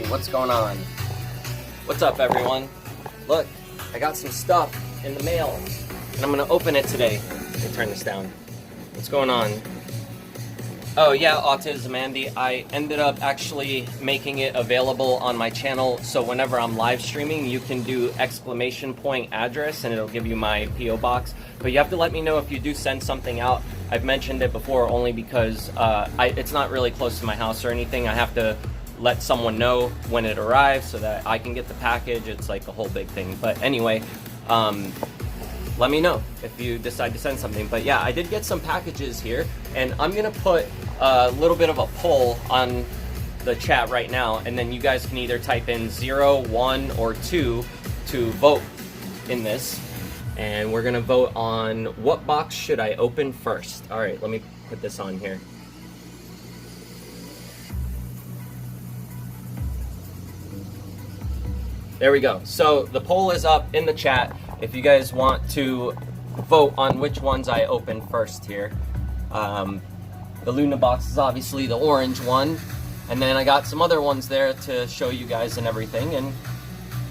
What's going on? What's up, everyone? Look, I got some stuff in the mail, and I'm gonna open it today. Let me turn this down. What's going on? Oh yeah, Autism Andy. I ended up actually making it available on my channel, so whenever I'm live streaming, you can do exclamation point address, and it'll give you my PO box. But you have to let me know if you do send something out. I've mentioned it before only because it's not really close to my house or anything. I have to let someone know when it arrives so that I can get the package. It's like a whole big thing. But anyway, let me know if you decide to send something. But yeah, I did get some packages here, and I'm gonna put a little bit of a poll on the chat right now, and then you guys can either type in 0, 1, or 2 to vote in this. And we're gonna vote on what box should I open first. All right, let me put this on here. There we go. So the poll is up in the chat if you guys want to vote on which ones I open first here. The Luna box is obviously the orange one, and then I got some other ones there to show you guys and everything, and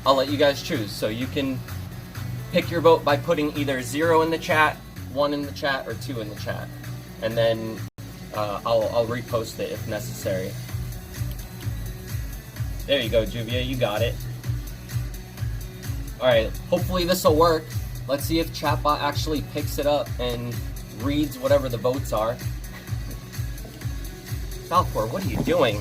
I'll let you guys choose. So you can pick your vote by putting either 0 in the chat, 1 in the chat, or 2 in the chat, and then I'll repost it if necessary. There you go, Juvia, you got it. Alright, hopefully this will work. Let's see if chatbot actually picks it up and reads whatever the votes are. Falcor, what are you doing?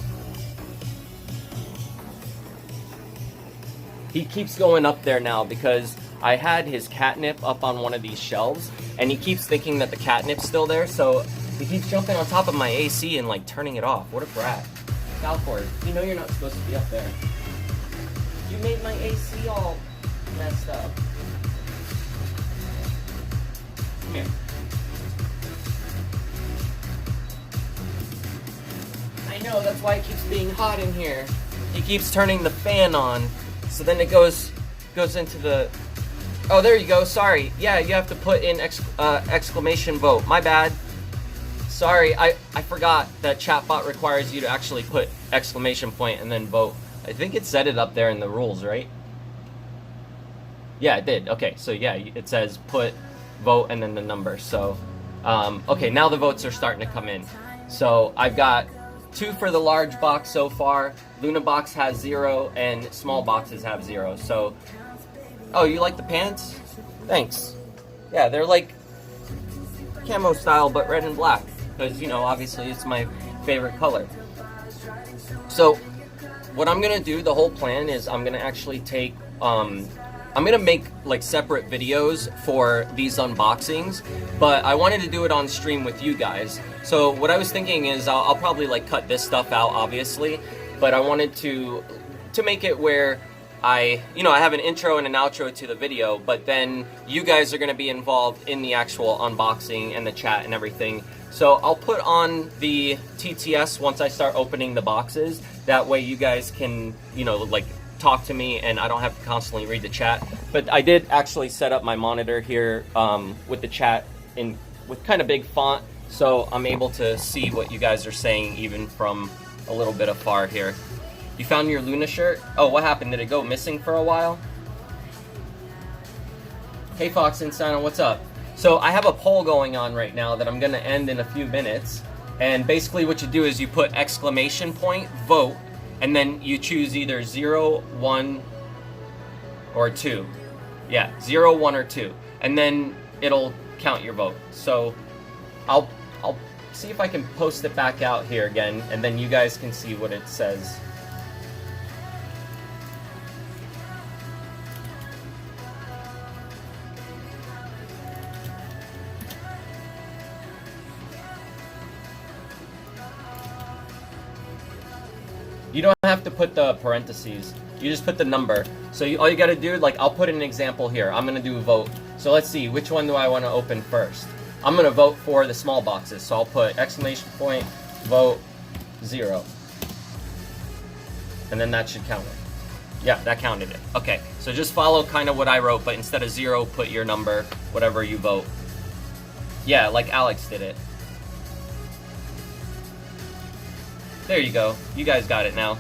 He keeps going up there now because I had his catnip up on one of these shelves, and he keeps thinking that the catnip's still there, so he keeps jumping on top of my AC and like turning it off. What a brat. Falcor, you know you're not supposed to be up there. You made my AC all messed up. Come here. I know, that's why it keeps being hot in here. He keeps turning the fan on, so then it goes into the... Oh, there you go, sorry. Yeah, you have to put in exclamation vote. My bad. Sorry, I forgot that chatbot requires you to actually put exclamation point and then vote. I think it said it up there in the rules, right? Yeah, it did. Okay, so yeah, it says put vote and then the number. So, okay, now the votes are starting to come in. So I've got 2 for the large box so far. Luna box has 0, and small boxes have 0. So, oh, you like the pants? Thanks. Yeah, they're like camo style, but red and black. Because, you know, obviously it's my favorite color. So, what I'm gonna do, the whole plan is I'm gonna actually take, I'm gonna make like separate videos for these unboxings, but I wanted to do it on stream with you guys. So what I was thinking is I'll probably like cut this stuff out, obviously, but I wanted to make it where I have an intro and an outro to the video, but then you guys are gonna be involved in the actual unboxing and the chat and everything. So I'll put on the TTS once I start opening the boxes. That way you guys can, like, talk to me and I don't have to constantly read the chat. But I did actually set up my monitor here with the chat with kind of big font, so I'm able to see what you guys are saying even from a little bit afar here. You found your Luna shirt? Oh, what happened? Did it go missing for a while? Hey Fox Insano, what's up? So I have a poll going on right now that I'm gonna end in a few minutes, and basically what you do is you put exclamation point vote, and then you choose either 0, 1, or 2. Yeah, 0, 1, or 2. And then it'll count your vote. So I'll see if I can post it back out here again, and then you guys can see what it says. You don't have to put the parentheses. You just put the number. So all you gotta do, like, I'll put an example here. I'm gonna do a vote. So let's see, which one do I want to open first? I'm gonna vote for the small boxes. So I'll put exclamation point, vote, 0. And then that should count it. Yeah, that counted it. Okay, so just follow kind of what I wrote, but instead of 0, put your number, whatever you vote. Yeah, like Alex did it. There you go. You guys got it now.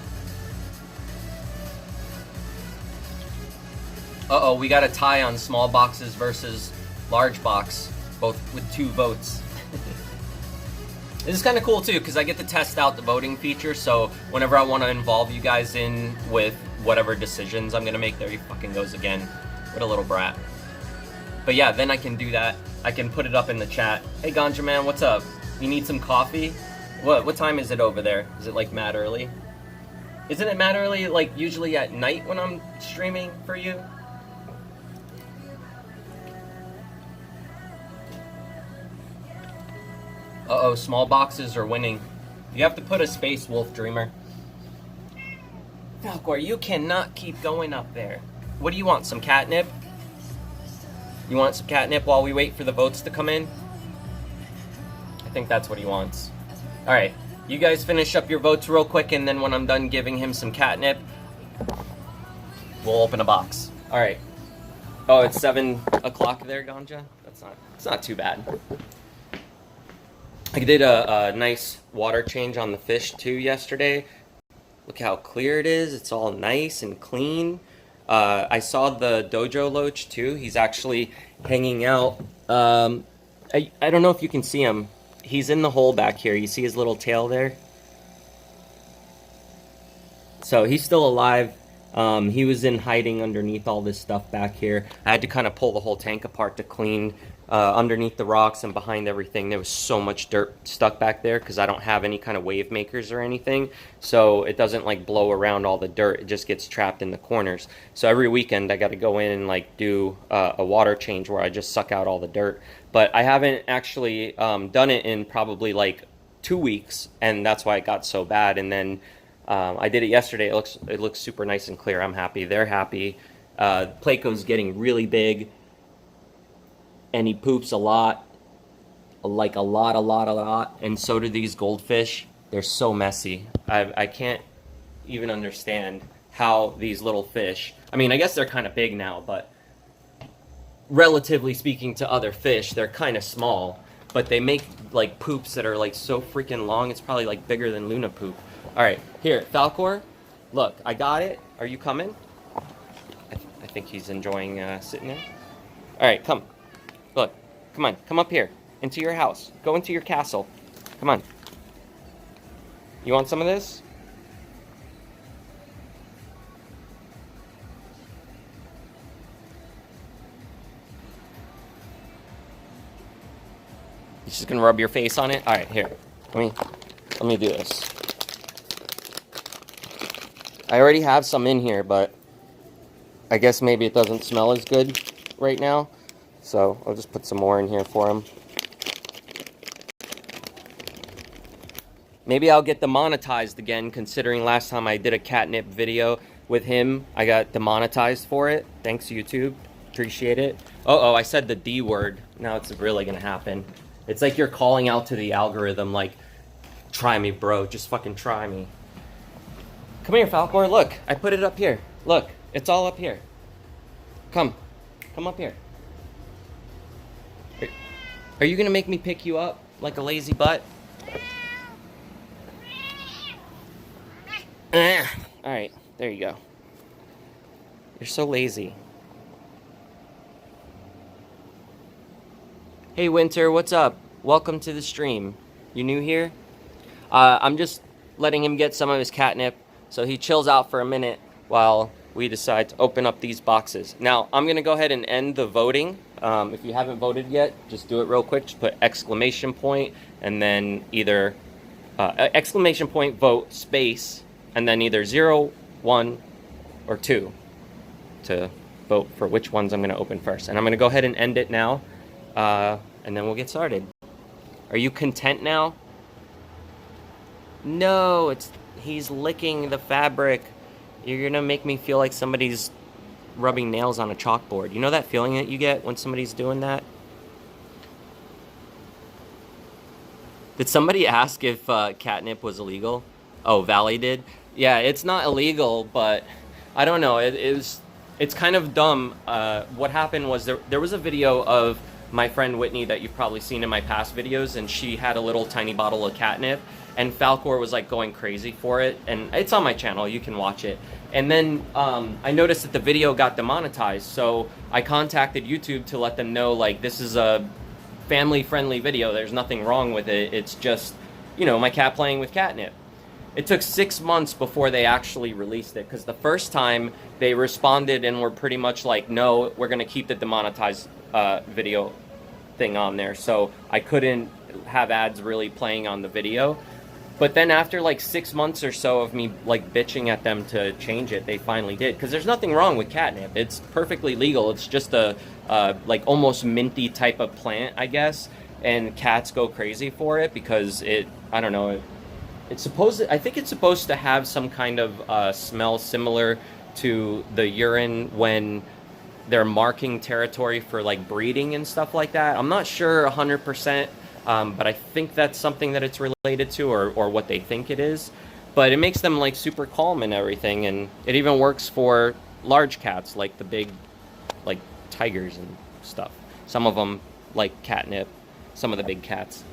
Uh-oh, we got a tie on small boxes versus large box, both with 2 votes. This is kind of cool too, because I get to test out the voting feature, so whenever I want to involve you guys in with whatever decisions I'm going to make, there he fucking goes again. What a little brat. But yeah, then I can do that. I can put it up in the chat. Hey Ganja Man, what's up? You need some coffee? What time is it over there? Is it like mad early? Isn't it mad early like usually at night when I'm streaming for you? Uh-oh, small boxes are winning. You have to put a space, Wolf Dreamer. Falcor, you cannot keep going up there. What do you want, some catnip? You want some catnip while we wait for the votes to come in? I think that's what he wants. Alright, you guys finish up your votes real quick, and then when I'm done giving him some catnip, we'll open a box. Alright. Oh, it's 7 o'clock there, Ganja? It's not too bad. I did a nice water change on the fish too yesterday. Look how clear it is. It's all nice and clean. I saw the dojo loach too. He's actually hanging out. I don't know if you can see him. He's in the hole back here. You see his little tail there? So he's still alive. He was in hiding underneath all this stuff back here. I had to kind of pull the whole tank apart to clean underneath the rocks and behind everything. There was so much dirt stuck back there because I don't have any kind of wave makers or anything. So it doesn't like blow around all the dirt. It just gets trapped in the corners. So every weekend I got to go in and like do a water change where I just suck out all the dirt. But I haven't actually done it in probably like 2 weeks, and that's why it got so bad. And then I did it yesterday. It looks super nice and clear. I'm happy. They're happy. Placo's getting really big, and he poops a lot, like a lot. And so do these goldfish. They're so messy. I can't even understand how these little fish. I mean, I guess they're kind of big now, but relatively speaking to other fish, they're kind of small. But they make like poops that are like so freaking long. It's probably like bigger than Luna poop. All right, here, Falcor, look, I got it. Are you coming? I think he's enjoying sitting there. All right, come. Look, come on, come up here, into your house. Go into your castle. Come on. You want some of this? You're just gonna rub your face on it? All right, here, let me do this. I already have some in here, but I guess maybe it doesn't smell as good right now. So I'll just put some more in here for him. Maybe I'll get demonetized again, considering last time I did a catnip video with him, I got demonetized for it. Thanks, YouTube. Appreciate it. Uh-oh, I said the D word. Now it's really gonna happen. It's like you're calling out to the algorithm, like, try me, bro. Just fucking try me. Come here, Falcor. Look, I put it up here. Look, it's all up here. Come up here. Are you gonna make me pick you up like a lazy butt? Alright, there you go. You're so lazy. Hey Winter, what's up? Welcome to the stream. You new here? I'm just letting him get some of his catnip so he chills out for a minute while we decide to open up these boxes. Now, I'm gonna go ahead and end the voting. If you haven't voted yet, just do it real quick. Just put exclamation point and then either exclamation point vote space and then either 0, 1, or 2 to vote for which ones I'm gonna open first. And I'm gonna go ahead and end it now, and then we'll get started. Are you content now? No, he's licking the fabric. You're gonna make me feel like somebody's rubbing nails on a chalkboard. You know that feeling that you get when somebody's doing that? Did somebody ask if catnip was illegal? Oh, Valley did? Yeah, it's not illegal, but I don't know. It's kind of dumb. What happened was there was a video of my friend Whitney that you've probably seen in my past videos, and she had a little tiny bottle of catnip, and Falcor was like going crazy for it, and it's on my channel, you can watch it. And then I noticed that the video got demonetized, so I contacted YouTube to let them know, like, this is a family-friendly video. There's nothing wrong with it. It's just, you know, my cat playing with catnip. It took 6 months before they actually released it, because the first time they responded and were pretty much like, no, we're going to keep the demonetized video thing on there. So I couldn't have ads really playing on the video. But then after like 6 months or so of me like bitching at them to change it, they finally did. Because there's nothing wrong with catnip. It's perfectly legal. It's just a like almost minty type of plant, I guess. And cats go crazy for it because it, I don't know, it's supposed to, I think it's supposed to have some kind of smell similar to the urine when they're marking territory for like breeding and stuff like that. I'm not sure 100%. But I think that's something that it's related to, or what they think it is. But it makes them like super calm and everything, and it even works for large cats, like the big, like tigers and stuff. Some of them like catnip, some of the big cats.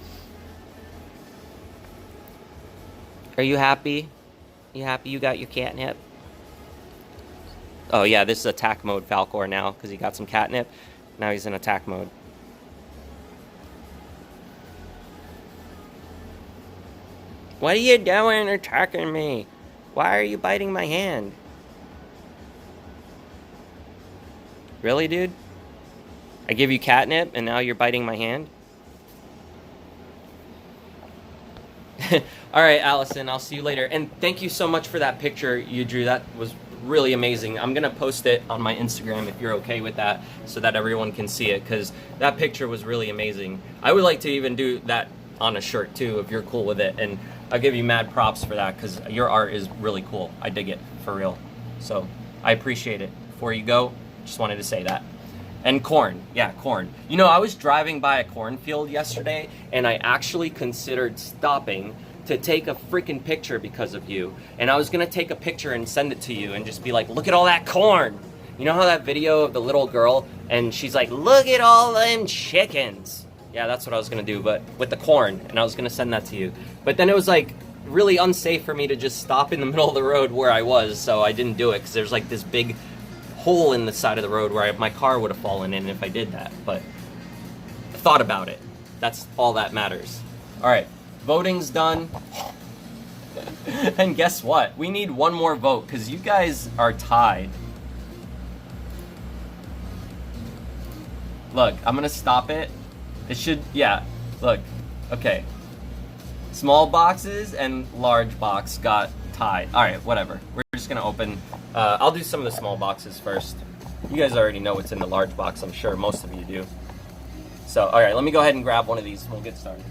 Are you happy? You happy you got your catnip? Oh yeah, this is attack mode Falcor now, because he got some catnip. Now he's in attack mode. What are you doing attacking me? Why are you biting my hand? Really, dude? I give you catnip and now you're biting my hand? Alright, Allison, I'll see you later. And thank you so much for that picture you drew. That was really amazing. I'm going to post it on my Instagram if you're okay with that, so that everyone can see it, because that picture was really amazing. I would like to even do that on a shirt too, if you're cool with it. And I'll give you mad props for that, because your art is really cool. I dig it, for real. So, I appreciate it. Before you go, just wanted to say that. And corn. Yeah, corn. You know, I was driving by a cornfield yesterday, and I actually considered stopping to take a freaking picture because of you. And I was going to take a picture and send it to you and just be like, look at all that corn. You know how that video of the little girl, and she's like, look at all them chickens. Yeah, that's what I was going to do, but with the corn, and I was going to send that to you. But then it was, like, really unsafe for me to just stop in the middle of the road where I was, so I didn't do it, because there's, like, this big hole in the side of the road where my car would have fallen in if I did that. But I thought about it. That's all that matters. All right, voting's done. And guess what? We need one more vote, because you guys are tied. Look, I'm going to stop it. It should, yeah, look, okay. Small boxes and large box got tied. All right, whatever. We're just gonna open, I'll do some of the small boxes first. You guys already know what's in the large box, I'm sure most of you do. So, all right, let me go ahead and grab one of these and we'll get started.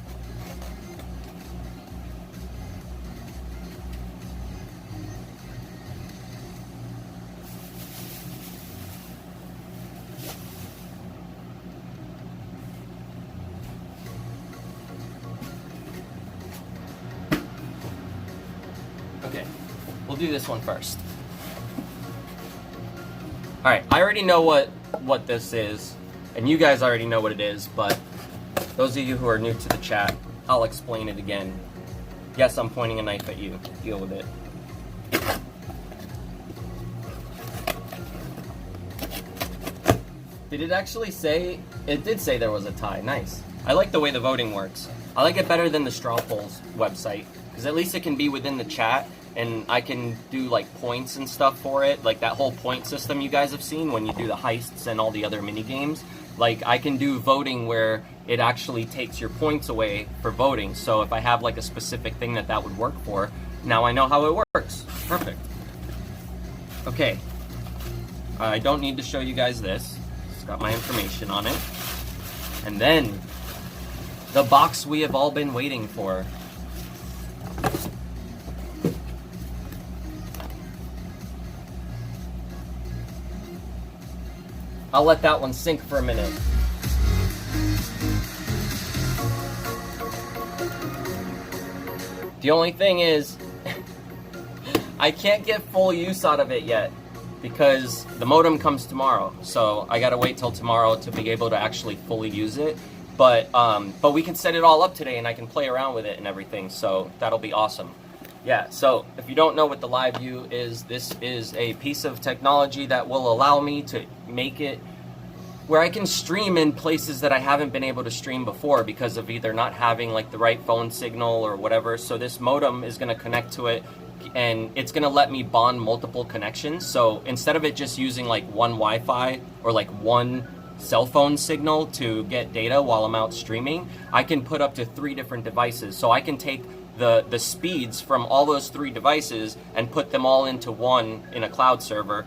Okay, we'll do this one first. Alright, I already know what this is, and you guys already know what it is, but those of you who are new to the chat, I'll explain it again. Yes, I'm pointing a knife at you. Deal with it. Did it actually say? It did say there was a tie. Nice. I like the way the voting works. I like it better than the straw polls website, because at least it can be within the chat, and I can do like points and stuff for it, like that whole point system you guys have seen when you do the heists and all the other mini games. Like, I can do voting where it actually takes your points away for voting. So if I have like a specific thing that would work for, now I know how it works. Perfect. Okay. I don't need to show you guys this. It's got my information on it. And then, the box we have all been waiting for. I'll let that one sink for a minute. The only thing is, I can't get full use out of it yet, because the modem comes tomorrow, so I gotta wait till tomorrow to be able to actually fully use it. But we can set it all up today, and I can play around with it and everything, so that'll be awesome. Yeah, so if you don't know what the live view is, this is a piece of technology that will allow me to make it where I can stream in places that I haven't been able to stream before because of either not having like the right phone signal or whatever. So this modem is going to connect to it, and it's going to let me bond multiple connections. So instead of it just using like one Wi-Fi or like one cell phone signal to get data while I'm out streaming, I can put up to 3 different devices. So I can take the speeds from all those 3 devices and put them all into one in a cloud server,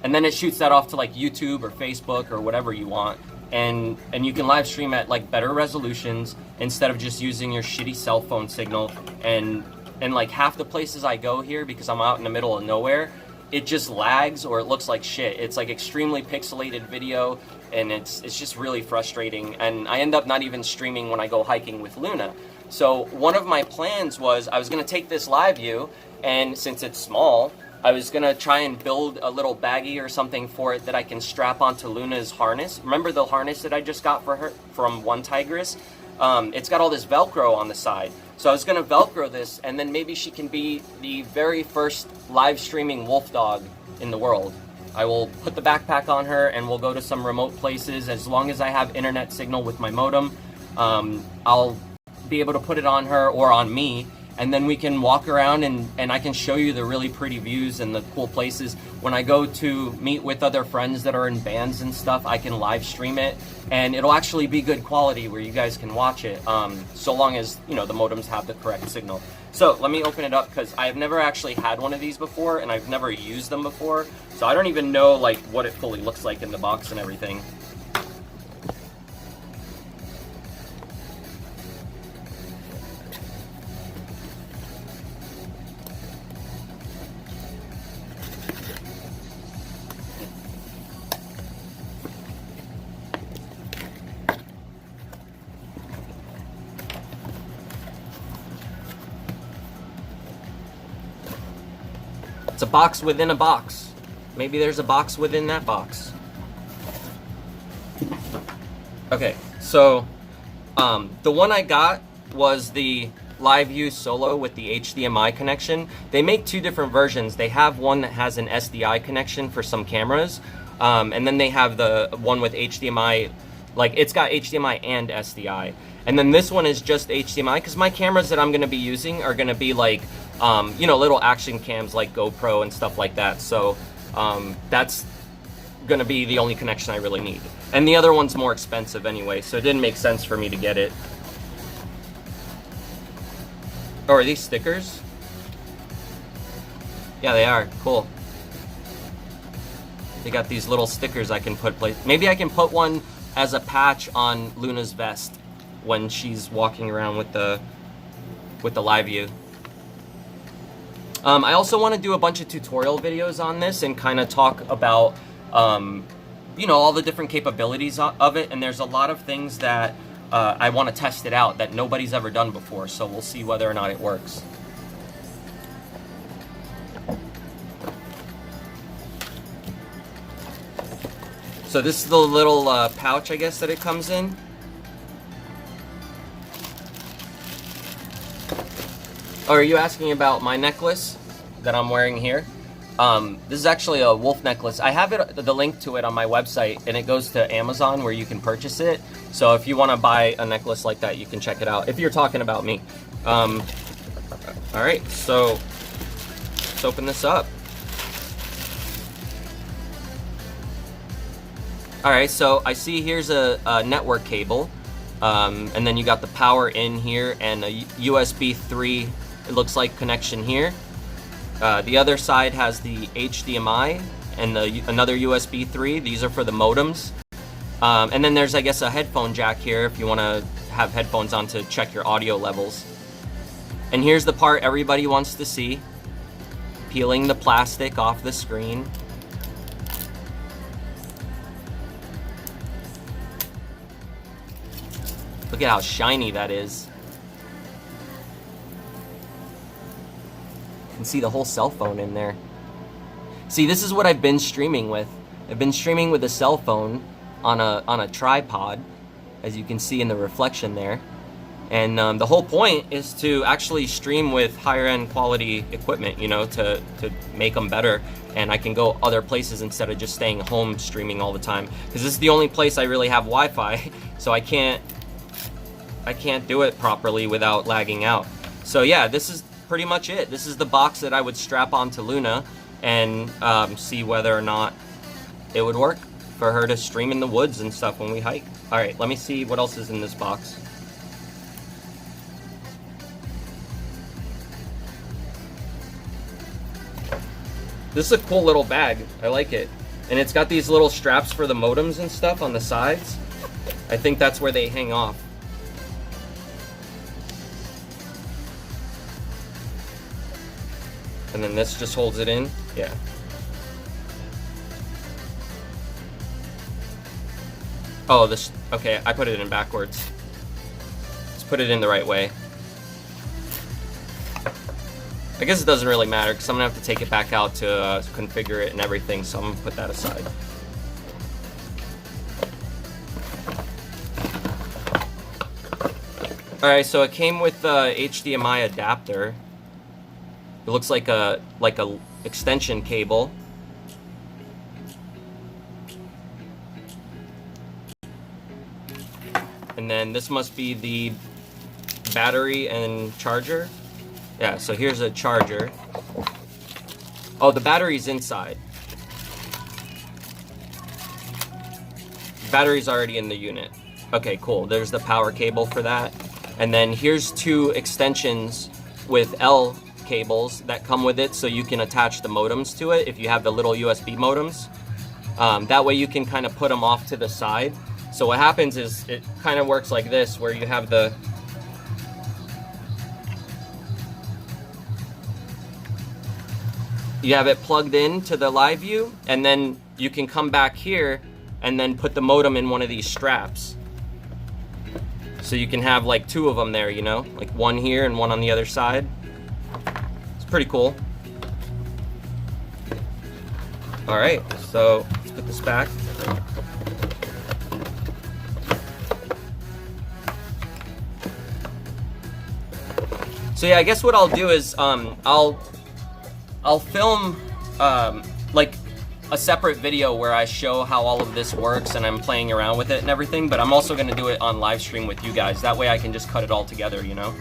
and then it shoots that off to like YouTube or Facebook or whatever you want, and you can live stream at like better resolutions instead of just using your shitty cell phone signal. And like half the places I go here, because I'm out in the middle of nowhere, it just lags or it looks like shit. It's like extremely pixelated video, and it's just really frustrating, and I end up not even streaming when I go hiking with Luna. So one of my plans was I was going to take this live view, and since it's small, I was going to try and build a little baggie or something for it that I can strap onto Luna's harness. Remember the harness that I just got for her from One Tigress? It's got all this Velcro on the side. So I was going to Velcro this, and then maybe she can be the very first live streaming wolf dog in the world. I will put the backpack on her, and we'll go to some remote places. As long as I have internet signal with my modem, I'll be able to put it on her or on me, and then we can walk around and I can show you the really pretty views and the cool places. When I go to meet with other friends that are in bands and stuff, I can live stream it, and it'll actually be good quality where you guys can watch it, so long as, you know, the modems have the correct signal. So let me open it up, because I've never actually had one of these before, and I've never used them before, so I don't even know like what it fully looks like in the box and everything. It's a box within a box. Maybe there's a box within that box. Okay, so the one I got was the Live View Solo with the HDMI connection. They make 2 different versions. They have one that has an SDI connection for some cameras, and then they have the one with HDMI, like it's got HDMI and SDI. And then this one is just HDMI, because my cameras that I'm going to be using are going to be like, you know, little action cams like GoPro and stuff like that. So that's going to be the only connection I really need. And the other one's more expensive anyway, so it didn't make sense for me to get it. Oh, are these stickers? Yeah, they are. Cool. They got these little stickers I can put maybe I can put one as a patch on Luna's vest when she's walking around with the live view. I also want to do a bunch of tutorial videos on this and kind of talk about, you know, all the different capabilities of it. And there's a lot of things that I want to test it out that nobody's ever done before. So we'll see whether or not it works. So this is the little pouch, I guess, that it comes in. Oh, are you asking about my necklace that I'm wearing here? This is actually a wolf necklace. I have the link to it on my website, and it goes to Amazon where you can purchase it. So if you want to buy a necklace like that, you can check it out, if you're talking about me. All right, so let's open this up. All right, so I see here's a network cable, and then you got the power in here and a USB 3, it looks like, connection here. The other side has the HDMI and another USB 3. These are for the modems. And then there's, I guess, a headphone jack here if you want to have headphones on to check your audio levels. And here's the part everybody wants to see. Peeling the plastic off the screen. Look at how shiny that is. You can see the whole cell phone in there. See, this is what I've been streaming with. I've been streaming with a cell phone on a tripod, as you can see in the reflection there. And the whole point is to actually stream with higher end quality equipment, you know, to make them better. And I can go other places instead of just staying home streaming all the time. Because this is the only place I really have Wi-Fi, so I can't do it properly without lagging out. So yeah, this is pretty much it. This is the box that I would strap onto Luna and see whether or not it would work for her to stream in the woods and stuff when we hike. All right, let me see what else is in this box. This is a cool little bag. I like it. And it's got these little straps for the modems and stuff on the sides. I think that's where they hang off. And then this just holds it in. Yeah. Oh, this, okay, I put it in backwards. Let's put it in the right way. I guess it doesn't really matter because I'm gonna have to take it back out to configure it and everything, so I'm gonna put that aside. Alright, so it came with the HDMI adapter. It looks like a extension cable. And then this must be the battery and charger. Yeah, so here's a charger. Oh, the battery's inside. Battery's already in the unit. Okay, cool. There's the power cable for that. And then here's two extensions with L cables that come with it, so you can attach the modems to it if you have the little USB modems. That way you can kind of put them off to the side. So what happens is it kind of works like this, where you have the it plugged in to the live view, and then you can come back here and then put the modem in one of these straps. So you can have like two of them there, you know, like one here and one on the other side. It's pretty cool. All right, so let's put this back. So yeah, I guess what I'll do is I'll film like a separate video where I show how all of this works and I'm playing around with it and everything, but I'm also gonna do it on live stream with you guys. That way I can just cut it all together, you know?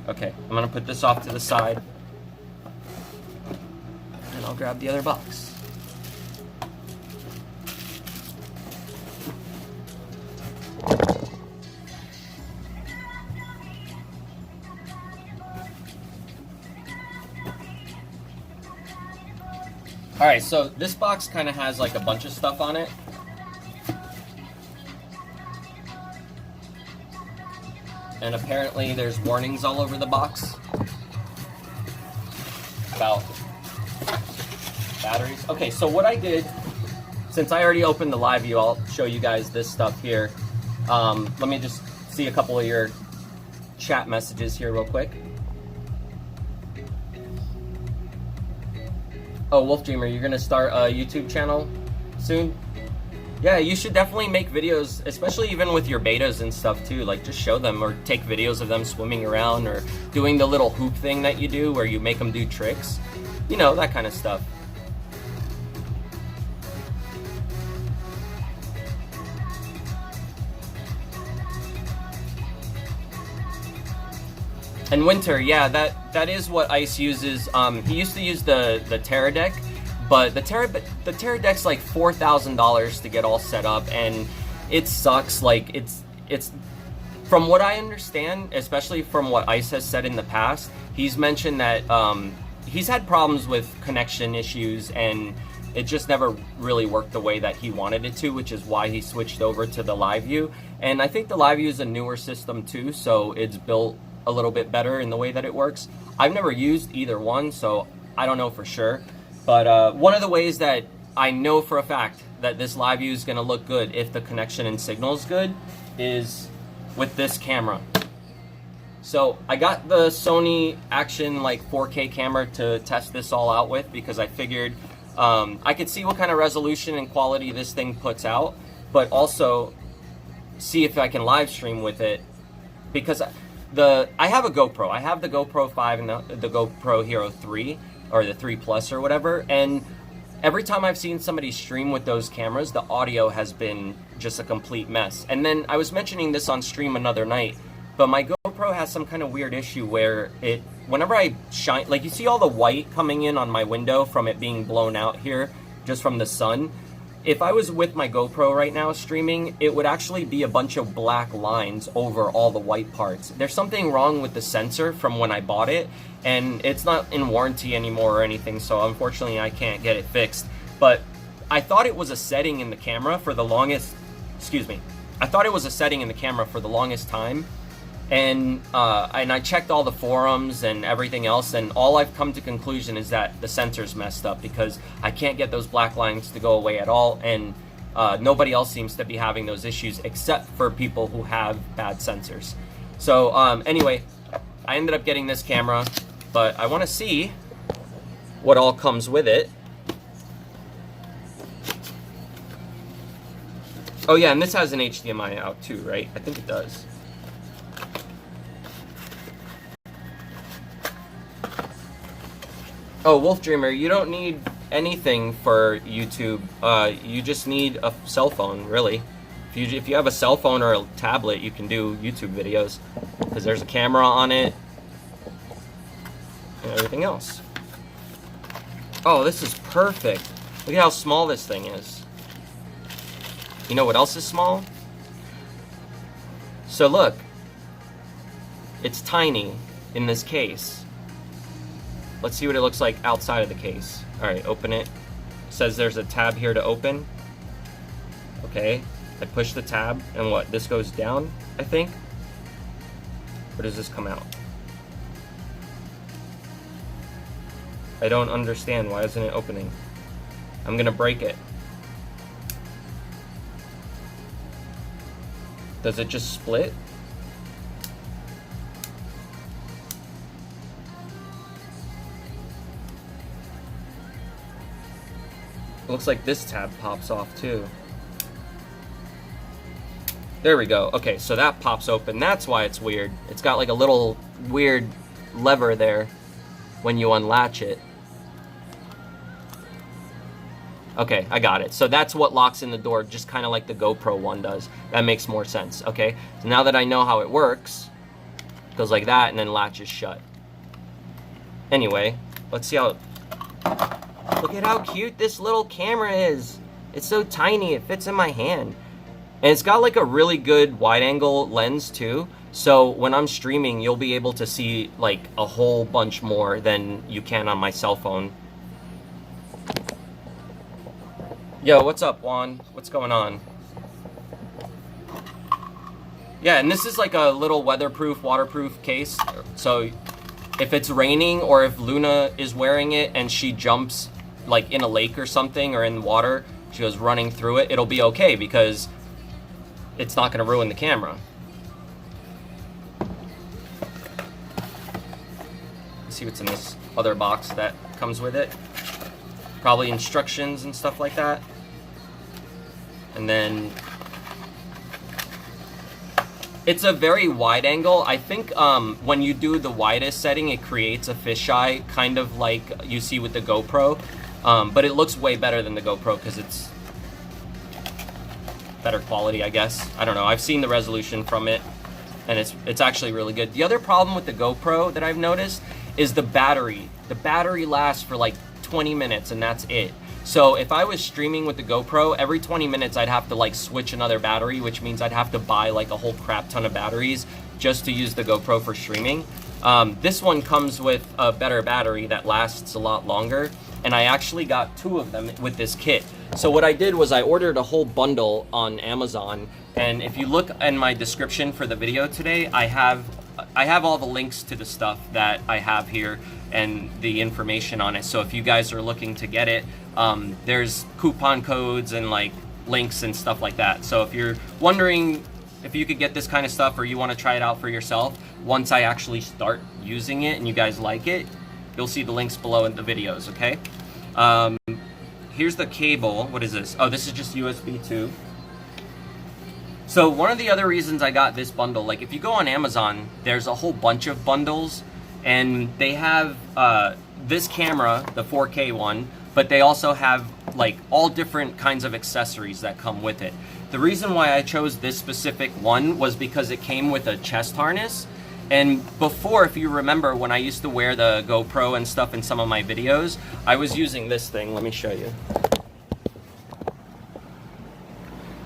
Okay, I'm gonna put this off to the side and I'll grab the other box. Alright, so this box kind of has like a bunch of stuff on it. And apparently there's warnings all over the box about batteries. Okay, so what I did, since I already opened the live view, I'll show you guys this stuff here. Let me just see a couple of your chat messages here real quick. Oh, Wolf Dreamer, you're gonna start a YouTube channel soon? Yeah, you should definitely make videos, especially even with your betas and stuff too. Like, just show them or take videos of them swimming around or doing the little hoop thing that you do where you make them do tricks. You know, that kind of stuff. And Winter, yeah, that is what Ice uses. He used to use the Terra deck, but the Terra deck's like $4,000 to get all set up, and it sucks. Like it's from what I understand, especially from what Ice has said in the past, he's mentioned that he's had problems with connection issues, and it just never really worked the way that he wanted it to, which is why he switched over to the Live View. And I think the Live View is a newer system too, so it's built a little bit better in the way that it works. I've never used either one, so I don't know for sure. But one of the ways that I know for a fact that this live view is going to look good if the connection and signal is good is with this camera. So I got the Sony Action like 4K camera to test this all out with, because I figured I could see what kind of resolution and quality this thing puts out, but also see if I can live stream with it, because I have a GoPro. I have the GoPro 5 and the GoPro Hero 3, or the 3 Plus or whatever, and every time I've seen somebody stream with those cameras, the audio has been just a complete mess. And then I was mentioning this on stream another night, but my GoPro has some kind of weird issue where whenever I shine, like you see all the white coming in on my window from it being blown out here, just from the sun. If I was with my GoPro right now streaming, it would actually be a bunch of black lines over all the white parts. There's something wrong with the sensor from when I bought it, and it's not in warranty anymore or anything, so unfortunately I can't get it fixed. But I thought it was a setting in the camera for the longest, I thought it was a setting in the camera for the longest time. And I checked all the forums and everything else, and all I've come to conclusion is that the sensor's messed up, because I can't get those black lines to go away at all, and nobody else seems to be having those issues except for people who have bad sensors. So anyway, I ended up getting this camera, but I want to see what all comes with it. Oh yeah, and this has an HDMI out too, right? I think it does. Oh, Wolf Dreamer, you don't need anything for YouTube. You just need a cell phone, really. If you have a cell phone or a tablet, you can do YouTube videos, because there's a camera on it and everything else. Oh, this is perfect. Look at how small this thing is. You know what else is small? So look, it's tiny in this case. Let's see what it looks like outside of the case. All right, open it. It says there's a tab here to open. Okay, I push the tab, and what? This goes down, I think? Or does this come out? I don't understand. Why isn't it opening? I'm gonna break it. Does it just split? It looks like this tab pops off too. There we go. Okay, so that pops open. That's why it's weird. It's got like a little weird lever there when you unlatch it. Okay, I got it. So that's what locks in the door, just kind of like the GoPro one does. That makes more sense, okay? So now that I know how it works, it goes like that and then latches shut. Anyway, let's see how... Look at how cute this little camera is. It's so tiny, it fits in my hand. And it's got like a really good wide angle lens too. So when I'm streaming, you'll be able to see like a whole bunch more than you can on my cell phone. Yo, what's up, Juan? What's going on? Yeah, and this is like a little weatherproof, waterproof case. So if it's raining, or if Luna is wearing it and she jumps like in a lake or something, or in water, she goes running through it, it'll be okay, because it's not going to ruin the camera. Let's see what's in this other box that comes with it. Probably instructions and stuff like that. And then it's a very wide angle. I think when you do the widest setting, it creates a fisheye, kind of like you see with the GoPro. But it looks way better than the GoPro because it's better quality, I guess. I don't know. I've seen the resolution from it, and it's actually really good. The other problem with the GoPro that I've noticed is the battery. The battery lasts for like 20 minutes, and that's it. So if I was streaming with the GoPro, every 20 minutes I'd have to like switch another battery, which means I'd have to buy like a whole crap ton of batteries just to use the GoPro for streaming. This one comes with a better battery that lasts a lot longer, and I actually got 2 of them with this kit. So what I did was I ordered a whole bundle on Amazon, and if you look in my description for the video today, I have all the links to the stuff that I have here and the information on it. So if you guys are looking to get it, there's coupon codes and like links and stuff like that. So if you're wondering if you could get this kind of stuff, or you want to try it out for yourself, once I actually start using it and you guys like it, you'll see the links below in the videos, okay? here's the cable. What is this? Oh, this is just USB 2. So one of the other reasons I got this bundle, like if you go on Amazon, there's a whole bunch of bundles, and they have this camera, the 4K one, but they also have like all different kinds of accessories that come with it. The reason why I chose this specific one was because it came with a chest harness. And before, if you remember, when I used to wear the GoPro and stuff in some of my videos, I was using this thing. Let me show you.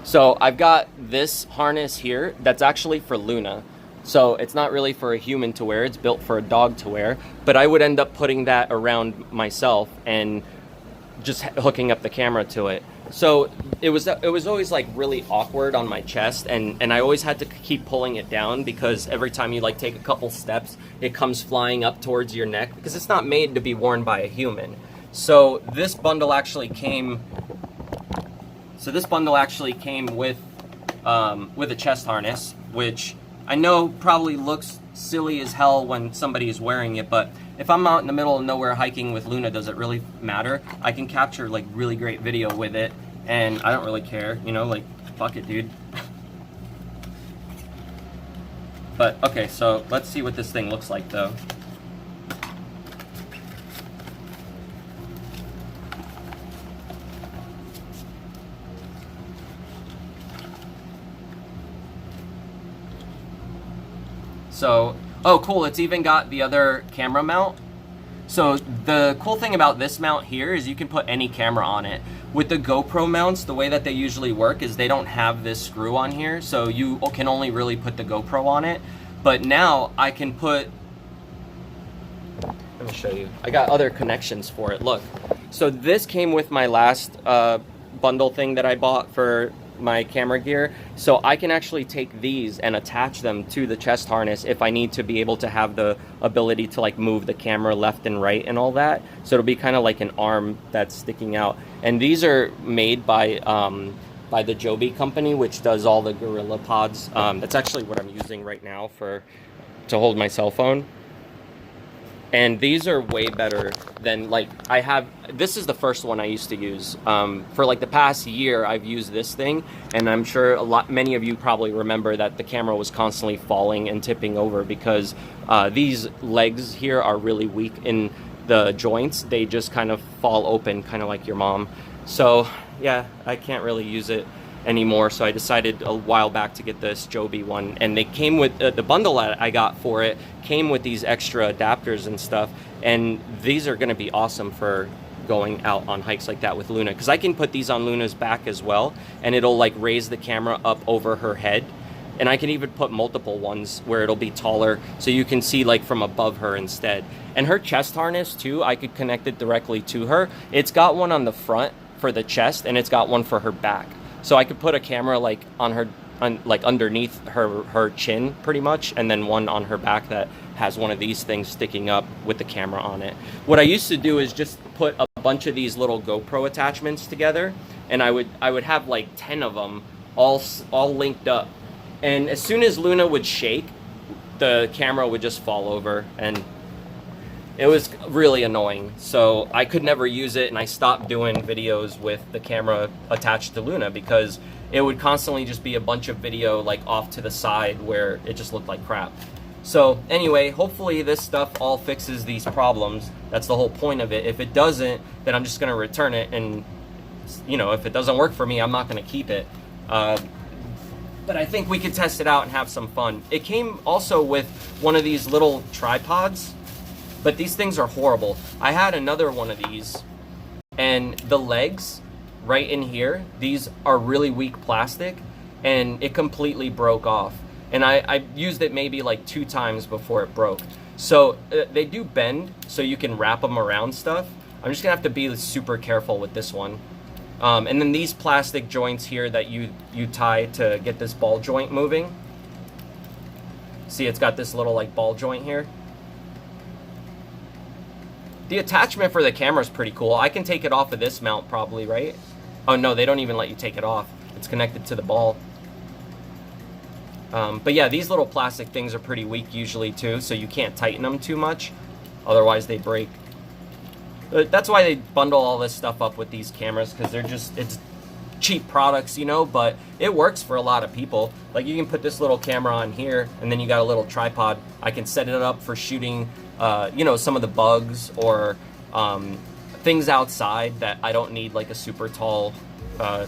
So I've got this harness here that's actually for Luna. So it's not really for a human to wear, it's built for a dog to wear. But I would end up putting that around myself and just hooking up the camera to it. So it was always like really awkward on my chest, and I always had to keep pulling it down because every time you like take a couple steps, it comes flying up towards your neck because it's not made to be worn by a human. So this bundle actually came. So this bundle actually came with a chest harness, which I know probably looks silly as hell when somebody is wearing it, but if I'm out in the middle of nowhere hiking with Luna, does it really matter? I can capture like really great video with it, and I don't really care, you know, like fuck it, dude. But okay, so let's see what this thing looks like though. So, oh cool, it's even got the other camera mount. So the cool thing about this mount here is you can put any camera on it. With the GoPro mounts, the way that they usually work is they don't have this screw on here, so you can only really put the GoPro on it. But now I can put, let me show you. I got other connections for it, look. So this came with my last bundle thing that I bought for my camera gear, so I can actually take these and attach them to the chest harness if I need to be able to have the ability to like move the camera left and right and all that. So it'll be kind of like an arm that's sticking out. And these are made by the Joby company, which does all the Gorilla Pods. That's actually what I'm using right now to hold my cell phone. And these are way better than, like, this is the first one I used to use. For like the past year, I've used this thing, and I'm sure many of you probably remember that the camera was constantly falling and tipping over because these legs here are really weak in the joints. They just kind of fall open, kind of like your mom. So yeah, I can't really use it anymore, so I decided a while back to get this Joby one, and they came with the bundle that I got for it came with these extra adapters and stuff, and these are going to be awesome for going out on hikes like that with Luna, because I can put these on Luna's back as well, and it'll like raise the camera up over her head, and I can even put multiple ones where it'll be taller so you can see like from above her instead. And her chest harness too, I could connect it directly to her. It's got one on the front for the chest, and it's got one for her back. So I could put a camera like on her, like underneath her chin pretty much, and then one on her back that has one of these things sticking up with the camera on it. What I used to do is just put a bunch of these little GoPro attachments together, and I would have like 10 of them all linked up. And as soon as Luna would shake, the camera would just fall over, and it was really annoying. So I could never use it, and I stopped doing videos with the camera attached to Luna because it would constantly just be a bunch of video like off to the side where it just looked like crap. So anyway, hopefully this stuff all fixes these problems. That's the whole point of it. If it doesn't, then I'm just gonna return it, and you know, if it doesn't work for me, I'm not gonna keep it. But I think we could test it out and have some fun. It came also with one of these little tripods, but these things are horrible. I had another one of these, and the legs right in here, these are really weak plastic, and it completely broke off. And I used it maybe like 2 times before it broke. So they do bend, so you can wrap them around stuff. I'm just gonna have to be super careful with this one. And then these plastic joints here that you tie to get this ball joint moving. See, it's got this little like ball joint here. The attachment for the camera is pretty cool. I can take it off of this mount probably, right? Oh no, they don't even let you take it off. It's connected to the ball. But yeah, these little plastic things are pretty weak usually too, so you can't tighten them too much. Otherwise they break. That's why they bundle all this stuff up with these cameras, because it's cheap products, you know, but it works for a lot of people. Like, you can put this little camera on here, and then you got a little tripod. I can set it up for shooting, you know, some of the bugs or things outside that I don't need like a super tall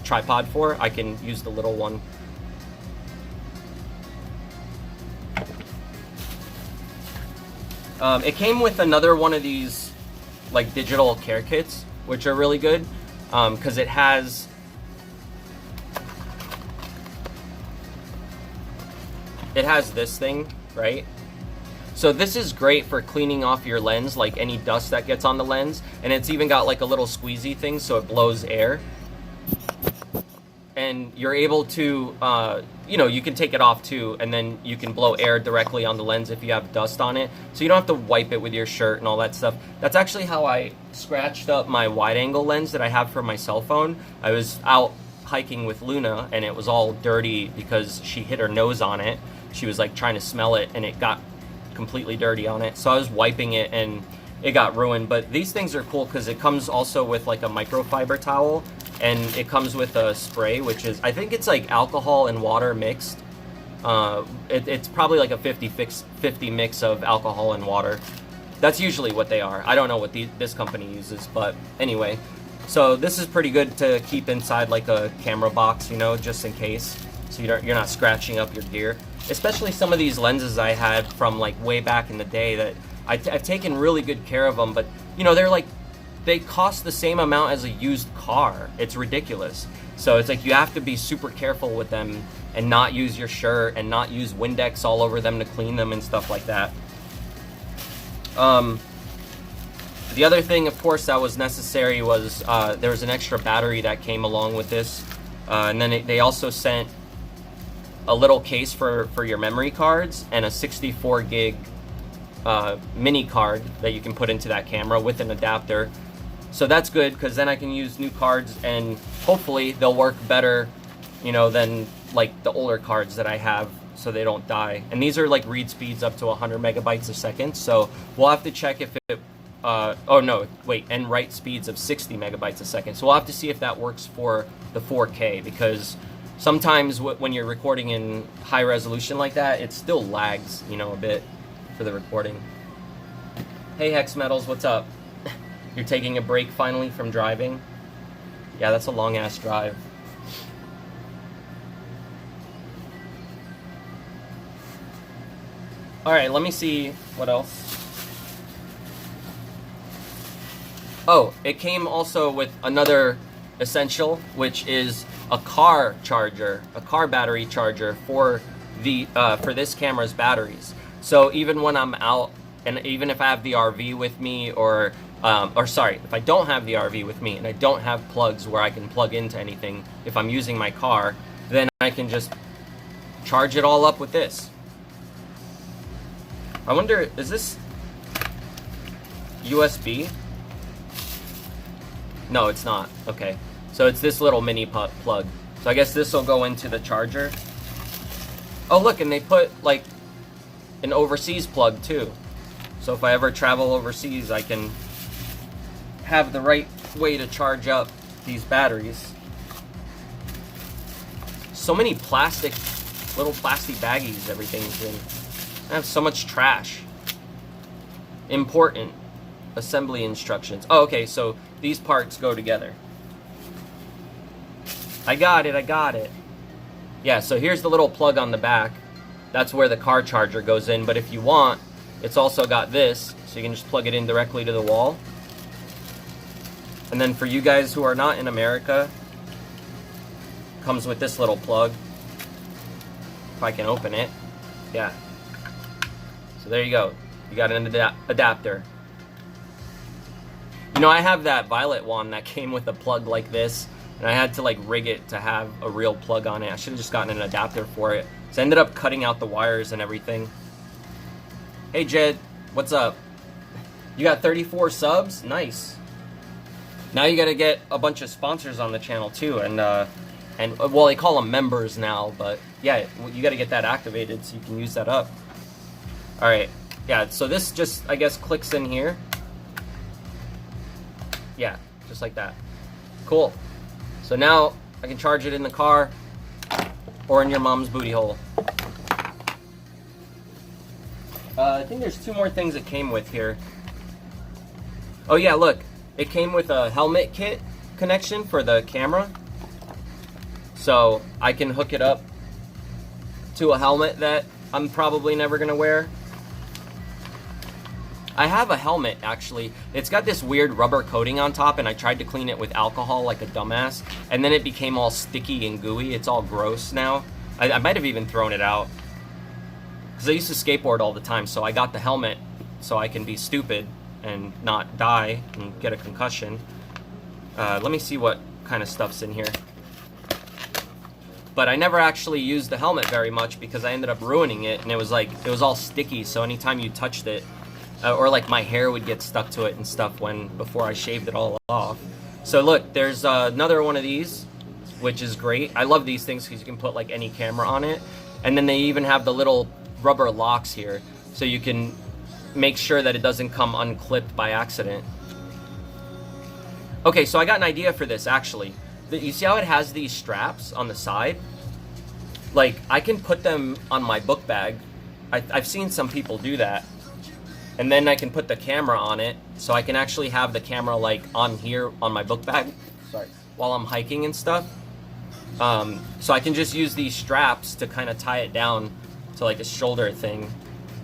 tripod for. I can use the little one. It came with another one of these like digital care kits, which are really good, because it has this thing, right? So this is great for cleaning off your lens, like any dust that gets on the lens, and it's even got like a little squeezy thing so it blows air. And you're able to, you know, you can take it off too, and then you can blow air directly on the lens if you have dust on it. So you don't have to wipe it with your shirt and all that stuff. That's actually how I scratched up my wide angle lens that I have for my cell phone. I was out hiking with Luna and it was all dirty because she hit her nose on it. She was like trying to smell it and it got completely dirty on it. So I was wiping it and it got ruined. But these things are cool because it comes also with like a microfiber towel. And it comes with a spray, which is, I think it's like alcohol and water mixed. It's probably like a 50-50 mix of alcohol and water. That's usually what they are. I don't know what this company uses, but anyway. So this is pretty good to keep inside like a camera box, you know, just in case. So you're not scratching up your gear. Especially some of these lenses I had from like way back in the day that I've taken really good care of them, but you know, they cost the same amount as a used car. It's ridiculous. So it's like you have to be super careful with them and not use your shirt and not use Windex all over them to clean them and stuff like that. The other thing, of course, that was necessary was there was an extra battery that came along with this. And then they also sent a little case for your memory cards and a 64 gig mini card that you can put into that camera with an adapter. So that's good because then I can use new cards and hopefully they'll work better, you know, than like the older cards that I have, so they don't die. And these are like read speeds up to 100 megabytes a second. So we'll have to check if it, oh no, wait, and write speeds of 60 megabytes a second. So we'll have to see if that works for the 4K, because sometimes when you're recording in high resolution like that, it still lags, you know, a bit for the recording. Hey Hex Metals, what's up? You're taking a break finally from driving? Yeah, that's a long ass drive. Alright, let me see what else. Oh, it came also with another essential, which is a car charger, a car battery charger for this camera's batteries. So even when I'm out, and even if I have the RV with me, or sorry, if I don't have the RV with me and I don't have plugs where I can plug into anything, if I'm using my car, then I can just charge it all up with this. I wonder, is this USB? No, it's not. Okay. So it's this little mini plug. So I guess this will go into the charger. Oh, look, and they put like an overseas plug too. So if I ever travel overseas, I can have the right way to charge up these batteries. So many little plastic baggies everything's in. I have so much trash. Important assembly instructions. Oh, okay, so these parts go together. I got it. Yeah, so here's the little plug on the back. That's where the car charger goes in, but if you want, it's also got this, so you can just plug it in directly to the wall. And then for you guys who are not in America, comes with this little plug. If I can open it. Yeah. So there you go. You got an adapter. You know, I have that Violet one that came with a plug like this, and I had to like rig it to have a real plug on it. I should have just gotten an adapter for it. So I ended up cutting out the wires and everything. Hey Jed, what's up? You got 34 subs? Nice. Now you gotta get a bunch of sponsors on the channel too, and well, they call them members now, but yeah, you gotta get that activated so you can use that up. Alright, yeah, so this just, I guess, clicks in here. Yeah, just like that. Cool. So now I can charge it in the car or in your mom's booty hole. I think there's 2 more things it came with here. Oh yeah, look. It came with a helmet kit connection for the camera. So I can hook it up to a helmet that I'm probably never gonna wear. I have a helmet, actually. It's got this weird rubber coating on top, and I tried to clean it with alcohol like a dumbass, and then it became all sticky and gooey. It's all gross now. I might have even thrown it out. Because I used to skateboard all the time, so I got the helmet so I can be stupid and not die and get a concussion. Let me see what kind of stuff's in here. But I never actually used the helmet very much because I ended up ruining it, and it was all sticky, so anytime you touched it, or like my hair would get stuck to it and stuff before I shaved it all off. So look, there's another one of these, which is great. I love these things because you can put like any camera on it. And then they even have the little rubber locks here, so you can make sure that it doesn't come unclipped by accident. Okay, so I got an idea for this actually. You see how it has these straps on the side? Like, I can put them on my book bag. I've seen some people do that. And then I can put the camera on it, so I can actually have the camera like on here on my book bag, sorry, while I'm hiking and stuff. So I can just use these straps to kind of tie it down to like a shoulder thing.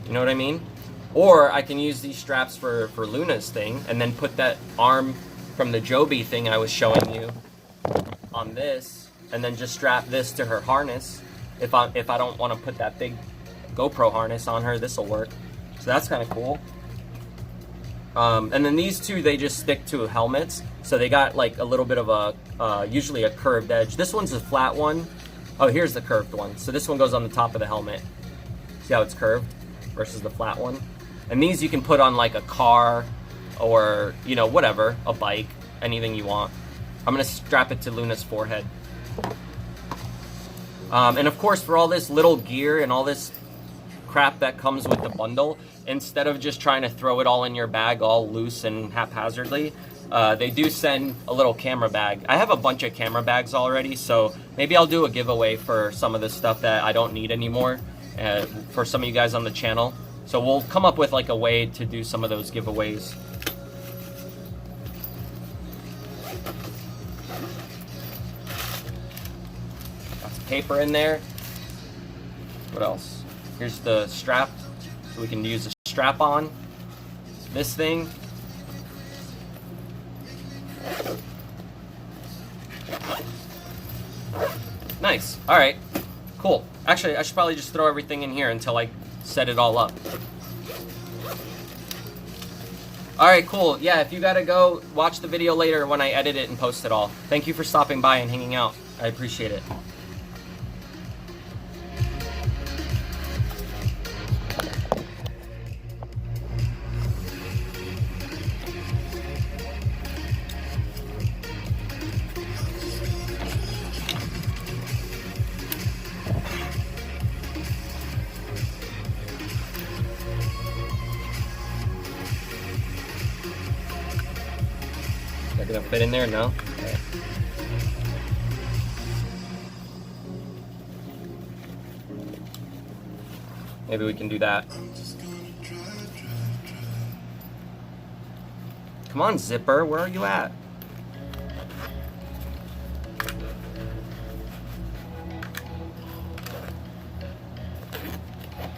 You know what I mean? Or I can use these straps for Luna's thing, and then put that arm from the Joby thing I was showing you on this, and then just strap this to her harness. If I don't want to put that big GoPro harness on her, this will work. So that's kind of cool. And then these two, they just stick to helmets. So they got like a little bit of a, usually a curved edge. This one's a flat one. Oh, here's the curved one. So this one goes on the top of the helmet. See how it's curved versus the flat one? And these you can put on like a car or, you know, whatever, a bike, anything you want. I'm gonna strap it to Luna's forehead. And of course, for all this little gear and all this crap that comes with the bundle, instead of just trying to throw it all in your bag all loose and haphazardly, they do send a little camera bag. I have a bunch of camera bags already, so maybe I'll do a giveaway for some of the stuff that I don't need anymore for some of you guys on the channel. So we'll come up with like a way to do some of those giveaways. Got some paper in there. What else? Here's the strap, so we can use the strap on. This thing. Nice. All right. Cool. Actually, I should probably just throw everything in here until I set it all up. All right, cool. Yeah, if you gotta go, watch the video later when I edit it and post it all. Thank you for stopping by and hanging out. I appreciate it. Is that gonna fit in there? No? Okay. Maybe we can do that. Come on, zipper, where are you at?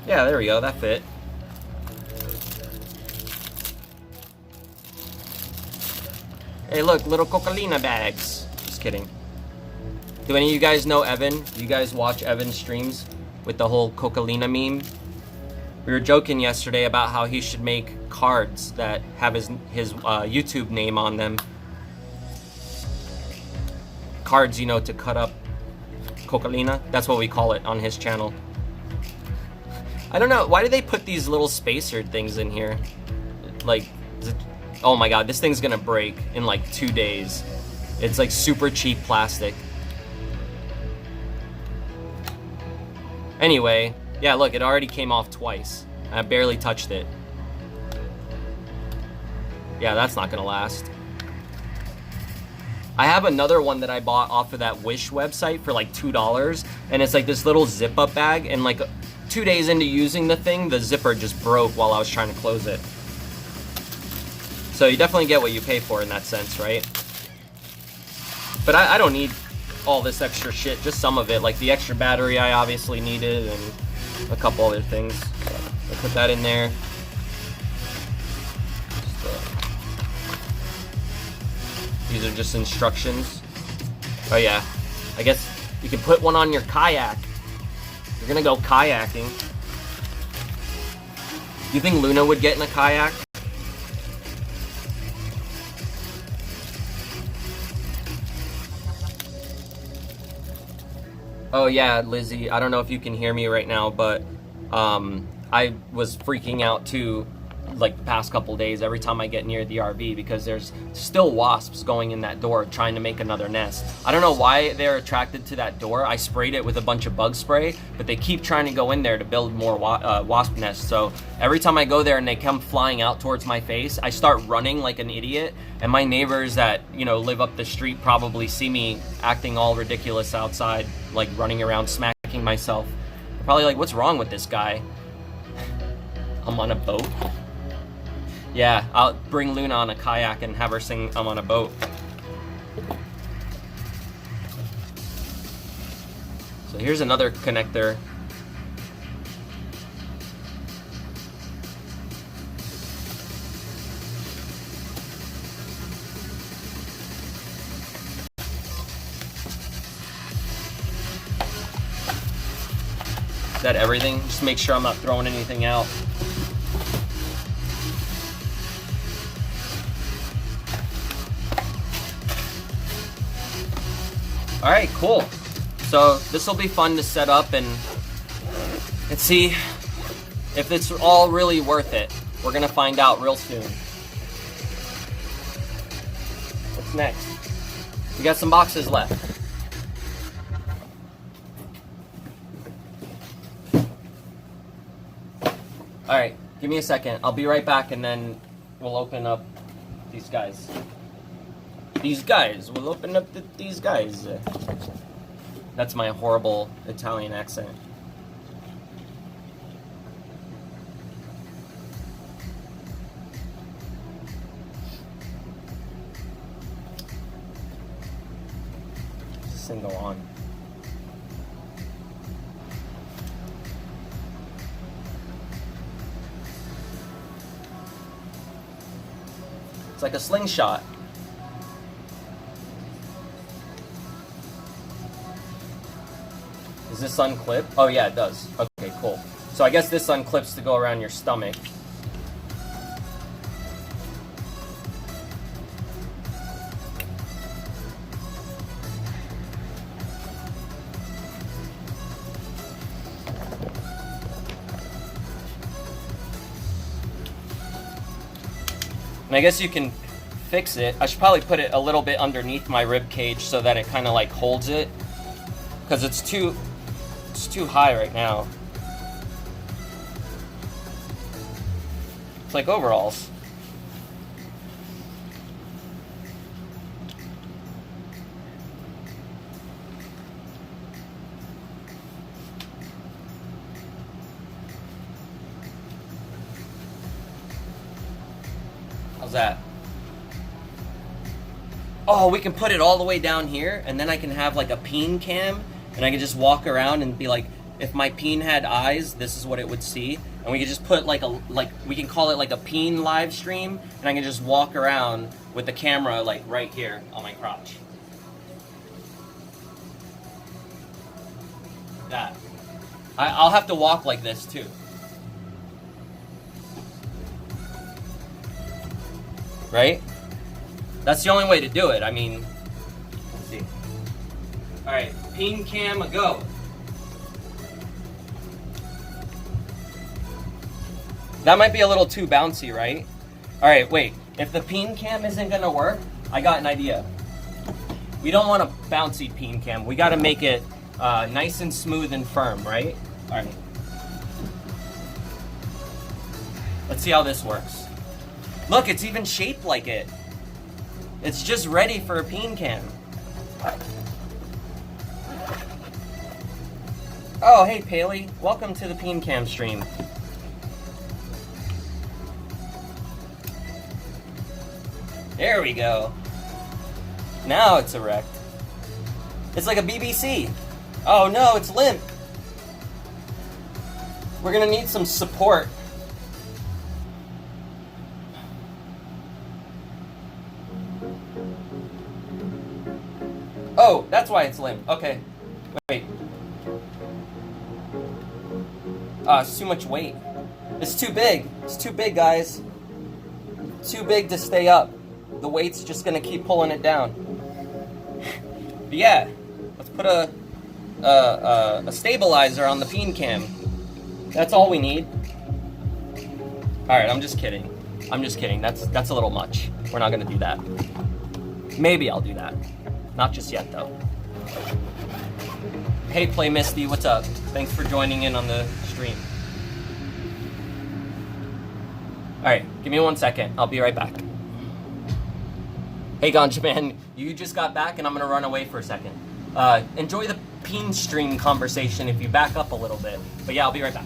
Yeah, there we go, that fit. Hey look, little Coca-Cola bags. Just kidding. Do any of you guys know Evan? Do you guys watch Evan's streams with the whole Coca-Cola meme? We were joking yesterday about how he should make cards that have his YouTube name on them. Cards, you know, to cut up Coca-Cola. That's what we call it on his channel. I don't know, why do they put these little spacer things in here? Like, is it... Oh my god, this thing's gonna break in like 2 days. It's like super cheap plastic. Anyway, yeah, look, it already came off twice. I barely touched it. Yeah, that's not gonna last. I have another one that I bought off of that Wish website for like $2, and it's like this little zip up bag, and like 2 days into using the thing, the zipper just broke while I was trying to close it. So you definitely get what you pay for in that sense, right? But I don't need all this extra shit, just some of it. Like the extra battery I obviously needed, and a couple other things. I'll put that in there. These are just instructions. Oh yeah, I guess you can put one on your kayak. You're gonna go kayaking. Do you think Luna would get in a kayak? Oh yeah, Lizzie, I don't know if you can hear me right now, but I was freaking out too, like the past couple days every time I get near the RV, because there's still wasps going in that door trying to make another nest. I don't know why they're attracted to that door. I sprayed it with a bunch of bug spray, but they keep trying to go in there to build more wasp nests. So every time I go there and they come flying out towards my face, I start running like an idiot, and my neighbors that, you know, live up the street probably see me acting all ridiculous outside, like running around smacking myself. They're probably like, what's wrong with this guy? I'm on a boat. Yeah, I'll bring Luna on a kayak and have her sing I'm on a boat. So here's another connector. Is that everything? Just make sure I'm not throwing anything out. All right, cool. So this will be fun to set up and see if it's all really worth it. We're gonna find out real soon. What's next? We got some boxes left. All right, give me a second. I'll be right back, and then we'll open up these guys. We'll open up these guys. That's my horrible Italian accent. This thing go on. It's like a slingshot. Does this unclip? Oh yeah, it does. Okay, cool. So I guess this unclips to go around your stomach. And I guess you can fix it. I should probably put it a little bit underneath my rib cage so that it kind of like holds it, because it's too high right now. It's like overalls. How's that? Oh, we can put it all the way down here, and then I can have like a peen cam, and I can just walk around and be like, if my peen had eyes, this is what it would see. And we can just put we can call it like a peen live stream, and I can just walk around with the camera like right here on my crotch. That. I'll have to walk like this too. Right? That's the only way to do it. I mean, let's see. All right, peen cam a go. That might be a little too bouncy, right? All right, wait. If the peen cam isn't gonna work, I got an idea. We don't want a bouncy peen cam. We gotta make it nice and smooth and firm, right? All right. Let's see how this works. Look, it's even shaped like it. It's just ready for a peen cam. Oh, hey Paley, welcome to the peen cam stream. There we go. Now it's erect. It's like a BBC. Oh no, it's limp. We're gonna need some support. Oh, that's why it's limp. Okay. Wait. It's too much weight. It's too big. It's too big, guys. Too big to stay up. The weight's just gonna keep pulling it down. But yeah, let's put a stabilizer on the peen cam. That's all we need. All right, I'm just kidding. I'm just kidding. That's a little much. We're not gonna do that. Maybe I'll do that. Not just yet, though. Hey, Play Misty, what's up? Thanks for joining in on the stream. All right, give me 1 second. I'll be right back. Hey, Ganja Man, you just got back, and I'm gonna run away for a second. Enjoy the peen stream conversation if you back up a little bit. But yeah, I'll be right back.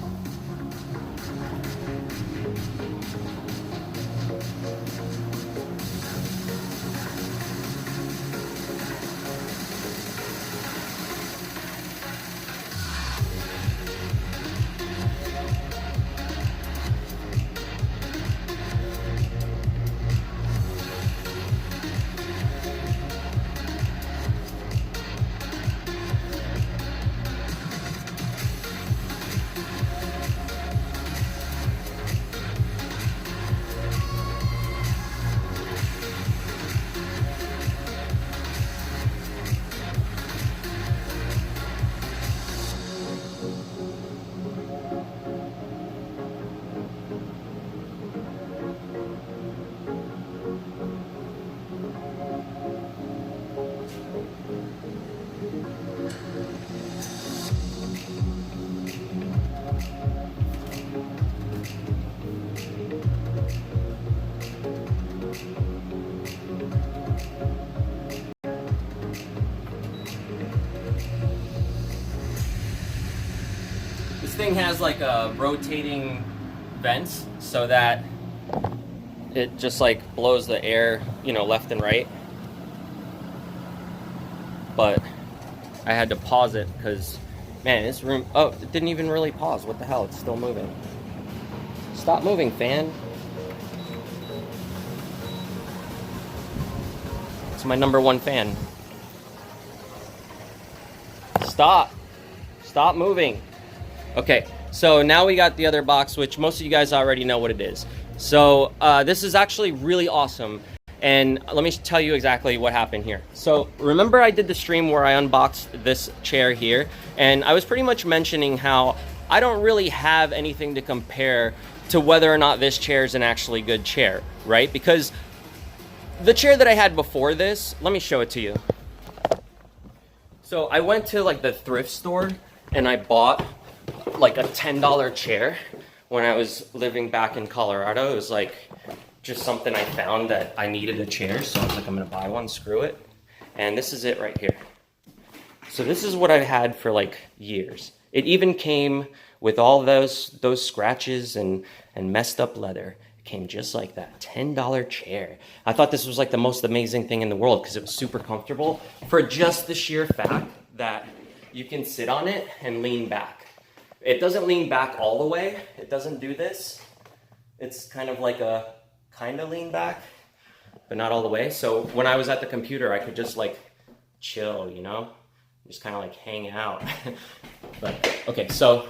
Thing has like a rotating vents so that it just like blows the air, you know, left and right. But I had to pause it because, man, this room, oh, it didn't even really pause. What the hell? It's still moving. Stop moving, fan. It's my #1 fan. Stop. Stop moving. Okay, so now we got the other box, which most of you guys already know what it is. So this is actually really awesome, and let me tell you exactly what happened here. So remember I did the stream where I unboxed this chair here, and I was pretty much mentioning how I don't really have anything to compare to whether or not this chair is an actually good chair, right? Because the chair that I had before this, let me show it to you. So I went to like the thrift store and I bought like a $10 chair when I was living back in Colorado. It was like just something I found that I needed a chair, so I was like, I'm gonna buy one, screw it. And this is it right here. So this is what I've had for like years. It even came with all those scratches and messed up leather. It came just like that, $10 chair. I thought this was like the most amazing thing in the world because it was super comfortable for just the sheer fact that you can sit on it and lean back. It doesn't lean back all the way. It doesn't do this. It's kind of like a kind of lean back, but not all the way. So when I was at the computer, I could just like chill, you know, just kind of like hang out. But okay, so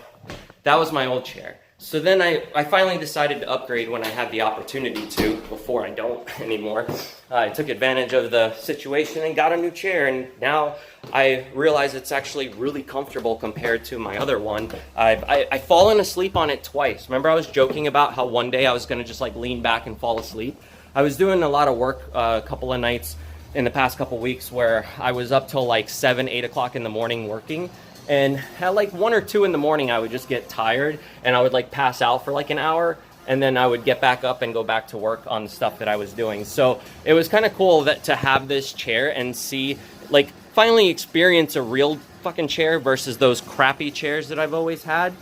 that was my old chair. So then I finally decided to upgrade when I had the opportunity to, before I don't anymore. I took advantage of the situation and got a new chair, and now I realize it's actually really comfortable compared to my other one. I've fallen asleep on it twice. Remember I was joking about how one day I was gonna just like lean back and fall asleep? I was doing a lot of work a couple of nights in the past couple weeks where I was up till like 7, 8 o'clock in the morning working. And at like 1 or 2 in the morning, I would just get tired and I would like pass out for like an hour. and then I would get back up and go back to work on the stuff that I was doing. So it was kind of cool that to have this chair and see, like, finally experience a real fucking chair versus those crappy chairs that I've always had.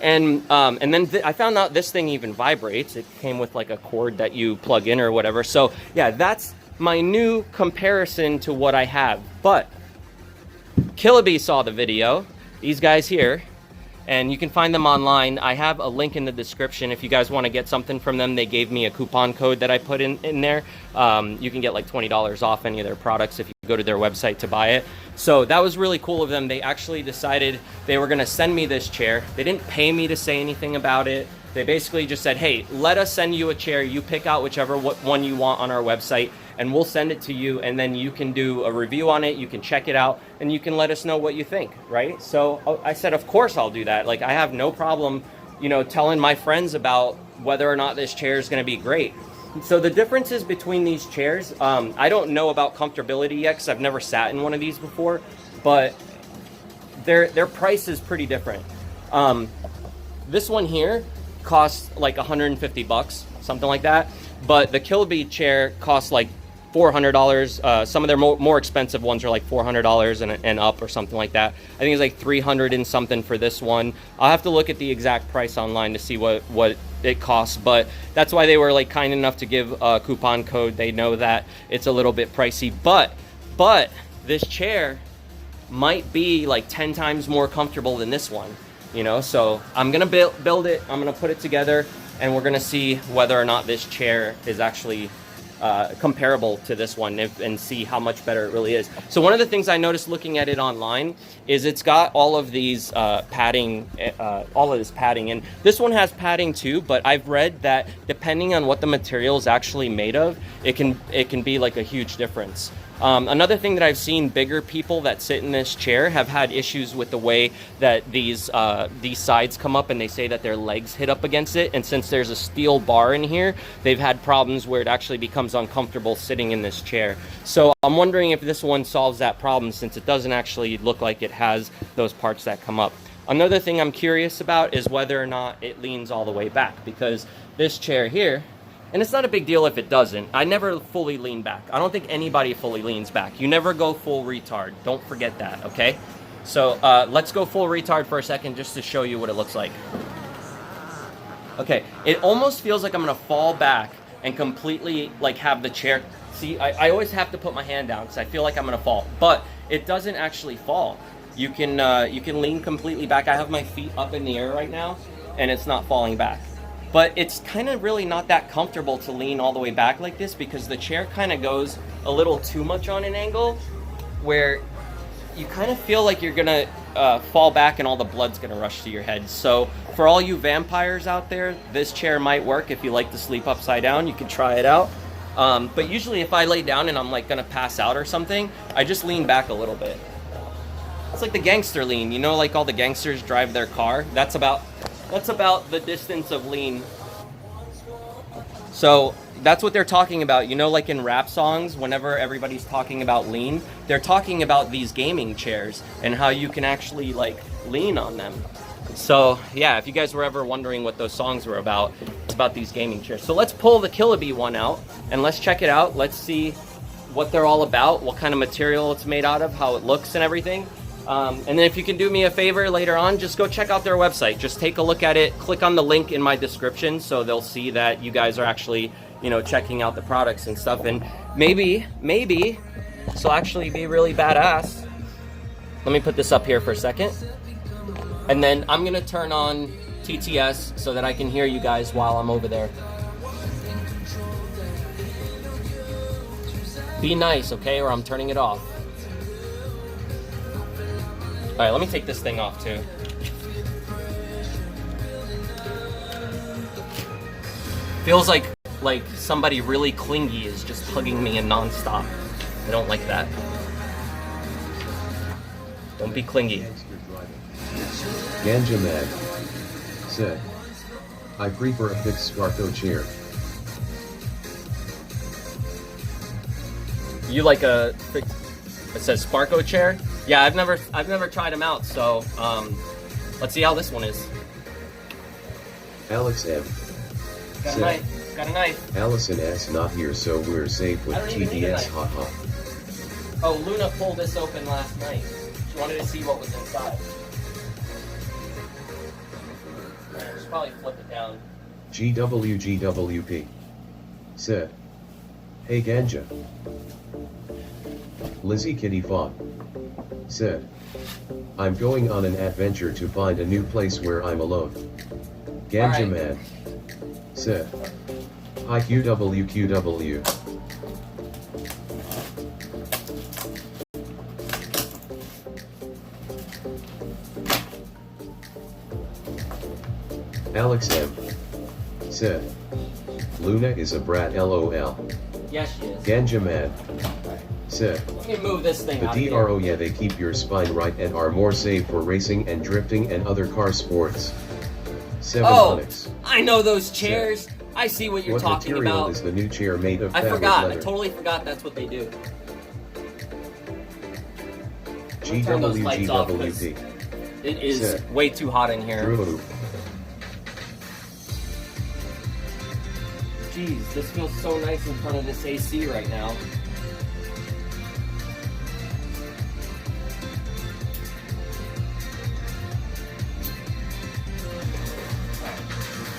And then I found out this thing even vibrates. It came with like a cord that you plug in or whatever. So yeah, that's my new comparison to what I have. But Killaby saw the video, these guys here, and you can find them online. I have a link in the description if you guys want to get something from them. They gave me a coupon code that I put in there. You can get like $20 off any of their products if you go to their website to buy it. So that was really cool of them. They actually decided they were going to send me this chair. They didn't pay me to say anything about it. They basically just said, hey, let us send you a chair. You pick out whichever one you want on our website, and we'll send it to you, and then you can do a review on it. You can check it out, and you can let us know what you think, right? So I said, of course I'll do that. Like, I have no problem, you know, telling my friends about whether or not this chair is going to be great. So the differences between these chairs, I don't know about comfortability yet because I've never sat in one of these before, but their price is pretty different. This one here costs like 150 bucks, something like that. But the Killaby chair costs like $400. Some of their more expensive ones are like $400 and up or something like that. I think it's like 300 and something for this one. I'll have to look at the exact price online to see what it costs, but that's why they were like kind enough to give a coupon code. They know that it's a little bit pricey, but this chair might be like 10 times more comfortable than this one, you know? So I'm gonna build it, I'm gonna put it together, and we're gonna see whether or not this chair is actually comparable to this one and see how much better it really is. So one of the things I noticed looking at it online is it's got all of these padding, all of this padding, and this one has padding too, but I've read that depending on what the material is actually made of, it can be like a huge difference. Another thing that I've seen, bigger people that sit in this chair have had issues with the way that these sides come up, and they say that their legs hit up against it. And since there's a steel bar in here, they've had problems where it actually becomes uncomfortable sitting in this chair. So I'm wondering if this one solves that problem, since it doesn't actually look like it has those parts that come up. Another thing I'm curious about is whether or not it leans all the way back, because this chair here, and it's not a big deal if it doesn't. I never fully lean back. I don't think anybody fully leans back. You never go full retard. Don't forget that, okay? So let's go full retard for a second just to show you what it looks like. Okay, it almost feels like I'm gonna fall back and completely like have the chair. See, I always have to put my hand down because I feel like I'm gonna fall, but it doesn't actually fall. You can lean completely back. I have my feet up in the air right now, and it's not falling back. But it's kind of really not that comfortable to lean all the way back like this, because the chair kind of goes a little too much on an angle where you kind of feel like you're gonna fall back and all the blood's gonna rush to your head. So for all you vampires out there, this chair might work. If you like to sleep upside down, you can try it out. But usually if I lay down and I'm like gonna pass out or something, I just lean back a little bit. It's like the gangster lean, you know, like all the gangsters drive their car. That's about the distance of lean. So that's what they're talking about. You know, like in rap songs, whenever everybody's talking about lean, they're talking about these gaming chairs and how you can actually like lean on them. So yeah, if you guys were ever wondering what those songs were about, it's about these gaming chairs. So let's pull the Killaby one out and let's check it out. Let's see what they're all about, what kind of material it's made out of, how it looks and everything. And then if you can do me a favor later on, just go check out their website. Just take a look at it. Click on the link in my description so they'll see that you guys are actually, you know, checking out the products and stuff. And maybe this will actually be really badass. Let me put this up here for a second. And then I'm going to turn on TTS so that I can hear you guys while I'm over there. Be nice, okay? Or I'm turning it off. All right, let me take this thing off too. Feels like somebody really clingy is just hugging me in nonstop. I don't like that. Don't be clingy. Ganja Mag said, I prefer a fixed Sparko chair. You like a fixed, it says Sparko chair? Yeah, I've never tried them out, so let's see how this one is. Alex M. Got a Sit. knife. Got a knife. Allison S not here, so we're safe with I don't even need a TBS. knife. Haha. Oh, Luna pulled this open last night. She wanted to see what was inside. Alright, just probably flip it down. GWGWP. Said. Hey Ganja. Lizzie Kitty Fawn. Said. I'm going on an adventure to find a new place where I'm alone. Ganja Alright. Man. Said. Hi QWQW. Alex M. Said. Luna is a brat LOL. Yeah, she is. Ganja Man. Said. Let me move this thing The out of here. DRO, yeah, they keep your spine right and are more safe for racing and drifting and other car sports. 7 Oh, Onyx. I know those chairs. I see what you're What talking material about. is the new chair made of? I Fabric forgot. leather. I totally forgot that's what they do. Turn those lights off, 'cause GWGWP. It is Set. way too hot in here. Drew. Jeez, this feels so nice in front of this AC right now.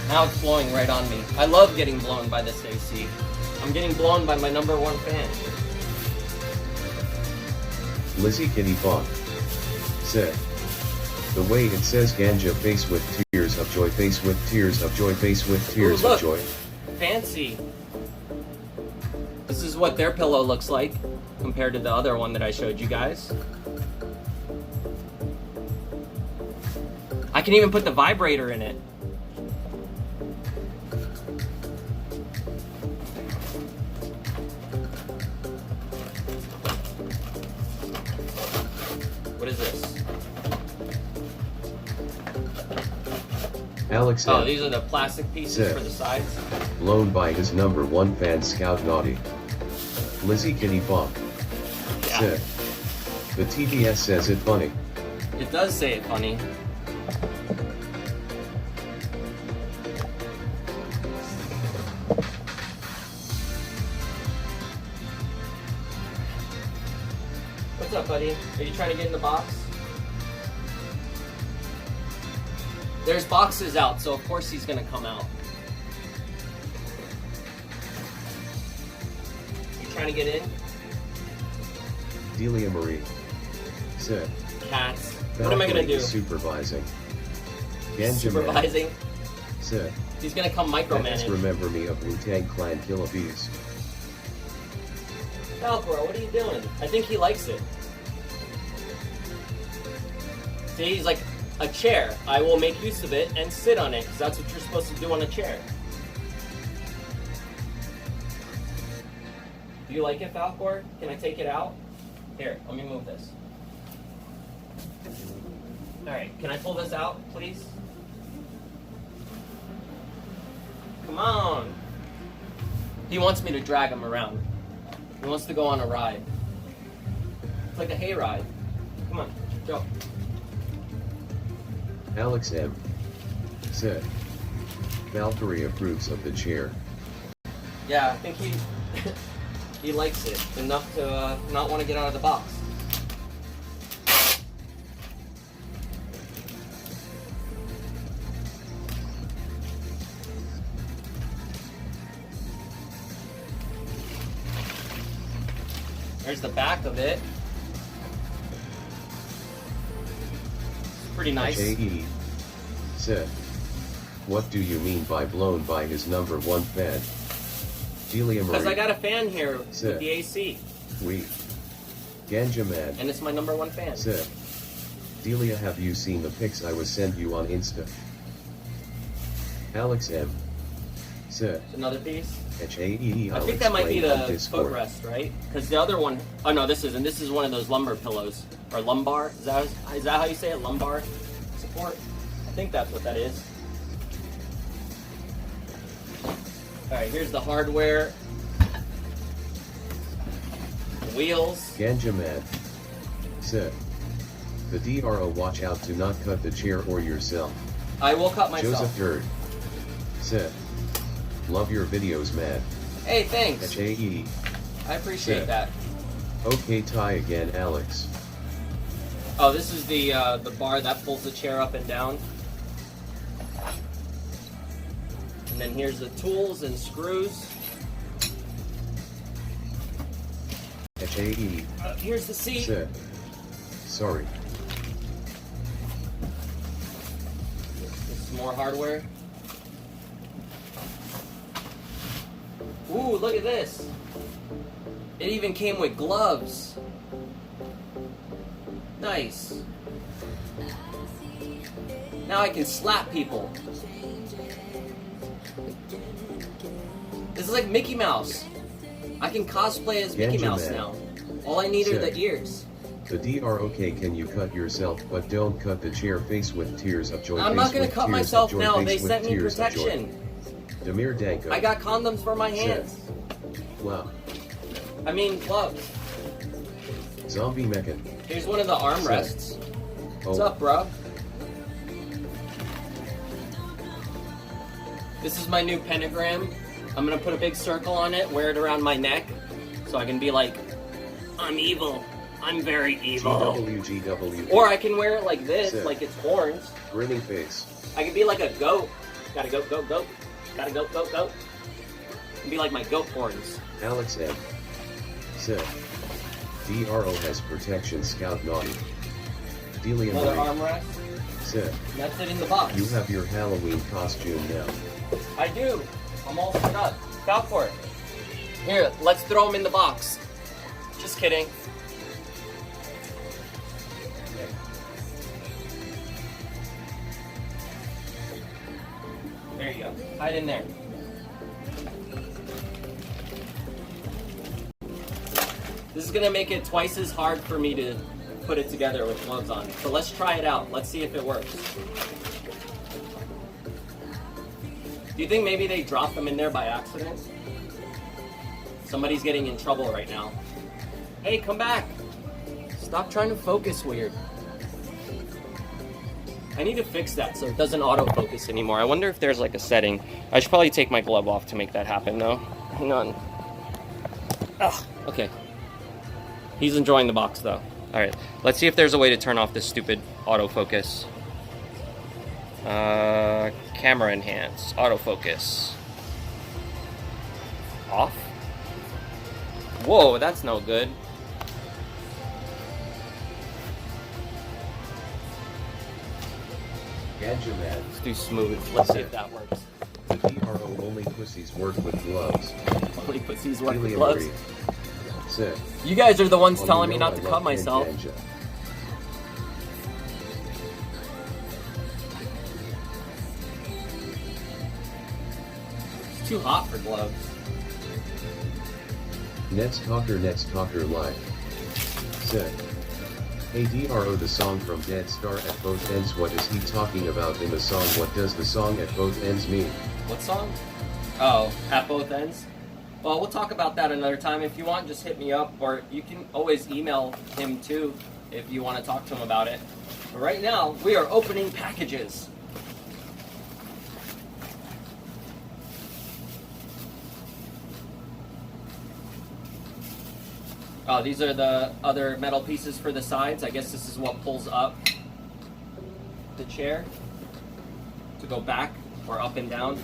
Now it's blowing right on me. I love getting blown by this AC. I'm getting blown by my #1 fan. Lizzie Kitty Fawn. Said. The way it says Ganja, face with tears of joy, face with tears of joy, face with tears Ooh, of look. joy. Fancy. This is what their pillow looks like compared to the other one that I showed you guys. I can even put the vibrator in it. What is this? Alex Oh, M. these are the plastic pieces Sick. for the sides. Blown by his #1 fan, Scout Naughty. Lizzie Kitty Fawn. Yeah. Said. The TBS says it funny. It does say it funny. What's up, buddy? Are you trying to get in the box? There's boxes out, so of course he's gonna come out. You trying to get in? Delia Marie. Said. Cats. What am I gonna Valkyrie do? is supervising. Ganja Supervising? Man. Said. He's gonna come Let's micromanage. remember me of Wu-Tang Clan Killer Bees. Valkyra, what are you doing? I think he likes it. See, he's like, a chair. I will make use of it and sit on it, because that's what you're supposed to do on a chair. Do you like it, Falcor? Can I take it out? Here, let me move this. Alright, can I pull this out, please? Come on! He wants me to drag him around. He wants to go on a ride. It's like a hayride. Come on, go. Alex M. Said. Valkyrie approves of the chair. Yeah, I think he he likes it enough to not want to get out of the box. There's the back of it. It's pretty nice. H.A.E. Said. What do you mean by blown by his #1 fan? Delia Marie. Because I got a fan here Sick. with the AC, We. Ganja Man. and it's my #1 fan. Said. Delia, have you seen the pics I was sent you on Insta? Alex M. Said. Another piece. H.A.E. I think that might be the Discord. footrest, right? Because the other one, oh no, this isn't. This is one of those lumbar pillows, or lumbar. Is that how you say it? Lumbar support? I think that's what that is. All right, here's the hardware. The wheels. Ganja Man. Said. The DRO, watch out to not cut the chair or yourself. I will cut myself. Joseph Hurd. Said. Love your videos, man. Hey, thanks. HAE. I appreciate that. Okay, tie again, Alex. Oh, this is the bar that pulls the chair up and down. And then here's the tools and screws. HAE. Here's the seat. Sit. Sorry. This is more hardware. Ooh, look at this. It even came with gloves. Nice. Now I can slap people. This is like Mickey Mouse. I can cosplay as Mickey Mouse now. All I need are the ears. The DRO, can you cut yourself, but don't cut the chair face with tears of joy. I'm not gonna cut myself now. They sent me protection. Demir Danko. I got condoms for my hands. Wow. I mean gloves. Zombie Mechan. Here's one of the armrests. What's Oh. up, bro? This is my new pentagram. I'm gonna put a big circle on it, wear it around my neck, so I can be like, I'm evil. I'm very evil. GW. Or I can wear it like this, Sick. like it's horns. Grinning face. I can be like a goat. Gotta go, go, go. Gotta go, go, go. And be like my goat horns. Alex M. Sit. DRO has protection, Scout naughty. Delia Another Marie. armrest. Sit. That's it in the box. You have your Halloween costume now. I do. I'm all set up. Stop for it. Here, let's throw them in the box. Just kidding. There you go. Hide in there. This is gonna make it twice as hard for me to put it together with gloves on. So let's try it out. Let's see if it works. Do you think maybe they dropped them in there by accident? Somebody's getting in trouble right now. Hey, come back! Stop trying to focus weird. I need to fix that so it doesn't autofocus anymore. I wonder if there's like a setting. I should probably take my glove off to make that happen though. Hang on. Ugh, okay. He's enjoying the box though. Alright, let's see if there's a way to turn off this stupid autofocus. Camera enhance, autofocus. Off? Whoa, that's no good. Ganja man. Let's do smooth. Let's see if that works. The DRO only pussies work with gloves. Only pussies work with Delia gloves. Marie. Sit. You guys are the ones Well, telling you me know not I to love cut myself. Ganja. It's too hot for gloves. Nets Talker live. Sit. Hey DRO, the song from Dead Star at both ends, what is he talking about in the song? What does the song at both ends mean? What song? Oh, at both ends? Well, we'll talk about that another time. If you want, just hit me up, or you can always email him too if you want to talk to him about it. But right now, we are opening packages. Oh, these are the other metal pieces for the sides. I guess this is what pulls up the chair to go back or up and down.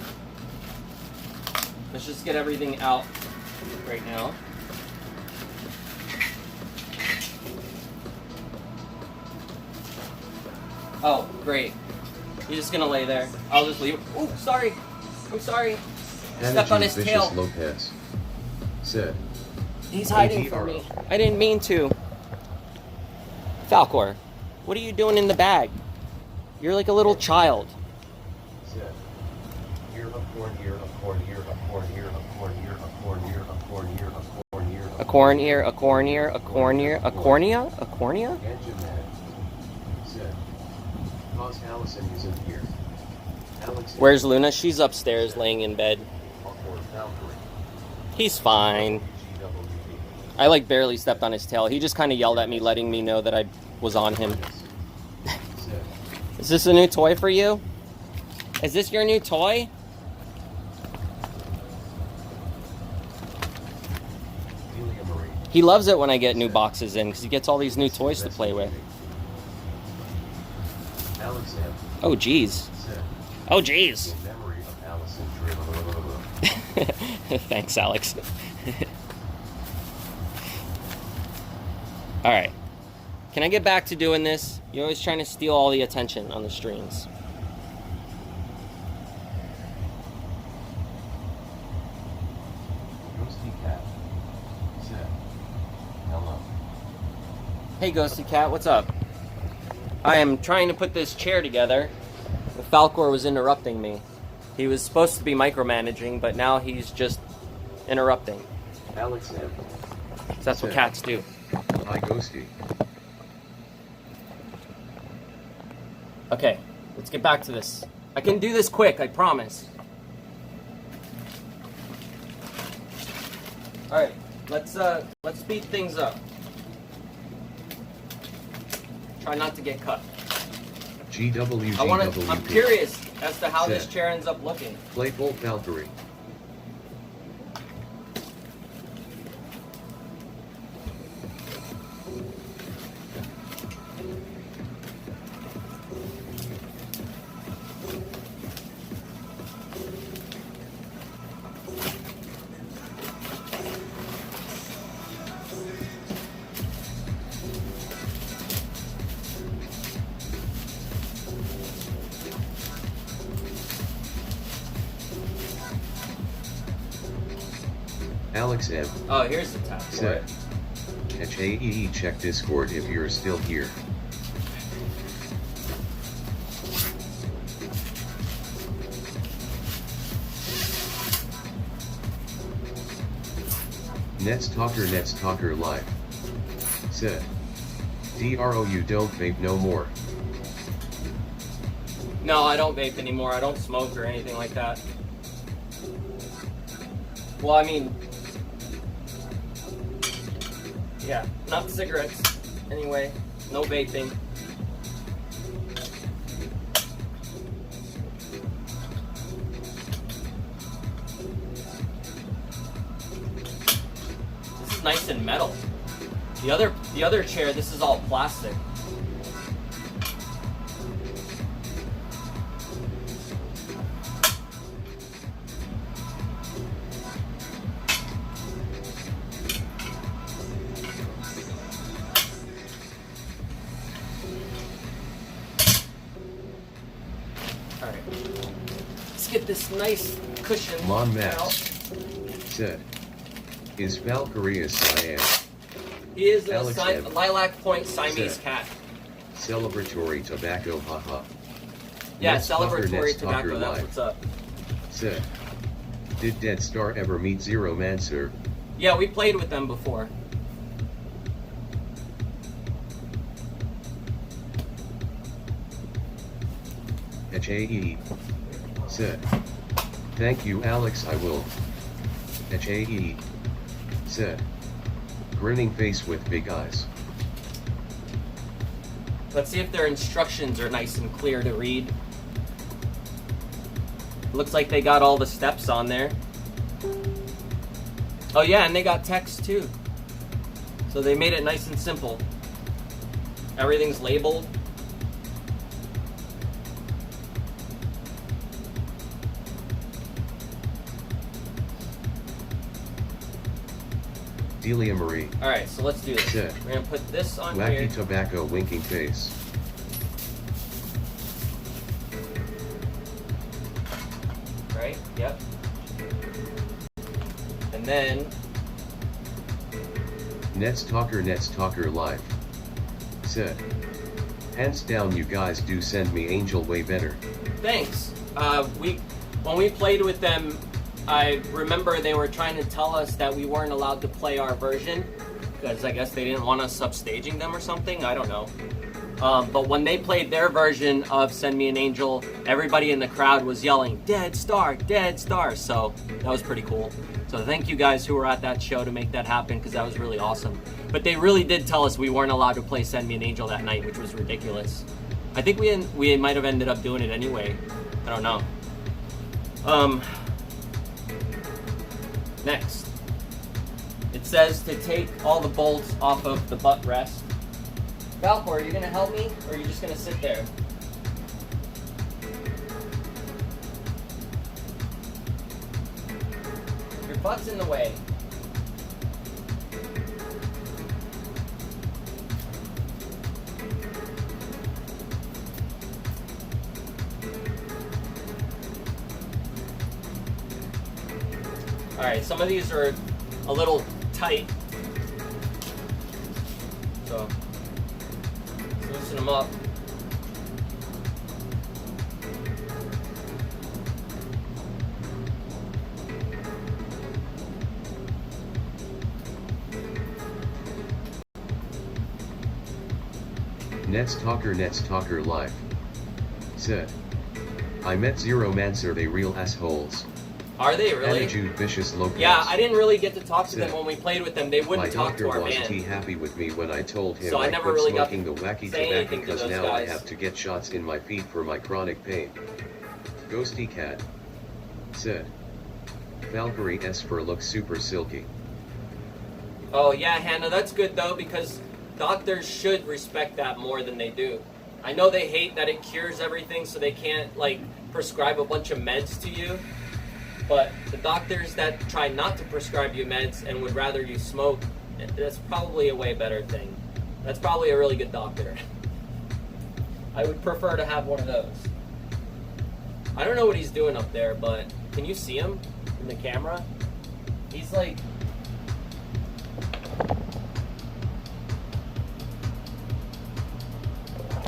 Let's just get everything out right now. Oh, great. You're just gonna lay there. I'll just leave. Oh, sorry. I'm sorry. Stepped on his tail. Lopez. Sit. He's hiding from me. I didn't mean to. Falcor, what are you doing in the bag? You're like a little child. Sit. Ear of corn, ear of corn, ear of corn, ear of corn, ear of corn, ear of corn, ear of corn, ear of A corn ear, a corn ear, a corn ear, a cornea, a cornea? Ganja man. Sit. Cause Allison isn't here. Alex. Where's Luna? She's upstairs laying in bed. He's fine. I like barely stepped on his tail. He just kind of yelled at me, letting me know that I was on him. Is this a new toy for you? Is this your new toy? He loves it when I get new boxes in because he gets all these new toys to play with. Alex M. Oh, geez. Oh, geez. In memory of Allison Drill. Thanks, Alex. All right. Can I get back to doing this? You're always trying to steal all the attention on the streams. Ghosty Cat said, hello. Hey, Ghosty Cat, what's up? I am trying to put this chair together. Falcor was interrupting me. He was supposed to be micromanaging, but now he's just interrupting. Alex M. So that's what cats do. Hi, Ghosty. Okay, let's get back to this. I can do this quick, I promise. Alright, let's speed things up. Try not to get cut. GWGWP. I'm curious as to how this chair ends up looking. Playful Valkyrie. Alex M. Oh, here's the tab for it. HAEE, check Discord if you're still here. Nets Talker live. Said. DRO, you don't vape no more. No, I don't vape anymore. I don't smoke or anything like that. Well, I mean, yeah, not cigarettes. Anyway, no vaping. This is nice and metal. The other chair, this is all plastic. Get this nice cushion Lon out. Max said, is Valkyrie a Cyan? He is a Lilac Point Siamese said, cat. Celebratory tobacco, haha. Yeah, Nets celebratory Talker tobacco, that's live. what's up. Said, did Dead Star ever meet Zero Mancer? Yeah, we played with them before. HAE said, thank you Alex, I will. HAE said, grinning face with big eyes. Let's see if their instructions are nice and clear to read. Looks like they got all the steps on there. Oh yeah, and they got text too. So they made it nice and simple. Everything's labeled. Delia Marie. Alright, so let's do this. Said, we're gonna put this on wacky here. tobacco winking face. Right? Yep. And then Nets Talker live. Said, hands down you guys do send me Angel way better. thanks. When we played with them, I remember they were trying to tell us that we weren't allowed to play our version because I guess they didn't want us substaging them or something. I don't know. But when they played their version of Send Me an Angel, everybody in the crowd was yelling, Dead Star, Dead Star. So that was pretty cool. So thank you guys who were at that show to make that happen because that was really awesome. But they really did tell us we weren't allowed to play Send Me an Angel that night, which was ridiculous. I think we might have ended up doing it anyway. I don't know. Next. It says to take all the bolts off of the butt rest. Falcor, are you gonna help me, or are you just gonna sit there? Your butt's in the way. Alright, some of these are a little tight. So, let's loosen them up. Nets Talker Live. Said. I met Zero Mancer, they real assholes. Are they really? Attitude vicious locals. Yeah, I didn't really get to talk to them when we played with them. They wouldn't talk to our My doctor man. wasn't happy with me when I told him So I never really got smoking the wacky say tobacco anything to because those now guys. I have to get shots in my feet for my chronic pain. Ghosty Cat. Said. Valkyrie S for looks super silky. Oh yeah, Hannah, that's good though, because doctors should respect that more than they do. I know they hate that it cures everything, so they can't like prescribe a bunch of meds to you. But the doctors that try not to prescribe you meds and would rather you smoke, that's probably a way better thing. That's probably a really good doctor. I would prefer to have one of those. I don't know what he's doing up there, but can you see him in the camera? He's like...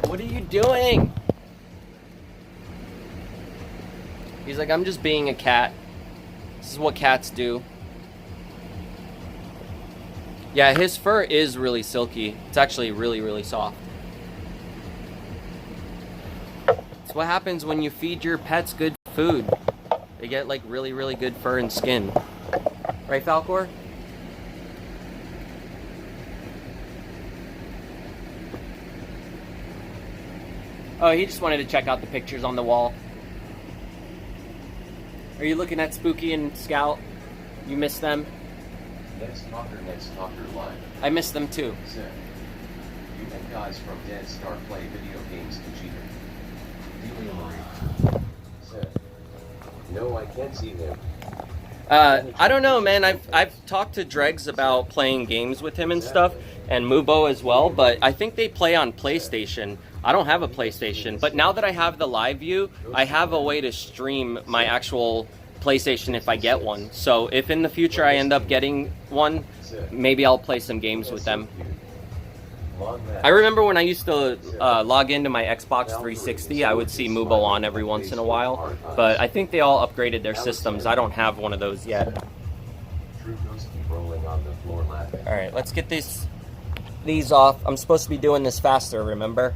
What are you doing? He's like, I'm just being a cat. This is what cats do. Yeah, his fur is really silky. It's actually really, really soft. It's what happens when you feed your pets good food. They get like really, really good fur and skin. Right, Falcor? Oh, he just wanted to check out the pictures on the wall. Are you looking at Spooky and Scout? You miss them? Nets Talker Live. I miss them too. Said. You and guys from Dead Star play video games to cheater. Delia Marie. Said. No, I can't see him. I don't know, man. I've talked to Dregs about playing games with him and stuff, and Mubo as well, but I think they play on PlayStation. I don't have a PlayStation, but now that I have the live view, I have a way to stream my actual PlayStation if I get one. So if in the future I end up getting one, maybe I'll play some games with them. I remember when I used to log into my Xbox 360, I would see Mubo on every once in a while, but I think they all upgraded their systems. I don't have one of those yet. Alright, let's get these off. I'm supposed to be doing this faster, remember?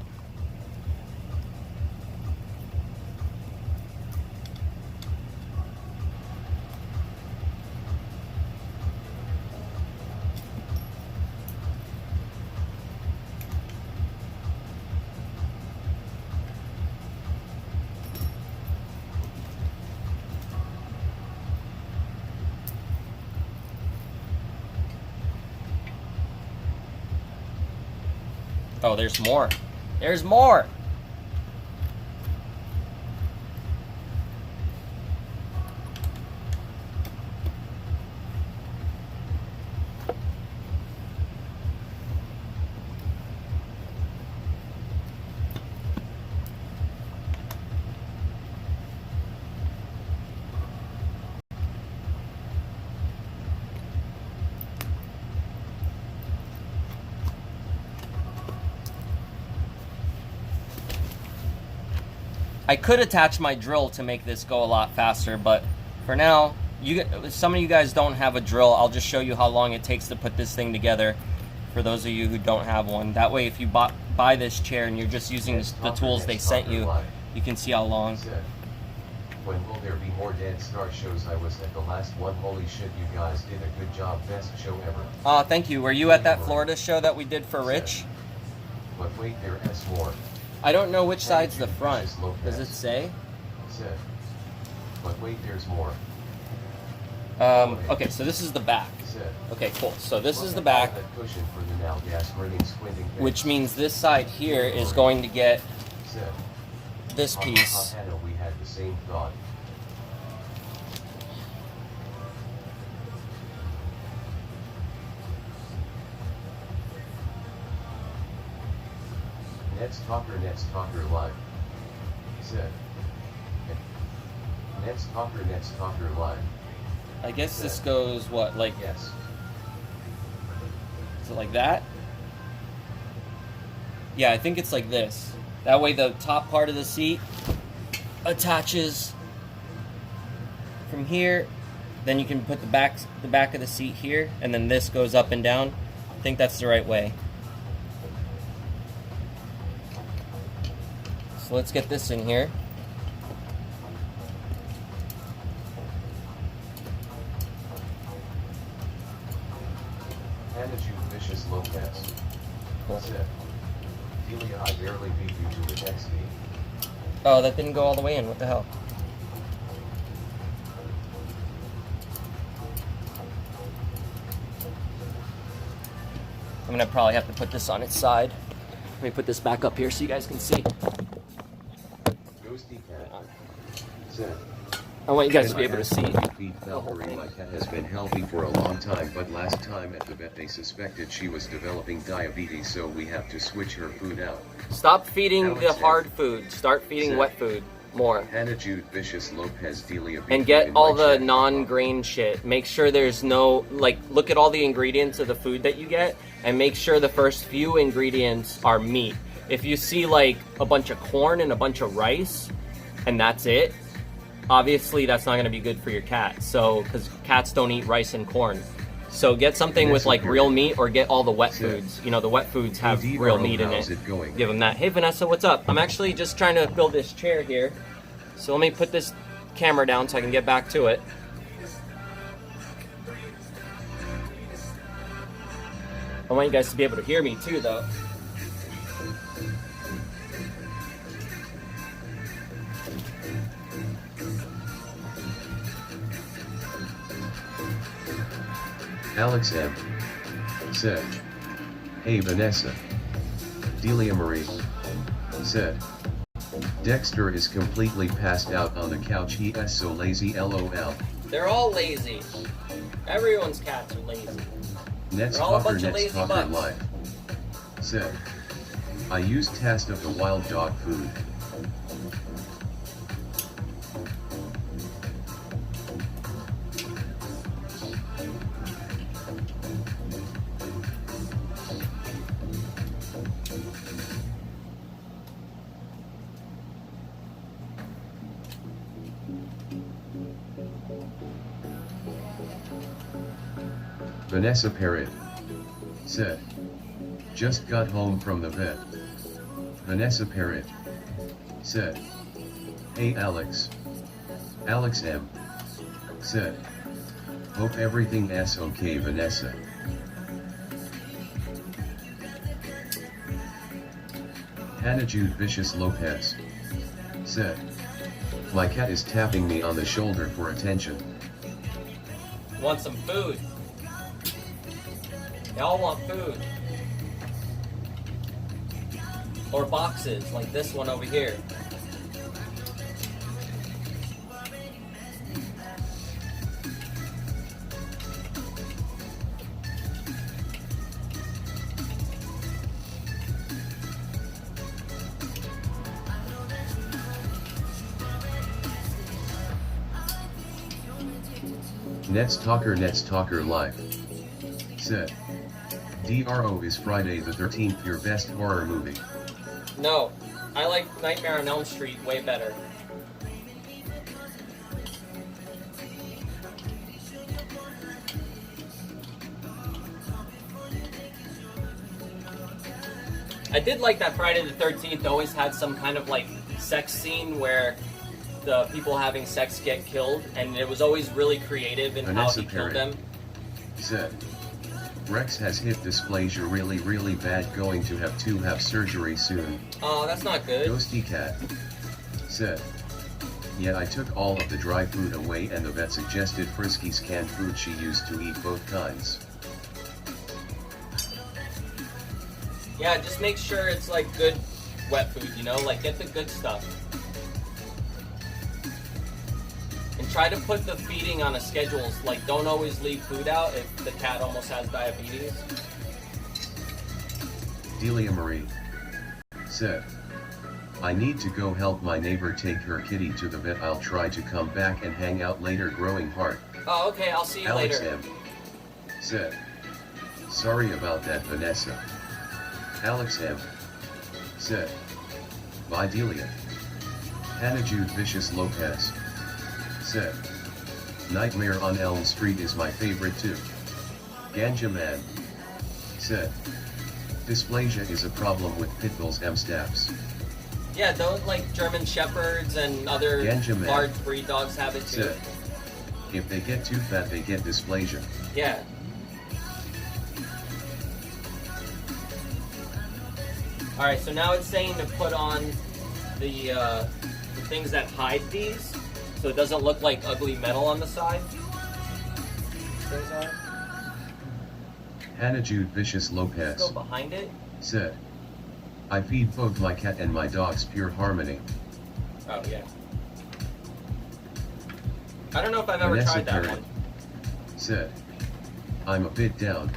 Oh, there's more. There's more! I could attach my drill to make this go a lot faster, but for now, some of you guys don't have a drill. I'll just show you how long it takes to put this thing together for those of you who don't have one. That way, if you buy this chair and you're just using the tools they sent you, you can see how long. When will there be more Dead Star shows? I was at the last one. Holy shit, you guys did a good job. Best show ever. Aw, thank you. Were you at that Florida show that we did for Rich? But wait, there is more. I don't know which side's the front. Does it say? Said. But wait, there's more. Okay, so this is the back. Set. Okay, cool. So this Look is the at back, that cushion for the now gas burning squinting face. which means this side here is going to get Set. this piece. Hannah, we had the same thought. Next talker live. Set. Next talker live. I guess this goes, what, like, Yes. is it like that? Yeah, I think it's like this. That way the top part of the seat attaches from here. Then you can put the back of the seat here, and then this goes up and down. I think that's the right way. So let's get this in here. Hannah Jude Vicious Lopez. Cool. Set. Delia, I barely beat you to the XD. Oh, that didn't go all the way in. What the hell? I'm gonna probably have to put this on its side. Let me put this back up here so you guys can see. Ghosty cat. Set. I want you guys to be able to see. Feed Valkyrie. My cat has been healthy for a long time, but last time at the vet they suspected she was developing diabetes, so we have to switch her food out. Stop feeding the Alex, hard food. Start feeding Zach. wet food more. Hannah Jude Vicious Lopez Delia. And get all the non-grain shit. Make sure there's no, like, look at all the ingredients of the food that you get and make sure the first few ingredients are meat. If you see like a bunch of corn and a bunch of rice and that's it, obviously that's not going to be good for your cat. So, because cats don't eat rice and corn. So get something with like real meat or get all the wet foods. You know, the wet foods have real meat in it. Give them that. Hey Vanessa, what's up? I'm actually just trying to build this chair here. So let me put this camera down so I can get back to it. I want you guys to be able to hear me too though. Alex M. said, "Hey Vanessa." Delia Marie said, "Dexter is completely passed out on the couch. He is so lazy, lol." They're all lazy. Everyone's cats are lazy. Next They're all a talker, bunch of next lazy talker butts. live. Said, "I used test of the wild dog food." Vanessa Parrott said, "Just got home from the vet." Vanessa Parrott said, "Hey Alex." Alex M. said, "Hope everything is okay Vanessa." Hannah Jude Vicious Lopez said, "My cat is tapping me on the shoulder for attention." Want some food? They all want food. Or boxes, like this one over here. Next Talker Live said, DRO is Friday the 13th your best horror movie. No, I like Nightmare on Elm Street way better. I did like that Friday the 13th always had some kind of like sex scene where the people having sex get killed, and it was always really creative in how he killed them. Said, Rex has hip dysplasia really bad, going to have surgery soon. Oh, that's not good. Ghosty Cat said, Yeah, I took all of the dry food away and the vet suggested Frisky's canned food. She used to eat both kinds. Yeah, just make sure it's like good wet food, you know, like get the good stuff. And try to put the feeding on a schedule, like don't always leave food out if the cat almost has diabetes. Delia Marie said, I need to go help my neighbor take her kitty to the vet. I'll try to come back and hang out later. Growing heart. Oh, okay, I'll see you Alex later. M. said, sorry about that, Vanessa. Alex M. said, bye Delia. Hannah Jude Vicious Lopez said, Nightmare on Elm Street is my favorite too. Ganja Man said, dysplasia is a problem with pit bulls and staffs. Yeah, don't like German Shepherds and other large breed dogs have it too. Said, if they get too fat, they get dysplasia. Yeah. Alright, so now it's saying to put on the things that hide these, so it doesn't look like ugly metal on the side. Things are. Hannah Jude Vicious Lopez Let's go behind it. Said, I feed both my cat and my dogs Pure Harmony. Oh yeah. I don't know if I've ever Vanessa tried that Perrin one. Said, I'm a bit down.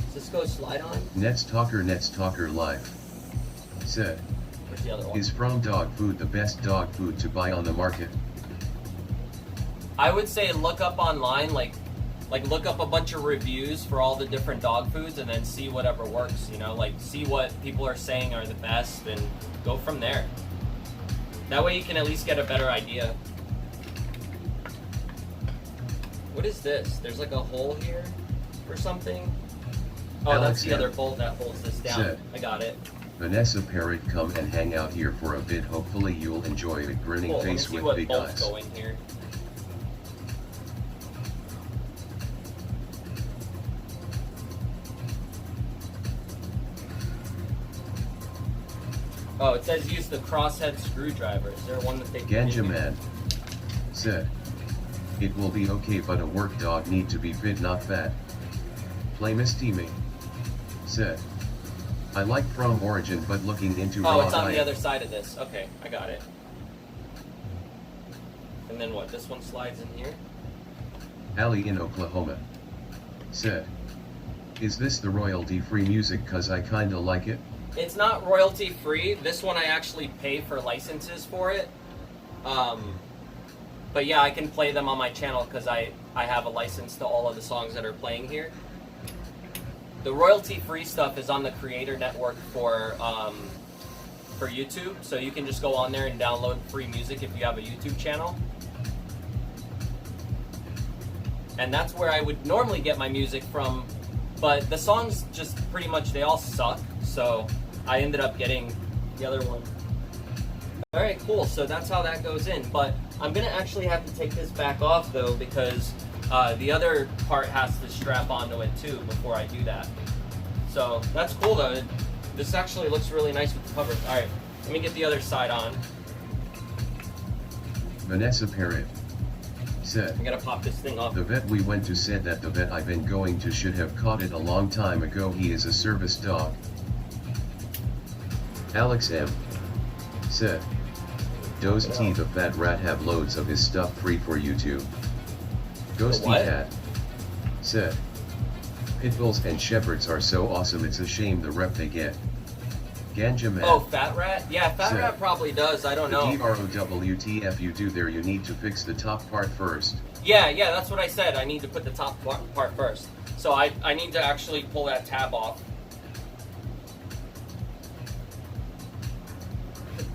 Does this go slide on? Nets Talker Life said, Where's the other one? is From Dog Food the best dog food to buy on the market? I would say look up online, like look up a bunch of reviews for all the different dog foods and then see whatever works, you know, like see what people are saying are the best and go from there. That way you can at least get a better idea. What is this? There's like a hole here or something? Oh, Alex that's the other bolt that holds this down. Said, I got it. Vanessa Parrott, come and hang out here for a bit. Hopefully you'll enjoy it. Grinning Cool, face let me see with what big bolts eyes. go in here. Oh, it says use the crosshead screwdriver. Is there one that they can Ganja use? Man said, it will be okay, but a work dog need to be fit, not fat. Play Miss Teamy said, I like From Origin, but looking into Oh, raw it's on diet. the other side of this. Okay, I got it. And then what? This one slides in here? Ali in Oklahoma said, is this the royalty-free music? Cause I kinda like it. It's not royalty free. This one I actually pay for licenses for it. But yeah, I can play them on my channel because I have a license to all of the songs that are playing here. The royalty free stuff is on the Creator Network for YouTube, so you can just go on there and download free music if you have a YouTube channel. And that's where I would normally get my music from, but the songs just pretty much, they all suck, so I ended up getting the other one. Alright, cool, so that's how that goes in, but I'm going to actually have to take this back off though, because the other part has to strap onto it too before I do that. So that's cool though. This actually looks really nice with the cover. Alright, let me get the other side on. Vanessa Parrott said, I gotta pop this thing off. the vet we went to said that the vet I've been going to should have caught it a long time ago. He is a service dog. Alex M. said, Does T the fat rat have loads of his stuff free for YouTube? Ghosty what? Cat said, Pit bulls and shepherds are so awesome, it's a shame the rep they get. Ganja Man Oh, Fat Rat? Yeah, Fat said, Rat probably does, I don't know. The DROWTF you do there, you need to fix the top part first. Yeah, that's what I said. I need to put the top part first. So I need to actually pull that tab off.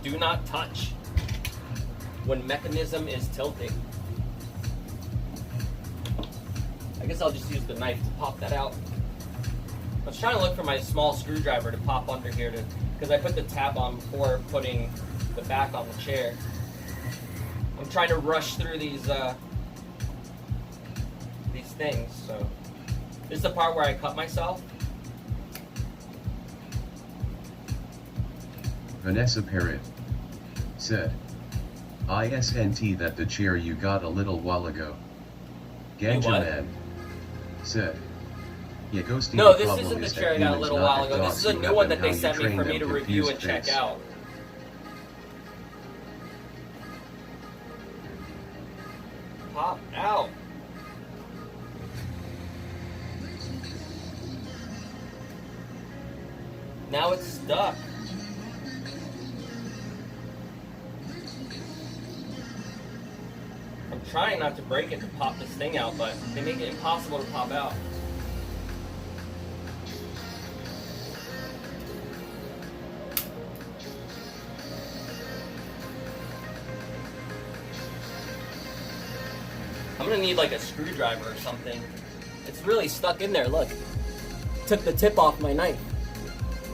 Do not touch when mechanism is tilting. I guess I'll just use the knife to pop that out. I was trying to look for my small screwdriver to pop under here because I put the tab on before putting the back on the chair. I'm trying to rush through these things, so this is the part where I cut myself. Vanessa Parrott said, ISNT that the chair you got a little while ago. Ganja what? Man said. Yeah, Ghosty, No, the this problem isn't the is chair I that got a humans, little not while the ago. dogs This is a who new have one them, that they how you sent me train for me them to review and confused check face. out. Pop out. Now it's stuck. I'm trying not to break it to pop this thing out, but they make it impossible to pop out. I'm gonna need like a screwdriver or something. It's really stuck in there, look. Took the tip off my knife.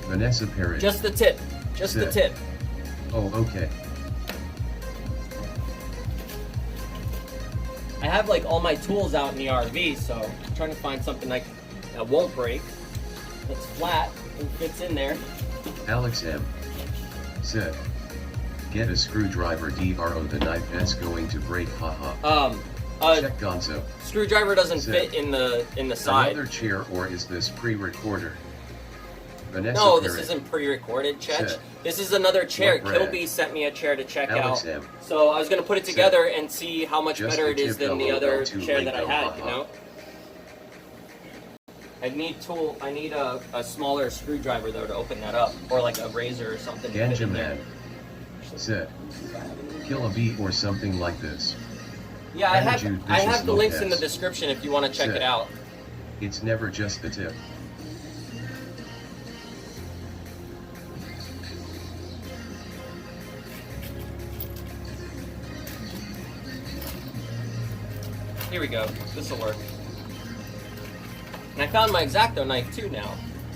Vanessa Perry. Just the tip. Just the tip. Oh, okay. I have like all my tools out in the RV, so I'm trying to find something like that won't break, that's flat and fits in there. Alex M. said. Get a screwdriver, DRO, the knife that's going to break, haha. Check Gonzo. Screwdriver doesn't fit in the side. Another chair, or is this pre-recorder? Vanessa No, Perry this isn't pre-recorded, Chetch. said. This is another chair. What brand? Kilby sent me a chair to check Alex out. M. So I was gonna put it together and see how much Just better the it is tip than the LOL other too chair late that I though, had, you haha. know? I need a smaller screwdriver though to open that up. Or like a razor or something to fit Ganja in there. Man said. Kill a bee or something like this. Yeah, I Attitude have Vicious the links in the Lopez description if you want to check said. it out. It's never just the tip. Here we go. This will work. And I found my X-Acto knife too now,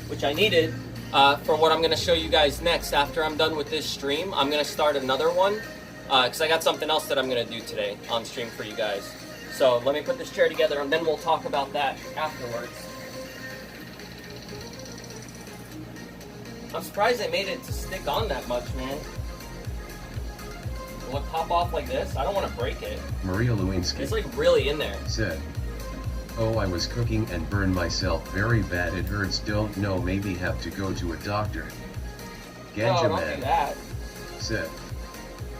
which I needed for what I'm going to show you guys next. After I'm done with this stream, I'm going to start another one because I got something else that I'm going to do today on stream for you guys. So let me put this chair together and then we'll talk about that afterwards. I'm surprised they made it to stick on that much, man. Will it pop off like this? I don't want to break it. Maria Lewinsky It's like really in there. said. Oh, I was cooking and burned myself very bad, it hurts, don't know, maybe have to go to a doctor. Ganja Oh, don't do Man that. said.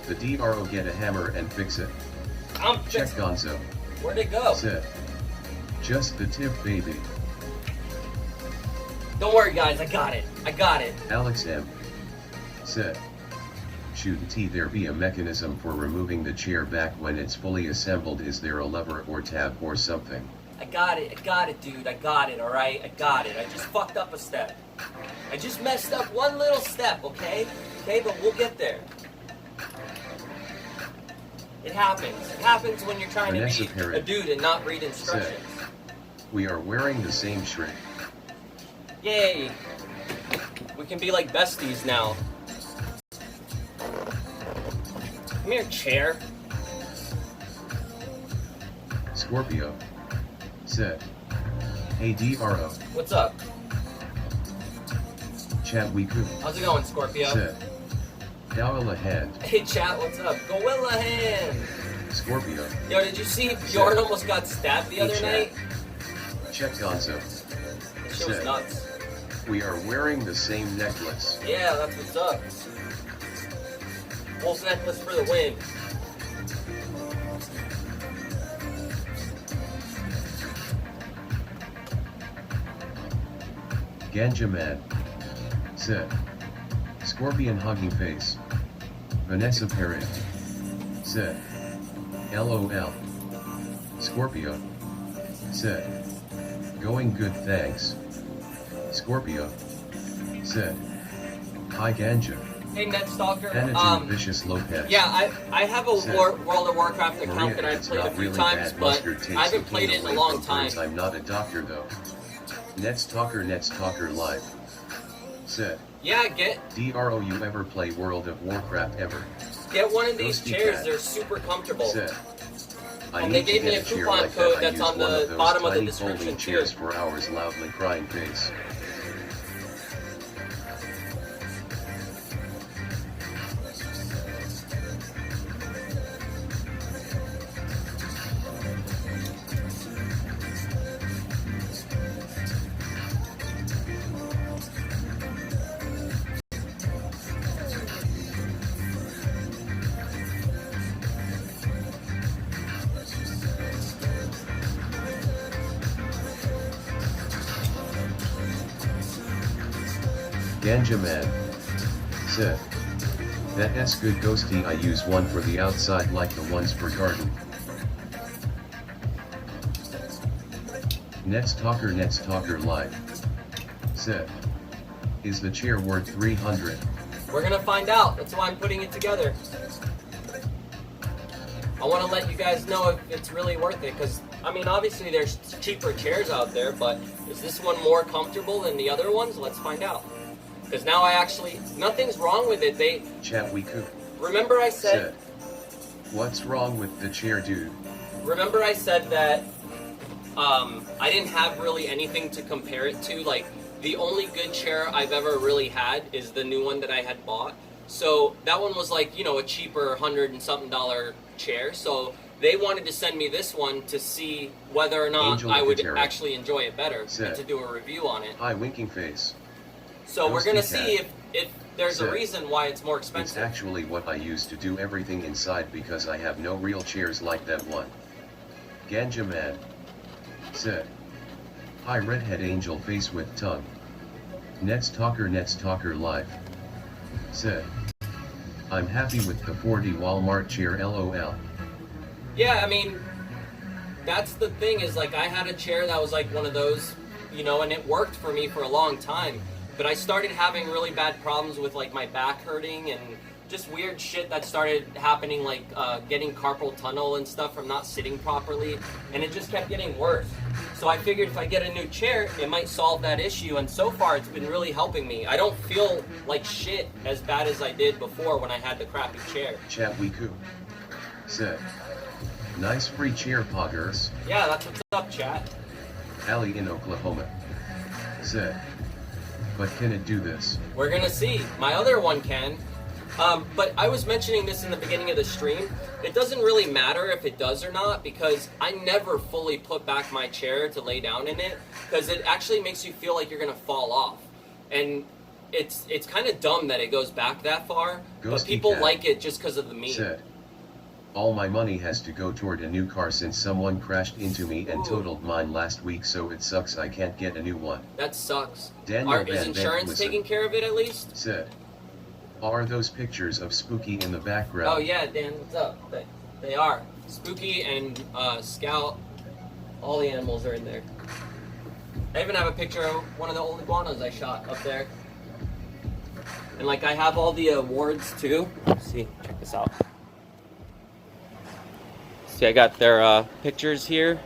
The DRO, get a hammer and fix it. Check Gonzo Where'd it go? said. Just the tip, baby. Don't worry, guys. I got it. I got it. Alex M. said. Shouldn't there be a mechanism for removing the chair back when it's fully assembled? Is there a lever or tab or something? I got it. I got it, dude. I got it, alright? I got it. I just fucked up a step. I just messed up one little step, okay? Okay, but we'll get there. It happens. It happens when you're trying Vanessa to be Perry a dude and not read instructions. We are wearing the same shirt. Yay! We can be like besties now. Come here, chair. Scorpio said. Hey DRO. What's up? Chat Wiku How's it going, Scorpio? said. Dowla hand. Hey, chat, what's up? Gorilla hand! Scorpio. Yo, did you see Jordan almost got stabbed the other chat. night? Check Gonzo That shit was said. nuts. We are wearing the same necklace. Yeah, that's what's up. Wolf necklace for the win. Ganja Man said. Scorpion hugging face. Vanessa Perry said. LOL. Scorpio said. Going good, thanks. Scorpio said. Hi Ganja. Hey, Netstalker. Attitude Vicious Lopez. Yeah, I have a said. World of Warcraft account Maria, that I've it's played a not few really times, bad. but Mustard takes I haven't the played pain it in a away long from time. birds. I'm not a doctor though. Netstalker live said. Yeah, get DRO, you ever play World of Warcraft ever? one of these Ghosty chairs. Cat They're super comfortable. said. I And need they gave to me get a chair coupon like code that. I that's used on one the of those bottom of the tiny description, folding too. chairs for hours, loudly crying face. Ganja Man said, that's good ghosty, I use one for the outside like the ones for garden. Next Talker Live said, is the chair worth 300? We're gonna find out. That's why I'm putting it together. I want to let you guys know if it's really worth it, because I mean, obviously there's cheaper chairs out there, but is this one more comfortable than the other ones? Let's find out. Because now I actually, nothing's wrong with it. Chat we could. Remember I said, what's wrong with the chair, dude? Remember I said that I didn't have really anything to compare it to. Like, the only good chair I've ever really had is the new one that I had bought. So that one was like, you know, a cheaper $100 and something chair. So they wanted to send me this one to see whether or not I would actually enjoy it better and to do a review on it. Hi, winking face. So we're gonna see if there's a reason why it's more expensive. It's actually what I use to do everything inside because I have no real chairs like that one. Ganja Man said, hi redhead angel face with tongue. Next Talker Live said, I'm happy with the 40 Walmart chair LOL. Yeah, I mean, that's the thing is, like, I had a chair that was like one of those, you know, and it worked for me for a long time. But I started having really bad problems with, like, my back hurting and just weird shit that started happening, like getting carpal tunnel and stuff from not sitting properly. And it just kept getting worse. So I figured if I get a new chair, it might solve that issue. And so far, it's been really helping me. I don't feel like shit as bad as I did before when I had the crappy chair. Chat Wiku said, nice free chair poggers. Yeah, that's what's up, chat. Ali in Oklahoma said, but can it do this? We're gonna see. My other one can. But I was mentioning this in the beginning of the stream. It doesn't really matter if it does or not, because I never fully put back my chair to lay down in it, because it actually makes you feel like you're gonna fall off. And it's kind of dumb that it goes back that far, but people like it just because of the meme. Said, all my money has to go toward a new car since someone crashed into me and totaled mine last week, so it sucks I can't get a new one. That sucks. Daniel Is insurance taking care of it at least? Said, are those pictures of Spooky in the background? Oh yeah, Dan, what's up? They are. Spooky and Scout, all the animals are in there. I even have a picture of one of the old iguanas I shot up there. And like I have all the awards too. Let's see, check this out. See, I got their pictures here.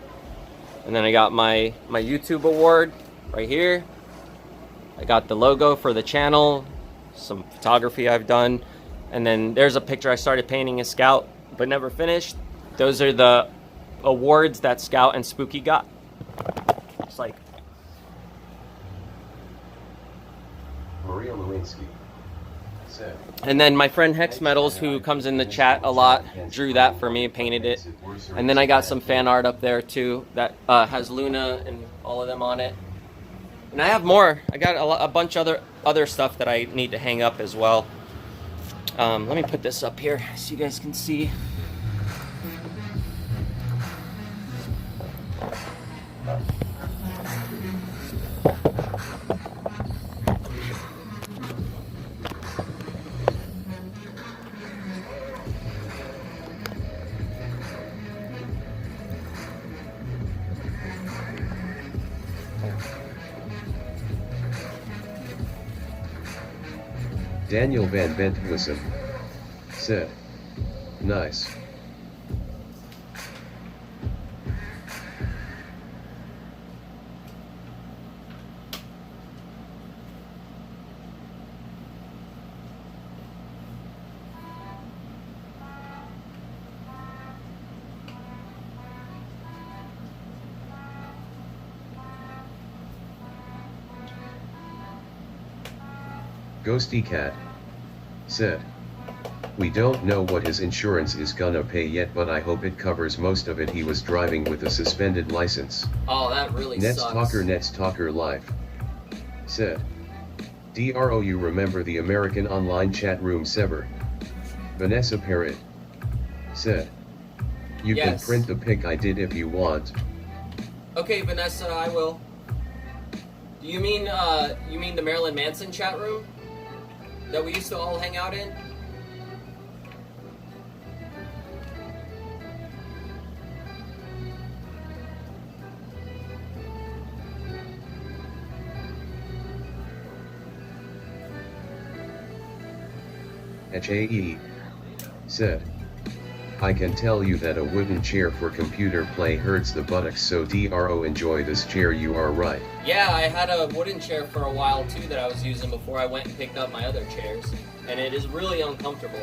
And then I got my YouTube award right here. I got the logo for the channel, some photography I've done, and then there's a picture I started painting a Scout but never finished. Those are the awards that Scout and Spooky got. It's like Maria Lewinsky said, and then my friend Hex Metals, who comes in the chat a lot, drew that for me, painted it. And then I got some fan art up there too that has Luna and all of them on it. And I have more. I got a bunch of other stuff that I need to hang up as well. Let me put this up here so you guys can see. Daniel Van Bentwissen said, nice. Ghosty Cat said, we don't know what his insurance is gonna pay yet, but I hope it covers most of it. He was driving with a suspended license. Oh, that really sucks. Next Talker Live said, DRO, you remember the American online chat room server? Vanessa Parrott said, you can print the pic I did if you want. Okay, Vanessa, I will. You mean the Marilyn Manson chat room? that we used to all hang out in? HAE said, I can tell you that a wooden chair for computer play hurts the buttocks, so DRO enjoy this chair, you are right. Yeah, I had a wooden chair for a while too that I was using before I went and picked up my other chairs, and it is really uncomfortable.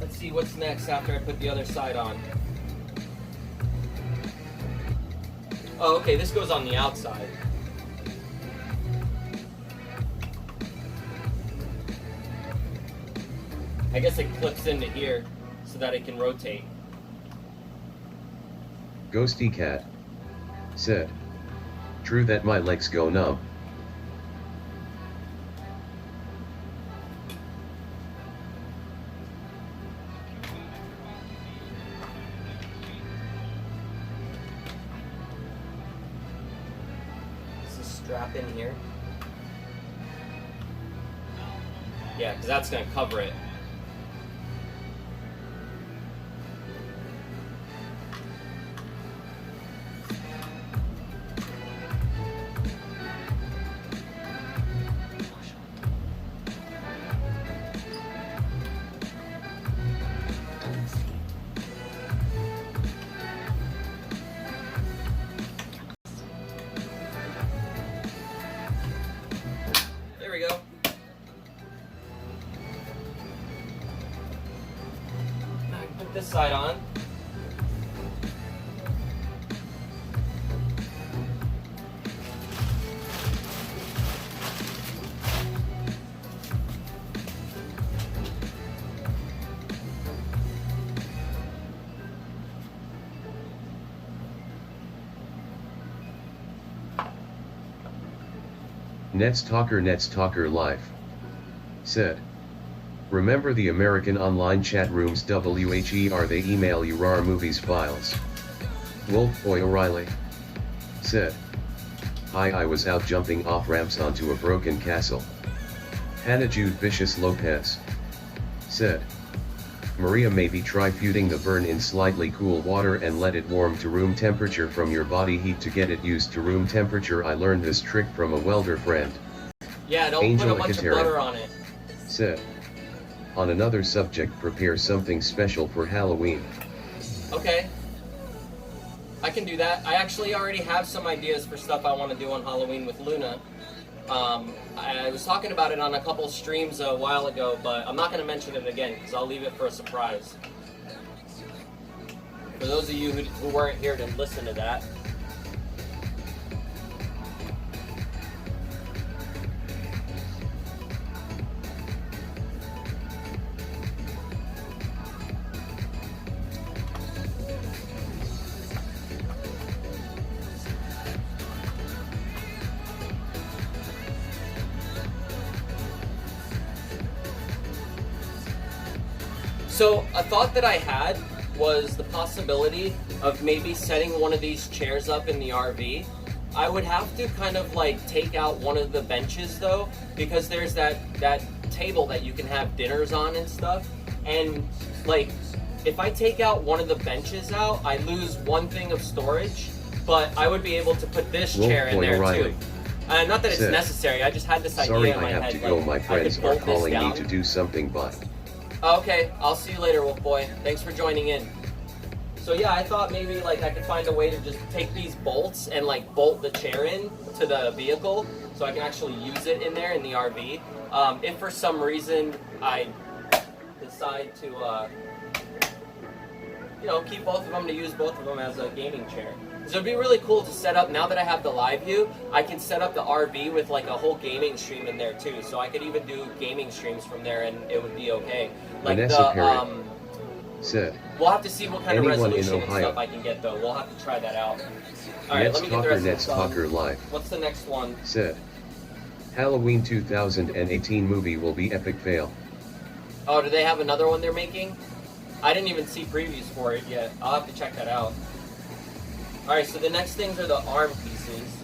Let's see what's next after I put the other side on. Oh, okay, this goes on the outside. I guess it clips into here so that it can rotate. Ghosty Cat said, true that my legs go numb. Strap in here. Yeah, because that's going to cover it. There we go. Now I can put this side on. Nets Talker Life said, remember the American online chat rooms WHER, they email you RAR movies files. Wolf Boy O'Reilly said, hi, I was out jumping off ramps onto a broken castle. Hannah Jude Vicious Lopez said, Maria, maybe try putting the burn in slightly cool water and let it warm to room temperature from your body heat to get it used to room temperature. I learned this trick from a welder friend. Yeah, don't put a bunch of butter on it. Said, on another subject, prepare something special for Halloween. Okay. I can do that. I actually already have some ideas for stuff I want to do on Halloween with Luna. I was talking about it on a couple streams a while ago, but I'm not going to mention it again because I'll leave it for a surprise. For those of you who weren't here to listen to that. So a thought that I had was the possibility of maybe setting one of these chairs up in the RV. I would have to kind of like take out one of the benches though, because there's that table that you can have dinners on and stuff. And like, if I take out one of the benches out, I lose one thing of storage, but I would be able to put this chair in there too. Not that it's necessary, I just had this idea in my head. Sorry, I have to go, my friends are calling me to do something, bye. Okay, I'll see you later, Wolf Boy. Thanks for joining in. So yeah, I thought maybe like I could find a way to just take these bolts and like bolt the chair in to the vehicle so I can actually use it in there in the RV. If for some reason I decide to, you know, keep both of them, to use both of them as a gaming chair. So it'd be really cool to set up, now that I have the live view, I can set up the RV with like a whole gaming stream in there too. So I could even do gaming streams from there and it would be okay. Like Vanessa said, we'll have to see what kind of resolution and stuff I can get though. We'll have to try that out. Alright, let me get the rest of this done. Life What's the next one? Said, Halloween 2018 movie will be epic fail. Oh, do they have another one they're making? I didn't even see previews for it yet. I'll have to check that out. Alright, so the next things are the arm pieces.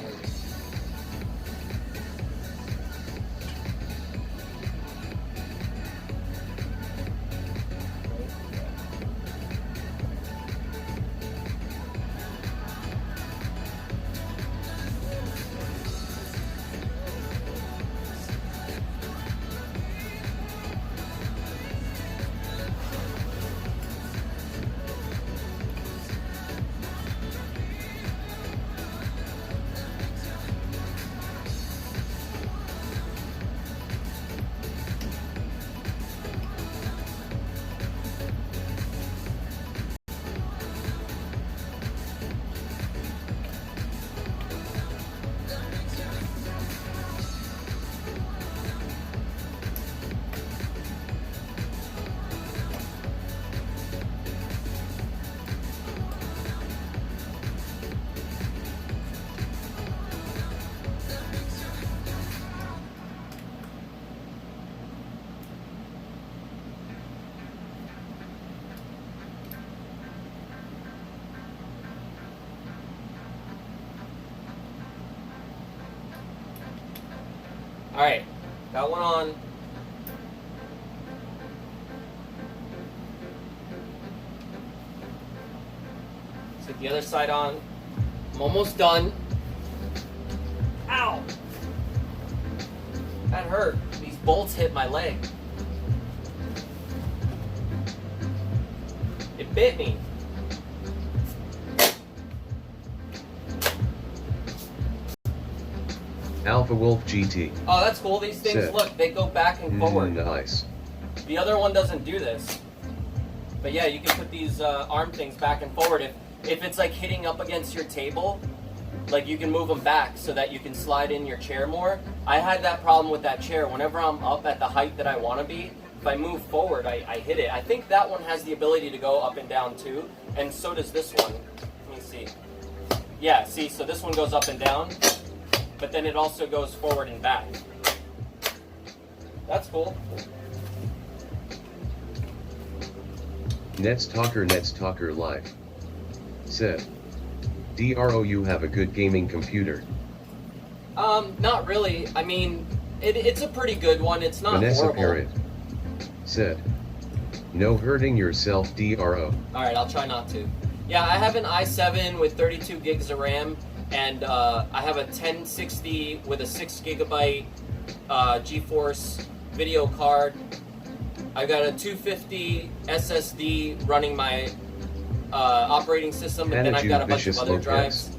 Alright, got one on. Let's get the other side on. I'm almost done. Ow! That hurt. These bolts hit my leg. It bit me. Alpha Wolf GT. Oh, that's cool. These things, Sick. look, they go back and forward. Nice. The other one doesn't do this. But yeah, you can put these arm things back and forward. If it's like hitting up against your table, like you can move them back so that you can slide in your chair more. I had that problem with that chair. Whenever I'm up at the height that I want to be, if I move forward, I hit it. I think that one has the ability to go up and down too, and so does this one. Let me see. Yeah, see, so this one goes up and down, but then it also goes forward and back. That's cool. Nets Talker Live. Said. DRO, you have a good gaming computer. Not really. I mean, it's a pretty good one. It's not Vanessa horrible. Parrott. Said. No hurting yourself, DRO. Alright, I'll try not to. Yeah, I have an i7 with 32 gigs of RAM, and I have a 1060 with a 6 gigabyte GeForce video card. I got a 250 SSD running my operating system, and then I've got a bunch of other drives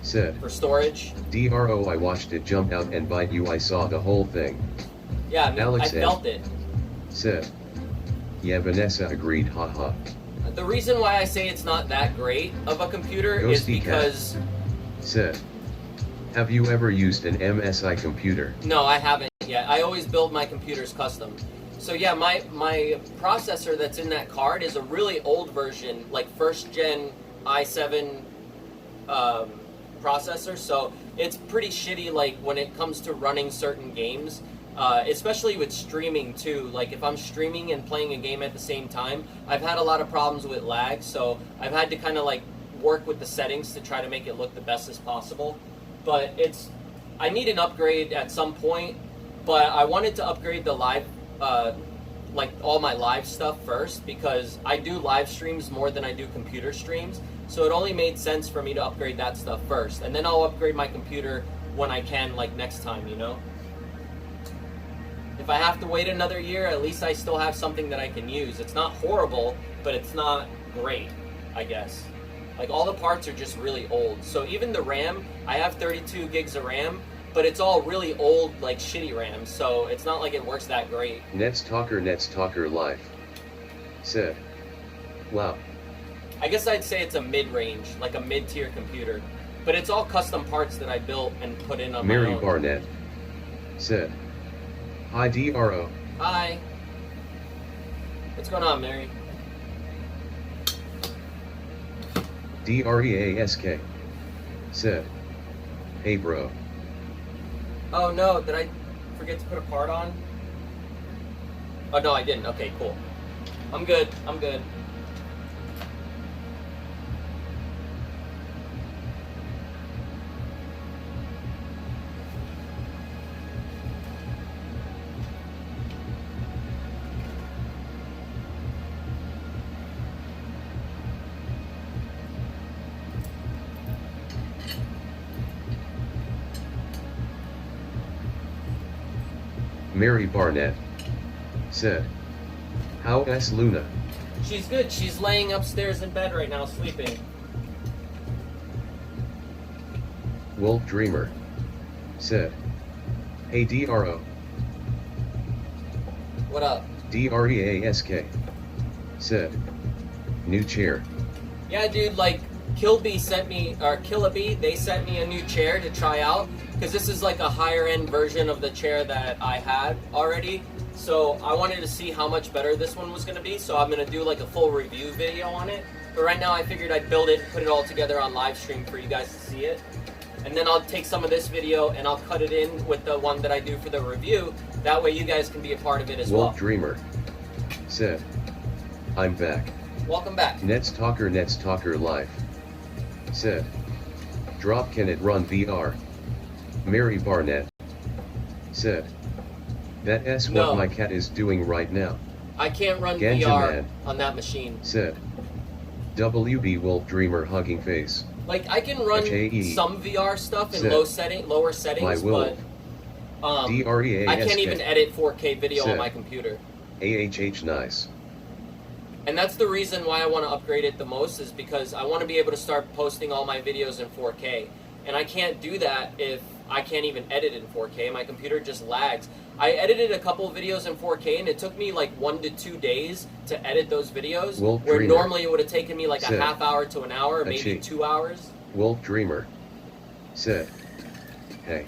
said. For storage. DRO, I watched it jump out and bite you. I saw the whole thing. Yeah, I mean, Alex I felt it. Said. Yeah, Vanessa agreed, haha. The reason why I say it's not that great of a computer is Ghosty because... Said. Have you ever used an MSI computer? No, I haven't yet. I always build my computers custom. So yeah, my processor that's in that card is a really old version, like first gen i7 processor, so it's pretty shitty like when it comes to running certain games, especially with streaming too. Like if I'm streaming and playing a game at the same time, I've had a lot of problems with lag, so I've had to kind of like work with the settings to try to make it look the best as possible. But I need an upgrade at some point, but I wanted to upgrade the live like all my live stuff first, because I do live streams more than I do computer streams, so it only made sense for me to upgrade that stuff first, and then I'll upgrade my computer when I can, like next time, you know? If I have to wait another year, at least I still have something that I can use. It's not horrible, but it's not great, I guess. Like all the parts are just really old. So even the RAM, I have 32 gigs of RAM, but it's all really old, like shitty RAM, so it's not like it works that great. Nets Talker Live. Said. Wow. I guess I'd say it's a mid-range, like a mid-tier computer. But it's all custom parts that I built and put in on Mary my own. Barnett. Said. Hi DRO. Hi. What's going on, Mary? DREASK. Said. Hey bro. Oh no, did I forget to put a part on? Oh no, I didn't. Okay, cool. I'm good. I'm good. Mary Barnett said, "How's Luna?" She's good. She's laying upstairs in bed right now, sleeping. Wolf Dreamer said, "Hey DRO." What up? DREASK said, "New chair." Yeah, dude, like, Killabee, they sent me a new chair to try out, because this is like a higher end version of the chair that I had already. So I wanted to see how much better this one was going to be, so I'm going to do like a full review video on it. But right now I figured I'd build it and put it all together on Livestream for you guys to see it. And then I'll take some of this video and I'll cut it in with the one that I do for the review. That way you guys can be a part of it as well. Wolf Dreamer said, "I'm back." Welcome back. Nets Talker Live said, "Drop, can it run VR?" Mary Barnett said, "That's what No. my cat is doing right now." I can't run Ganja VR Man on that machine. said, "WB Wolf Dreamer hugging face." Like, I can run HAE some VR stuff in said, lower settings, "My but Wolf." DREASK I can't even edit 4K video on said, my computer. AHH nice. And that's the reason why I want to upgrade it the most, is because I want to be able to start posting all my videos in 4K. And I can't do that if I can't even edit in 4K. My computer just lags. I edited a couple videos in 4K, and it took me like 1 to 2 days to edit those videos, Wolf where Dreamer normally it would have taken me like a said, half hour to an hour, maybe "Achie." 2 hours. Wolf Dreamer said, "Hey."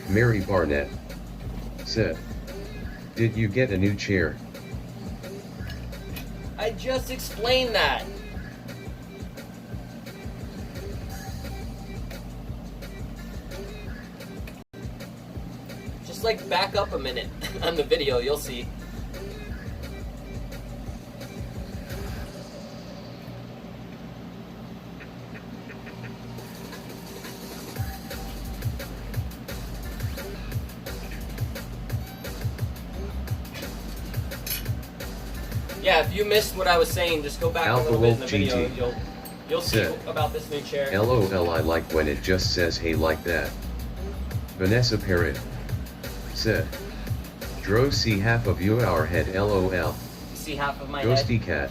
Mary Barnett said, "Did you get a new chair?" I just explained that. Just like back up a minute on the video, you'll see. Yeah, if you missed what I was saying, just go back Alpha a little bit in the Wolf video. GT You'll see said, about this new chair. LOL, I like when it just says hey like that. Vanessa Parrott said, "Dro, see half of your head LOL." See half of my Ghosty head? Cat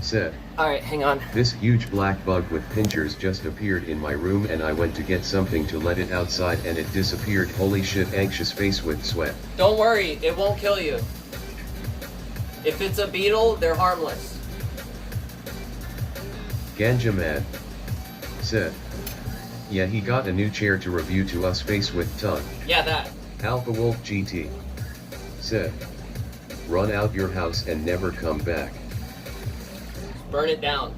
said, Alright, hang on. "This huge black bug with pinchers just appeared in my room and I went to get something to let it outside and it disappeared. Holy shit, anxious face with sweat." Don't worry, it won't kill you. If it's a beetle, they're harmless. Ganja Man said, "Yeah, he got a new chair to review to us, face with tongue." Yeah, that. Alpha Wolf GT said, "Run out your house and never come back." Burn it down.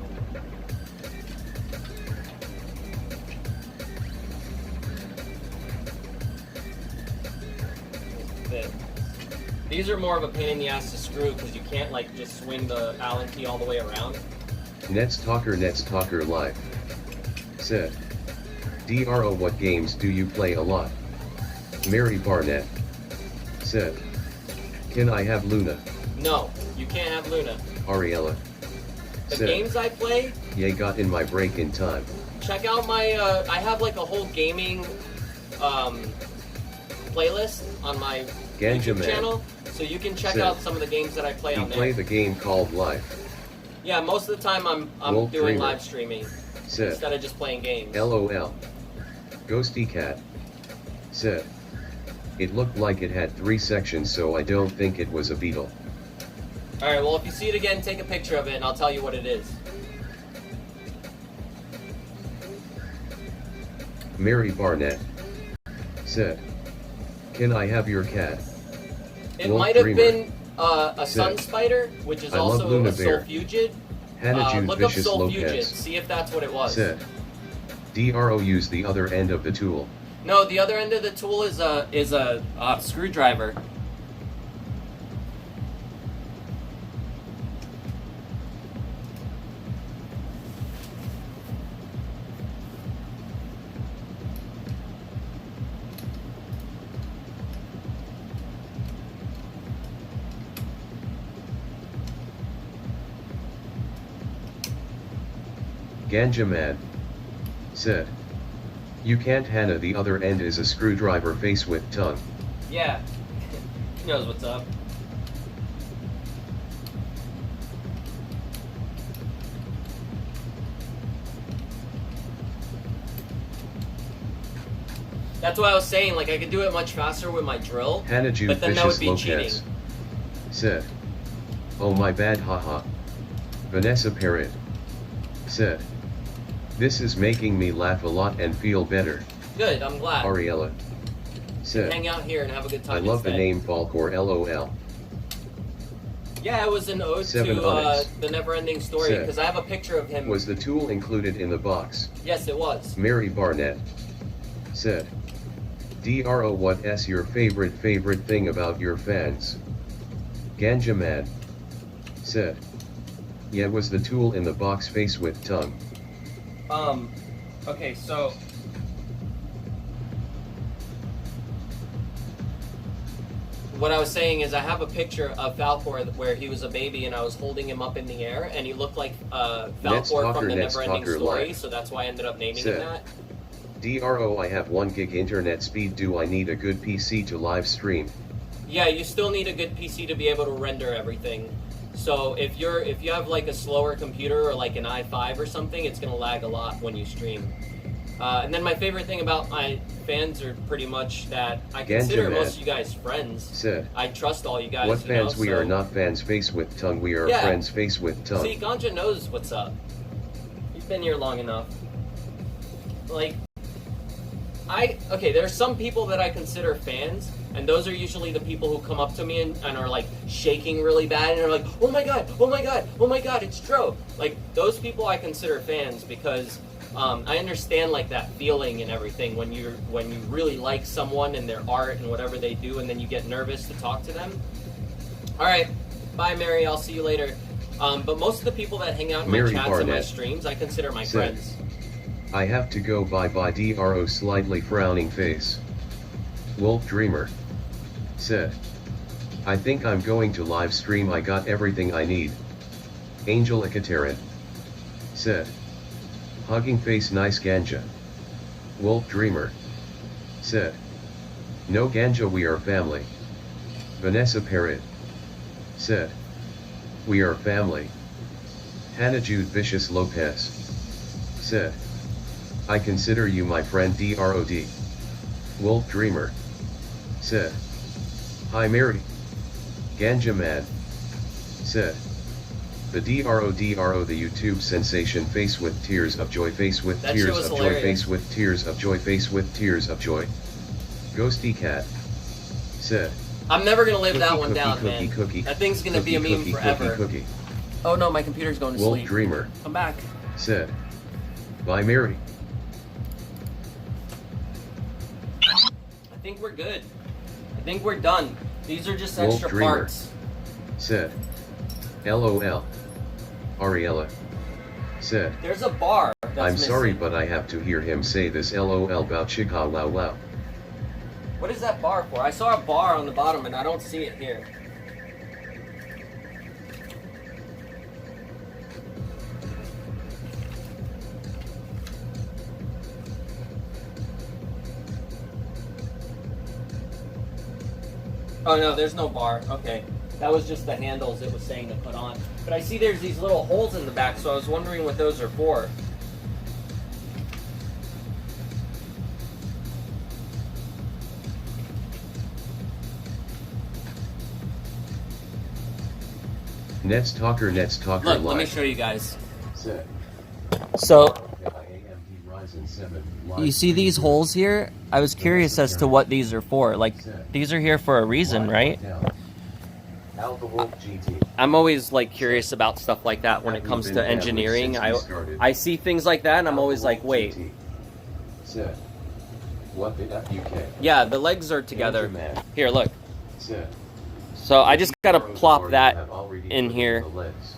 These are more of a pain in the ass to screw because you can't like just swing the Allen key all the way around. Nets Talker Live said, "DRO, what games do you play a lot?" Mary Barnett said, "Can I have Luna?" No, you can't have Luna. Ariella The said, games I play, "Yeah, got in my break in time." check out my, I have like a whole gaming playlist on my Ganja YouTube Man channel, so you can check said, out some of the games that I play "You on play there. the game called Life." Yeah, most of the time I'm Wolf doing Dreamer live streaming said, instead of just playing games. LOL. Ghosty Cat said, "It looked like it had 3 sections, so I don't think it was a beetle." Alright, well if you see it again, take a picture of it and I'll tell you what it is. Mary Barnett said, "Can I have your cat?" It Wolf might have Dreamer been a sun said, spider, which is "I love also Luna a Bear." sulfugid. Hannah Jude Look up Vicious sulfugid, Lopez see if that's what it was. said, DRO use the other end of the tool. No, the other end of the tool is a screwdriver. Ganja man said, "You can't Hannah, the other end is a screwdriver face with tongue." Yeah, he knows what's up. That's what I was saying, like I could do it much faster with my drill, Hannah Jude but then that would Vicious be Lopez cheating. said, "Oh my bad, haha." Vanessa Parrott said, "This is making me laugh a lot and feel better." Good, I'm glad. Ariella said, Hang out here and have a good time. "I love instead. the name Falcor, LOL." Yeah, it was an ode Seven to Onyx the Never-Ending Story, said, because I have a picture of him. "Was the tool included in the box?" Yes, it was. Mary Barnett said, "DRO, what's your favorite thing about your fans?" Ganja Man said, "Yeah, was the tool in the box face with tongue?" Okay, so what I was saying is I have a picture of Falcor where he was a baby and I was holding him up in the air and he looked like Falcor from the Never-Ending Story, live. so that's why I ended up naming Said, him that. "DRO, I have 1 gig internet speed. Do I need a good PC to live stream?" Yeah, you still need a good PC to be able to render everything. So if you have like a slower computer or like an i5 or something, it's gonna lag a lot when you stream. And then my favorite thing about my fans are pretty much that I consider Ganja most Man of you guys friends. said, I trust all you guys. "What fans? We so. are not fans face with tongue. We are Yeah. friends face with tongue." See, Ganja knows what's up. He's been here long enough. Like, there are some people that I consider fans, and those are usually the people who come up to me and are like shaking really bad and are like, "Oh my god, oh my god, oh my god, it's Dro." Like, those people I consider fans because I understand like that feeling and everything when you really like someone and their art and whatever they do, and then you get nervous to talk to them. All right, bye, Mary. I'll see you later. But most of the people that hang out in my Mary chats and my Barnett streams, I consider my said, friends. "I have to go bye bye, DRO, slightly frowning face." Wolf Dreamer said, "I think I'm going to live stream. I got everything I need." Angel Ekaterin said, "Hugging face, nice ganja." Wolf Dreamer said, "No ganja, we are family." Vanessa Parrott said, "We are family." Hannah Jude Vicious Lopez said, "I consider you my friend, DROD." Wolf Dreamer said, "Hi Mary." Ganja Man said, "The DRO, the YouTube sensation face with tears of joy, face with That shit tears was of joy, hilarious. face with tears of joy, face with tears of joy." Ghosty Cat said, I'm never gonna live that "Cookie, one cookie, down, cookie, man. cookie, That thing's gonna be a cookie, meme cookie, forever. cookie, cookie." Oh no, my computer's going to Wolf sleep. Dreamer Come back. said, "Bye Mary." I think we're good. I think we're done. These are just Wolf extra Dreamer parts. said, "LOL." Ariella said, There's a bar that's "I'm sorry, missing. but I have to hear him say this LOL about Chica wow wow." What is that bar for? I saw a bar on the bottom and I don't see it here. Oh no, there's no bar. Okay. That was just the handles it was saying to put on. But I see there's these little holes in the back, so I was wondering what those are for. Nets Talker Look, live. let me show you guys. Said, So, AMD Ryzen 7 you see these holes here? I was curious as to what these are for. Like, these are here for a reason, right? Alpha Wolf GT. I'm always like curious about stuff like that when it comes to engineering. I see things like that and I'm always like, wait, Said. What the FUK? Yeah, the legs are together. Man. Here, look. Said. So I just gotta DRO plop score that you have already in put here, the legs.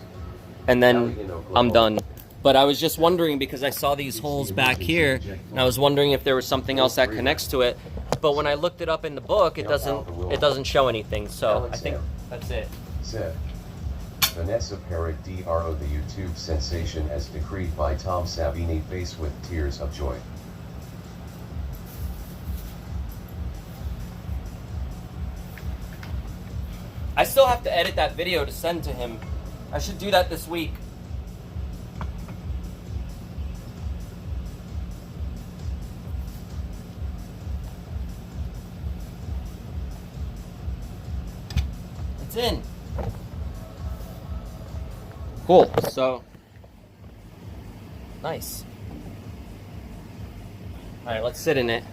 and then Alley in Oklahoma. I'm done. But I was just wondering, because I saw these holes back here, and I was wondering if there was something else that connects to it. But when I looked it up in the book, it doesn't show anything. So I think that's it. Said. Vanessa Parrott DRO, the YouTube sensation as decreed by Tom Savini, face with tears of joy. I still have to edit that video to send to him. I should do that this week. It's in. Cool. So, nice. All right, let's sit in it.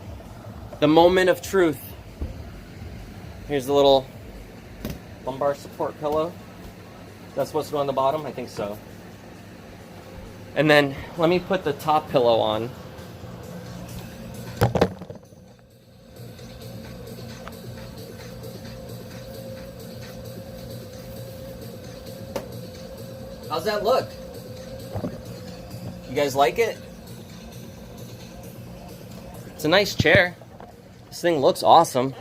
The moment of truth. Here's the little lumbar support pillow. That's supposed to go on the bottom? I think so. And then let me put the top pillow on. How's that look? You guys like it? It's a nice chair. This thing looks awesome.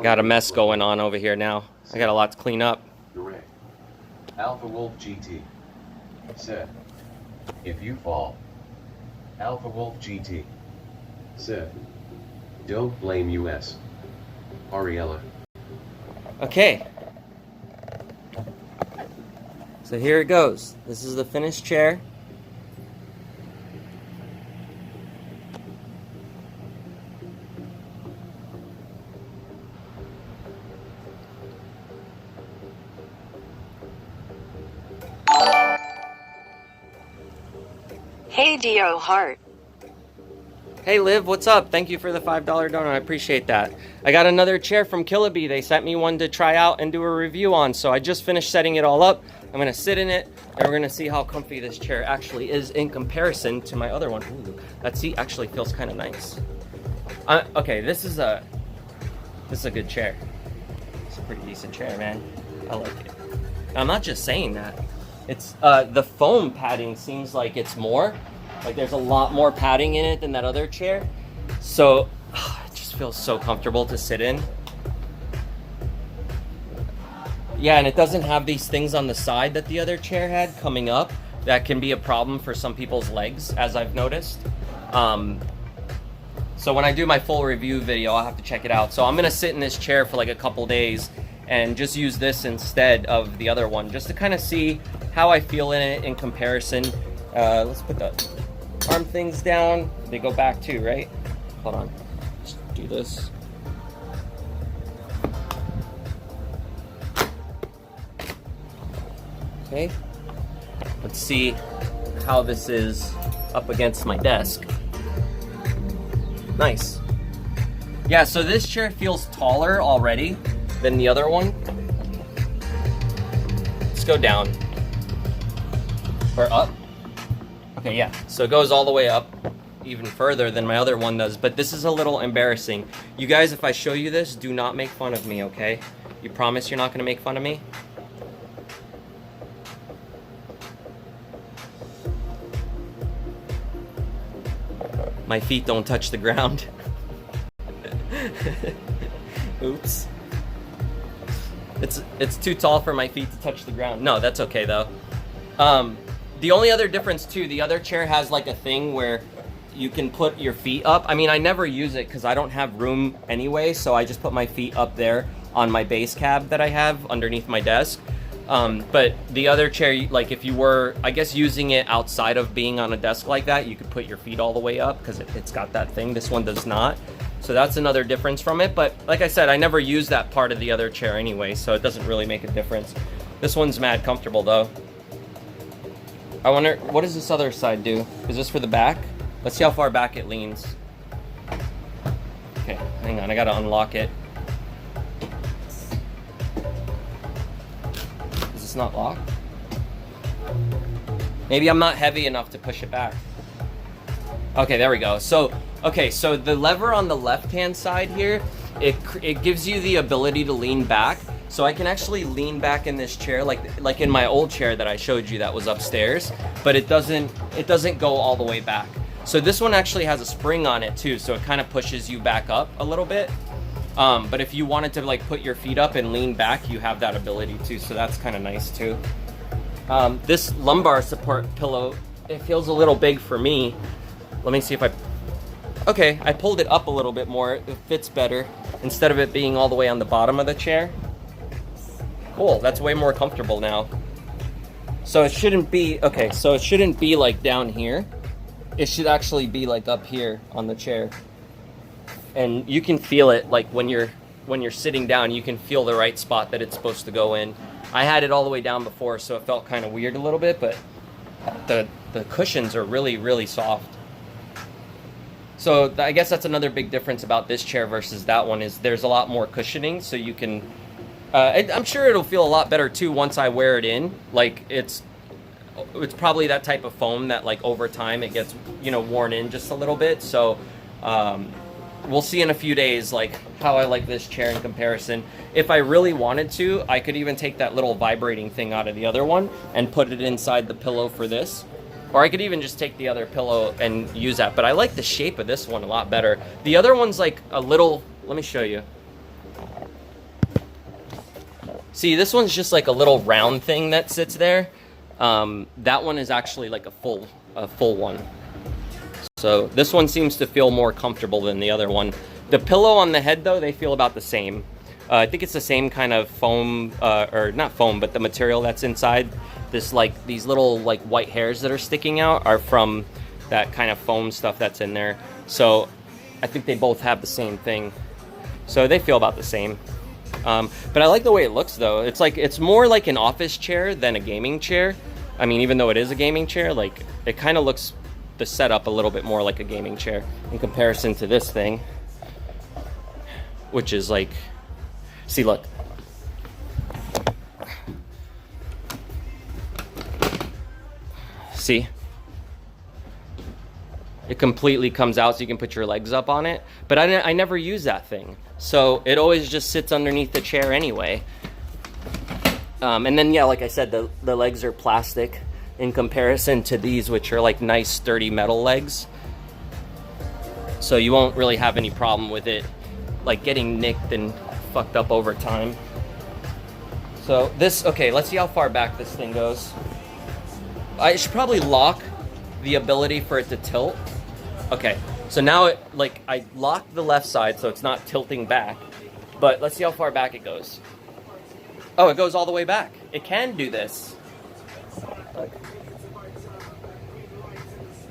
Got a mess going on over here now. I got a lot to clean up. Correct. Alpha Wolf GT. Said. If you fall. Alpha Wolf GT. Said. Don't blame US. Ariella. Okay. So here it goes. This is the finished chair. Hey DRO Heart. Hey Liv, what's up? Thank you for the $5 donor. I appreciate that. I got another chair from Killaby. They sent me one to try out and do a review on. So I just finished setting it all up. I'm gonna sit in it and we're gonna see how comfy this chair actually is in comparison to my other one. Ooh, that seat actually feels kind of nice. Okay, this is a good chair. It's a pretty decent chair, man. I like it. I'm not just saying that. It's the foam padding seems like it's more. Like there's a lot more padding in it than that other chair. So it just feels so comfortable to sit in. Yeah, and it doesn't have these things on the side that the other chair had coming up. That can be a problem for some people's legs, as I've noticed. So when I do my full review video, I'll have to check it out. So I'm gonna sit in this chair for like a couple days and just use this instead of the other one, just to kind of see how I feel in it in comparison. Let's put the arm things down. They go back too, right? Hold on. Let's do this. Okay. Let's see how this is up against my desk. Nice. Yeah, so this chair feels taller already than the other one. Let's go down. Or up. Okay, yeah. So it goes all the way up even further than my other one does, but this is a little embarrassing. You guys, if I show you this, do not make fun of me, okay? You promise you're not gonna make fun of me? My feet don't touch the ground. Oops. It's too tall for my feet to touch the ground. No, that's okay though. The only other difference too, the other chair has like a thing where you can put your feet up. I mean, I never use it because I don't have room anyway, so I just put my feet up there on my base cab that I have underneath my desk. But the other chair, like if you were, I guess, using it outside of being on a desk like that, you could put your feet all the way up because it's got that thing. This one does not. So that's another difference from it. But like I said, I never use that part of the other chair anyway, so it doesn't really make a difference. This one's mad comfortable though. I wonder, what does this other side do? Is this for the back? Let's see how far back it leans. Okay, hang on, I gotta unlock it. Is this not locked? Maybe I'm not heavy enough to push it back. Okay, there we go. So, okay, so the lever on the left-hand side here, it gives you the ability to lean back. So I can actually lean back in this chair, like in my old chair that I showed you that was upstairs, but it doesn't go all the way back. So this one actually has a spring on it too, so it kind of pushes you back up a little bit. But if you wanted to like put your feet up and lean back, you have that ability too, so that's kind of nice too. This lumbar support pillow, it feels a little big for me. Let me see if okay, I pulled it up a little bit more. It fits better instead of it being all the way on the bottom of the chair. Cool, that's way more comfortable now. So it shouldn't be, okay, so it shouldn't be like down here. It should actually be like up here on the chair. And you can feel it like when you're sitting down, you can feel the right spot that it's supposed to go in. I had it all the way down before, so it felt kind of weird a little bit, but the cushions are really, really soft. So I guess that's another big difference about this chair versus that one is there's a lot more cushioning, so you can, I'm sure it'll feel a lot better too once I wear it in. Like it's probably that type of foam that like over time it gets, you know, worn in just a little bit. So we'll see in a few days like how I like this chair in comparison. If I really wanted to, I could even take that little vibrating thing out of the other one and put it inside the pillow for this. Or I could even just take the other pillow and use that. But I like the shape of this one a lot better. The other one's like a little, let me show you. See, this one's just like a little round thing that sits there. That one is actually like a full one. So this one seems to feel more comfortable than the other one. The pillow on the head though, they feel about the same. I think it's the same kind of foam, or not foam, but the material that's inside. This like these little like white hairs that are sticking out are from that kind of foam stuff that's in there. So I think they both have the same thing. So they feel about the same. But I like the way it looks though. It's more like an office chair than a gaming chair. I mean, even though it is a gaming chair, like it kind of looks the setup a little bit more like a gaming chair in comparison to this thing, which is like, see, look. See? It completely comes out so you can put your legs up on it. But I never use that thing. So it always just sits underneath the chair anyway. And then, yeah, like I said, the legs are plastic in comparison to these, which are like nice, sturdy metal legs. So you won't really have any problem with it like getting nicked and fucked up over time. So this, okay, let's see how far back this thing goes. I should probably lock the ability for it to tilt. Okay, so now it, like, I locked the left side so it's not tilting back, but let's see how far back it goes. Oh, it goes all the way back. It can do this. Look.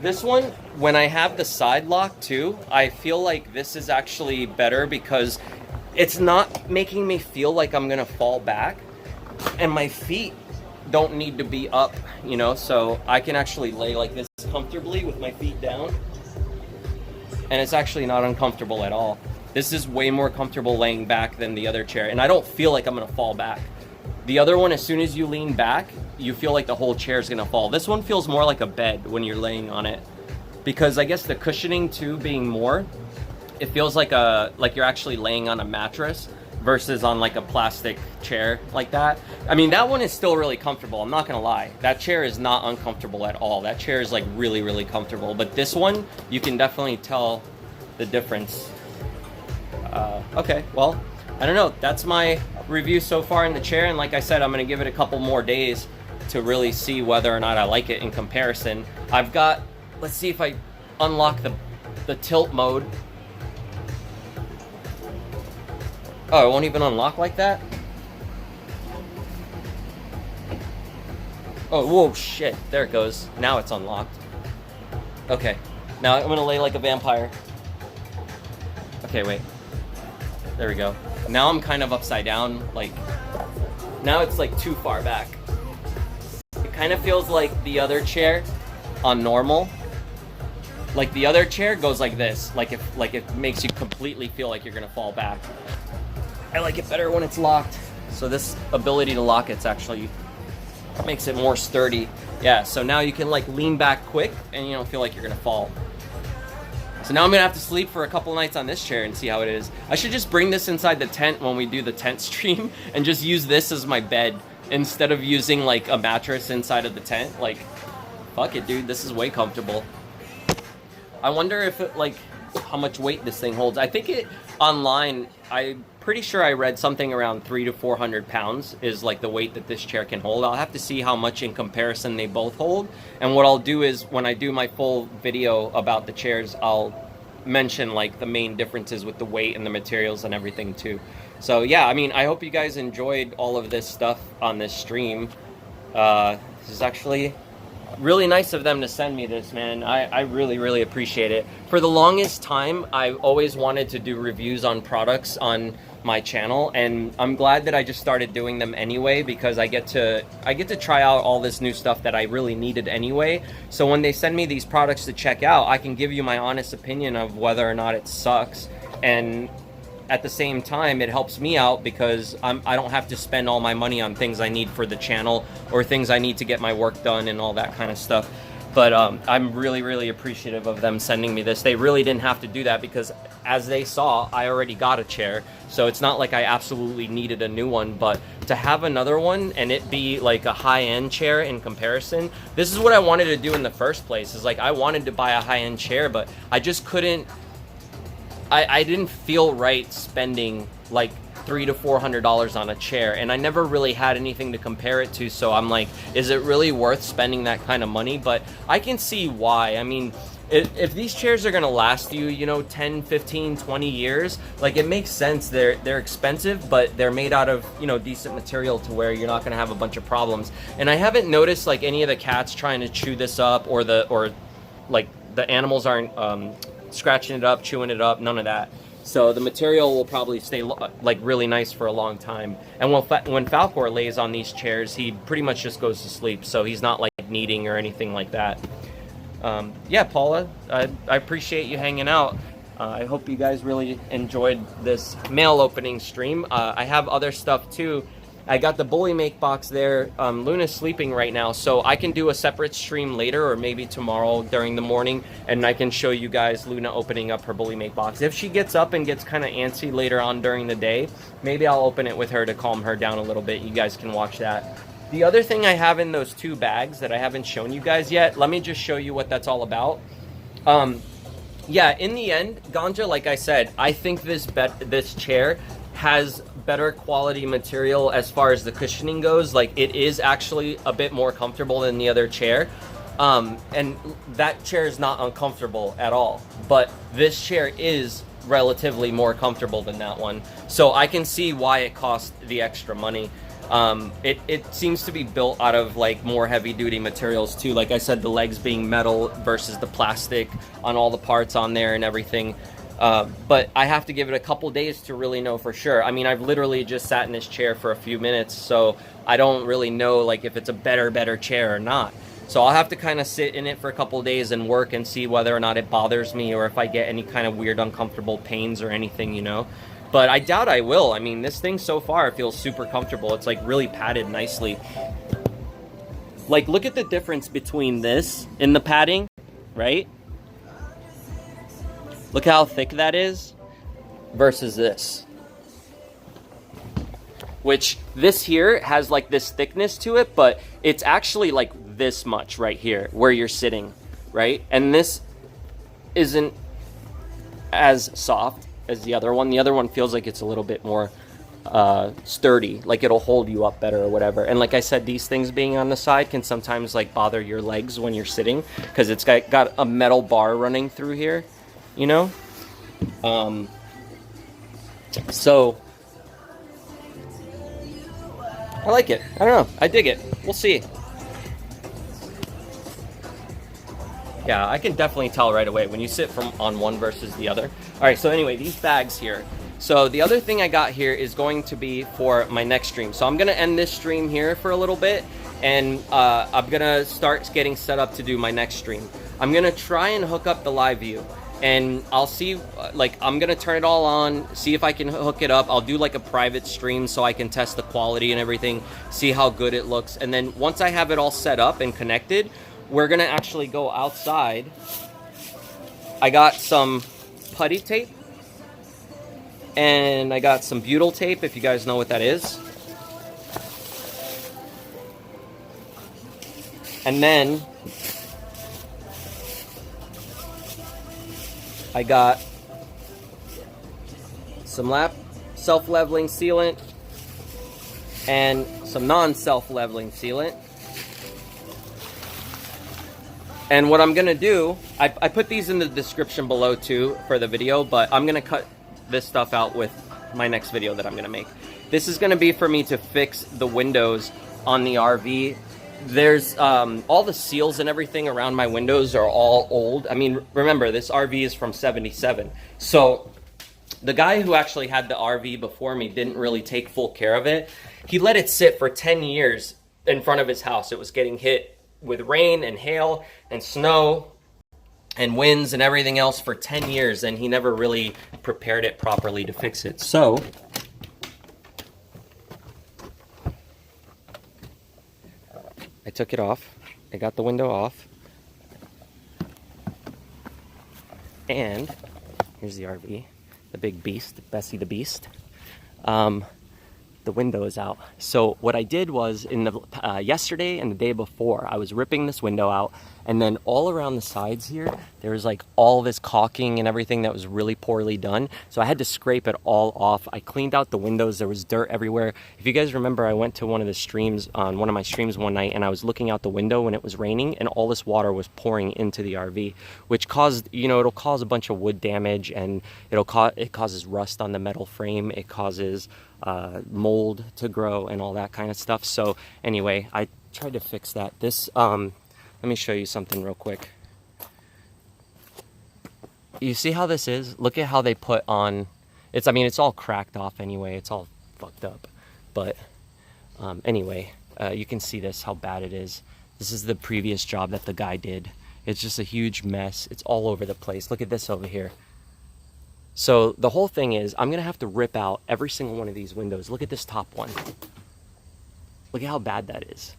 This one, when I have the side lock too, I feel like this is actually better because it's not making me feel like I'm gonna fall back, and my feet don't need to be up, you know, so I can actually lay like this comfortably with my feet down, and it's actually not uncomfortable at all. This is way more comfortable laying back than the other chair, and I don't feel like I'm gonna fall back. The other one, as soon as you lean back, you feel like the whole chair is gonna fall. This one feels more like a bed when you're laying on it, because I guess the cushioning too being more, it feels like you're actually laying on a mattress versus on like a plastic chair like that. I mean, that one is still really comfortable, I'm not gonna lie. That chair is not uncomfortable at all. That chair is like really, really comfortable. But this one, you can definitely tell the difference. Okay, well, I don't know. That's my review so far in the chair. And like I said, I'm gonna give it a couple more days to really see whether or not I like it in comparison. I've got, let's see if I unlock the tilt mode. Oh, it won't even unlock like that? Oh, whoa, shit. There it goes. Now it's unlocked. Okay. Now I'm gonna lay like a vampire. Okay, wait. There we go. Now I'm kind of upside down. Like, now it's like too far back. It kind of feels like the other chair on normal. Like the other chair goes like this. Like it makes you completely feel like you're gonna fall back. I like it better when it's locked. So this ability to lock it's actually Makes it more sturdy. Yeah, so now you can like lean back quick and you don't feel like you're gonna fall. So now I'm gonna have to sleep for a couple nights on this chair and see how it is. I should just bring this inside the tent when we do the tent stream and just use this as my bed instead of using like a mattress inside of the tent. Like, fuck it, dude, this is way comfortable. I wonder if it, like, how much weight this thing holds. I think it, online, I'm pretty sure I read something around 300 to 400 pounds is like the weight that this chair can hold. I'll have to see how much in comparison they both hold. And what I'll do is when I do my full video about the chairs, I'll mention like the main differences with the weight and the materials and everything too. So yeah, I mean, I hope you guys enjoyed all of this stuff on this stream. This is actually really nice of them to send me this, man. I really appreciate it. For the longest time, I've always wanted to do reviews on products on my channel, and I'm glad that I just started doing them anyway, because I get to try out all this new stuff that I really needed anyway. So when they send me these products to check out, I can give you my honest opinion of whether or not it sucks, and at the same time, it helps me out because I don't have to spend all my money on things I need for the channel or things I need to get my work done and all that kind of stuff. But I'm really appreciative of them sending me this. They really didn't have to do that because, as they saw, I already got a chair. So it's not like I absolutely needed a new one, but to have another one and it be like a high-end chair in comparison, this is what I wanted to do in the first place. Is like I wanted to buy a high-end chair, but I just couldn't. I didn't feel right spending like $300 to $400 on a chair, and I never really had anything to compare it to, so I'm like, is it really worth spending that kind of money? But I can see why. I mean, if these chairs are gonna last you, you know, 10, 15, 20 years, like it makes sense. They're expensive, but they're made out of, you know, decent material to where you're not gonna have a bunch of problems. And I haven't noticed like any of the cats trying to chew this up, or like the animals aren't scratching it up, chewing it up, none of that. So the material will probably stay like really nice for a long time. And when Falcor lays on these chairs, he pretty much just goes to sleep, so he's not like kneading or anything like that. Yeah, Paula, I appreciate you hanging out. I hope you guys really enjoyed this mail opening stream. I have other stuff too. I got the Bully Make box there. Luna's sleeping right now, so I can do a separate stream later or maybe tomorrow during the morning, and I can show you guys Luna opening up her Bully Make box. If she gets up and gets kind of antsy later on during the day, maybe I'll open it with her to calm her down a little bit. You guys can watch that. The other thing I have in those two bags that I haven't shown you guys yet, let me just show you what that's all about. Yeah, in the end, Ganja, like I said, I think this chair has better quality material as far as the cushioning goes. Like, it is actually a bit more comfortable than the other chair. And that chair is not uncomfortable at all. But this chair is relatively more comfortable than that one. So I can see why it cost the extra money. It seems to be built out of like more heavy duty materials too. Like I said, the legs being metal versus the plastic on all the parts on there and everything. But I have to give it a couple days to really know for sure. I mean, I've literally just sat in this chair for a few minutes, so I don't really know like if it's a better chair or not. So I'll have to kind of sit in it for a couple days and work and see whether or not it bothers me or if I get any kind of weird uncomfortable pains or anything, you know. But I doubt I will. I mean, this thing so far feels super comfortable. It's like really padded nicely. Like, look at the difference between this in the padding, right? Look how thick that is versus this. Which this here has like this thickness to it, but it's actually like this much right here where you're sitting, right? And this isn't as soft as the other one. The other one feels like it's a little bit more sturdy, like it'll hold you up better or whatever. And like I said, these things being on the side can sometimes like bother your legs when you're sitting because it's got a metal bar running through here, you know. So I like it. I don't know, I dig it. We'll see. Yeah, I can definitely tell right away when you sit on one versus the other. All right, so anyway, these bags here. So the other thing I got here is going to be for my next stream. So I'm gonna end this stream here for a little bit, and I'm gonna start getting set up to do my next stream. I'm gonna try and hook up the live view. and I'll see, like, I'm gonna turn it all on, see if I can hook it up. I'll do like a private stream so I can test the quality and everything, see how good it looks. And then once I have it all set up and connected, we're gonna actually go outside. I got some putty tape, and I got some butyl tape, if you guys know what that is. And then I got some self-leveling sealant and some non-self-leveling sealant. And what I'm gonna do, I put these in the description below too for the video, but I'm gonna cut this stuff out with my next video that I'm gonna make. This is gonna be for me to fix the windows on the RV. There's all the seals and everything around my windows are all old. I mean, remember, this RV is from '77. So the guy who actually had the RV before me didn't really take full care of it. He let it sit for 10 years in front of his house. It was getting hit with rain and hail and snow and winds and everything else for 10 years, and he never really prepared it properly to fix it. So I took it off. I got the window off. And here's the RV, the big beast, Bessie the Beast. The window is out. So what I did was in the yesterday and the day before, I was ripping this window out, and then all around the sides here, there was like all this caulking and everything that was really poorly done. So I had to scrape it all off. I cleaned out the windows. There was dirt everywhere. If you guys remember, I went to one of the streams on one of my streams one night, and I was looking out the window when it was raining, and all this water was pouring into the RV, which caused, you know, it'll cause a bunch of wood damage, and it causes rust on the metal frame. It causes mold to grow and all that kind of stuff. So anyway, I tried to fix that. This let me show you something real quick. You see how this is? Look at how they put on, I mean, it's all cracked off anyway. It's all fucked up. But anyway, you can see this, how bad it is. This is the previous job that the guy did. It's just a huge mess. It's all over the place. Look at this over here. So the whole thing is, I'm gonna have to rip out every single one of these windows. Look at this top one. Look at how bad that is.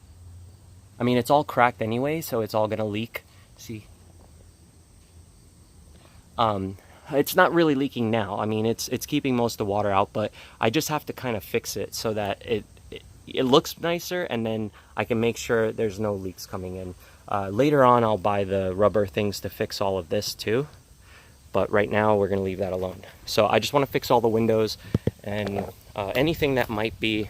I mean, it's all cracked anyway, so it's all gonna leak. See? It's not really leaking now. I mean, it's keeping most of the water out, but I just have to kind of fix it so that it looks nicer, and then I can make sure there's no leaks coming in. Later on, I'll buy the rubber things to fix all of this too. But right now, we're gonna leave that alone. So I just wanna fix all the windows and anything that might be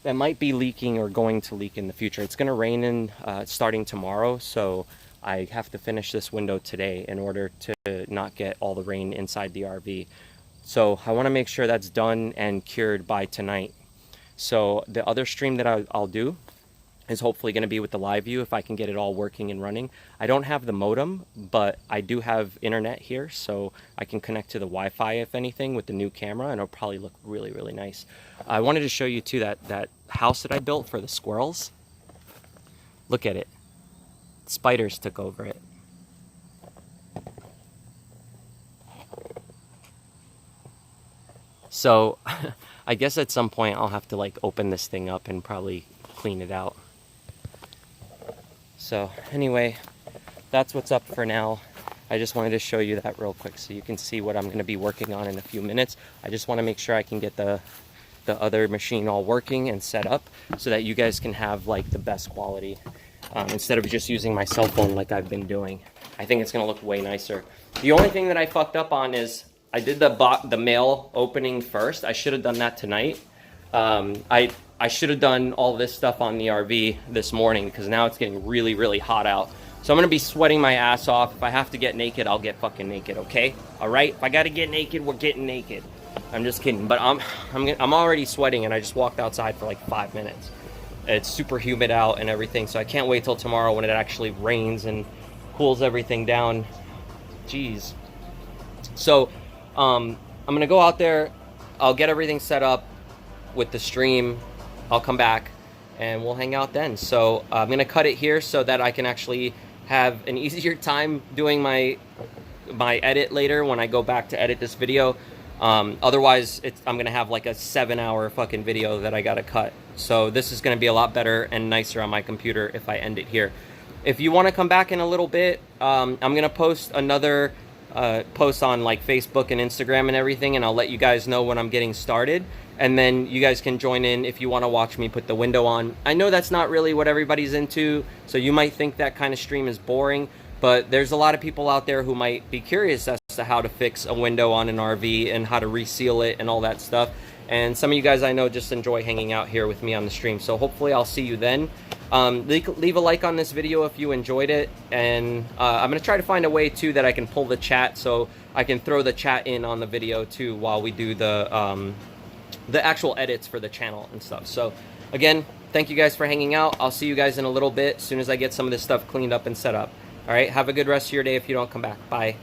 leaking or going to leak in the future. It's gonna rain starting tomorrow, so I have to finish this window today in order to not get all the rain inside the RV. So I wanna make sure that's done and cured by tonight. So the other stream that I'll do is hopefully going to be with the live view if I can get it all working and running. I don't have the modem, but I do have internet here, so I can connect to the Wi-Fi if anything with the new camera, and it'll probably look really, really nice. I wanted to show you too that house that I built for the squirrels. Look at it. Spiders took over it. So I guess at some point I'll have to like open this thing up and probably clean it out. So anyway, that's what's up for now. I just wanted to show you that real quick so you can see what I'm going to be working on in a few minutes. I just want to make sure I can get the other machine all working and set up so that you guys can have like the best quality instead of just using my cell phone like I've been doing. I think it's going to look way nicer. The only thing that I fucked up on is I did the mail opening first. I should have done that tonight. I should have done all this stuff on the RV this morning because now it's getting really, really hot out. So I'm going to be sweating my ass off. If I have to get naked, I'll get fucking naked, okay? All right? If I got to get naked, we're getting naked. I'm just kidding. But I'm already sweating, and I just walked outside for like 5 minutes. It's super humid out and everything, so I can't wait till tomorrow when it actually rains and cools everything down. Jeez. So I'm going to go out there. I'll get everything set up with the stream. I'll come back and we'll hang out then. So I'm gonna cut it here so that I can actually have an easier time doing my my edit later when I go back to edit this video. Otherwise, I'm going to have like a 7-hour fucking video that I got to cut. So this is going to be a lot better and nicer on my computer if I end it here. If you want to come back in a little bit, I'm going to post another post on like Facebook and Instagram and everything, and I'll let you guys know when I'm getting started. And then you guys can join in if you want to watch me put the window on. I know that's not really what everybody's into, so you might think that kind of stream is boring, but there's a lot of people out there who might be curious as to how to fix a window on an RV and how to reseal it and all that stuff. And some of you guys I know just enjoy hanging out here with me on the stream, so hopefully I'll see you then. Leave a like on this video if you enjoyed it, and I'm going to try to find a way too that I can pull the chat so I can throw the chat in on the video too while we do the actual edits for the channel and stuff. So again, thank you guys for hanging out. I'll see you guys in a little bit as soon as I get some of this stuff cleaned up and set up. All right, have a good rest of your day if you don't come back. Bye.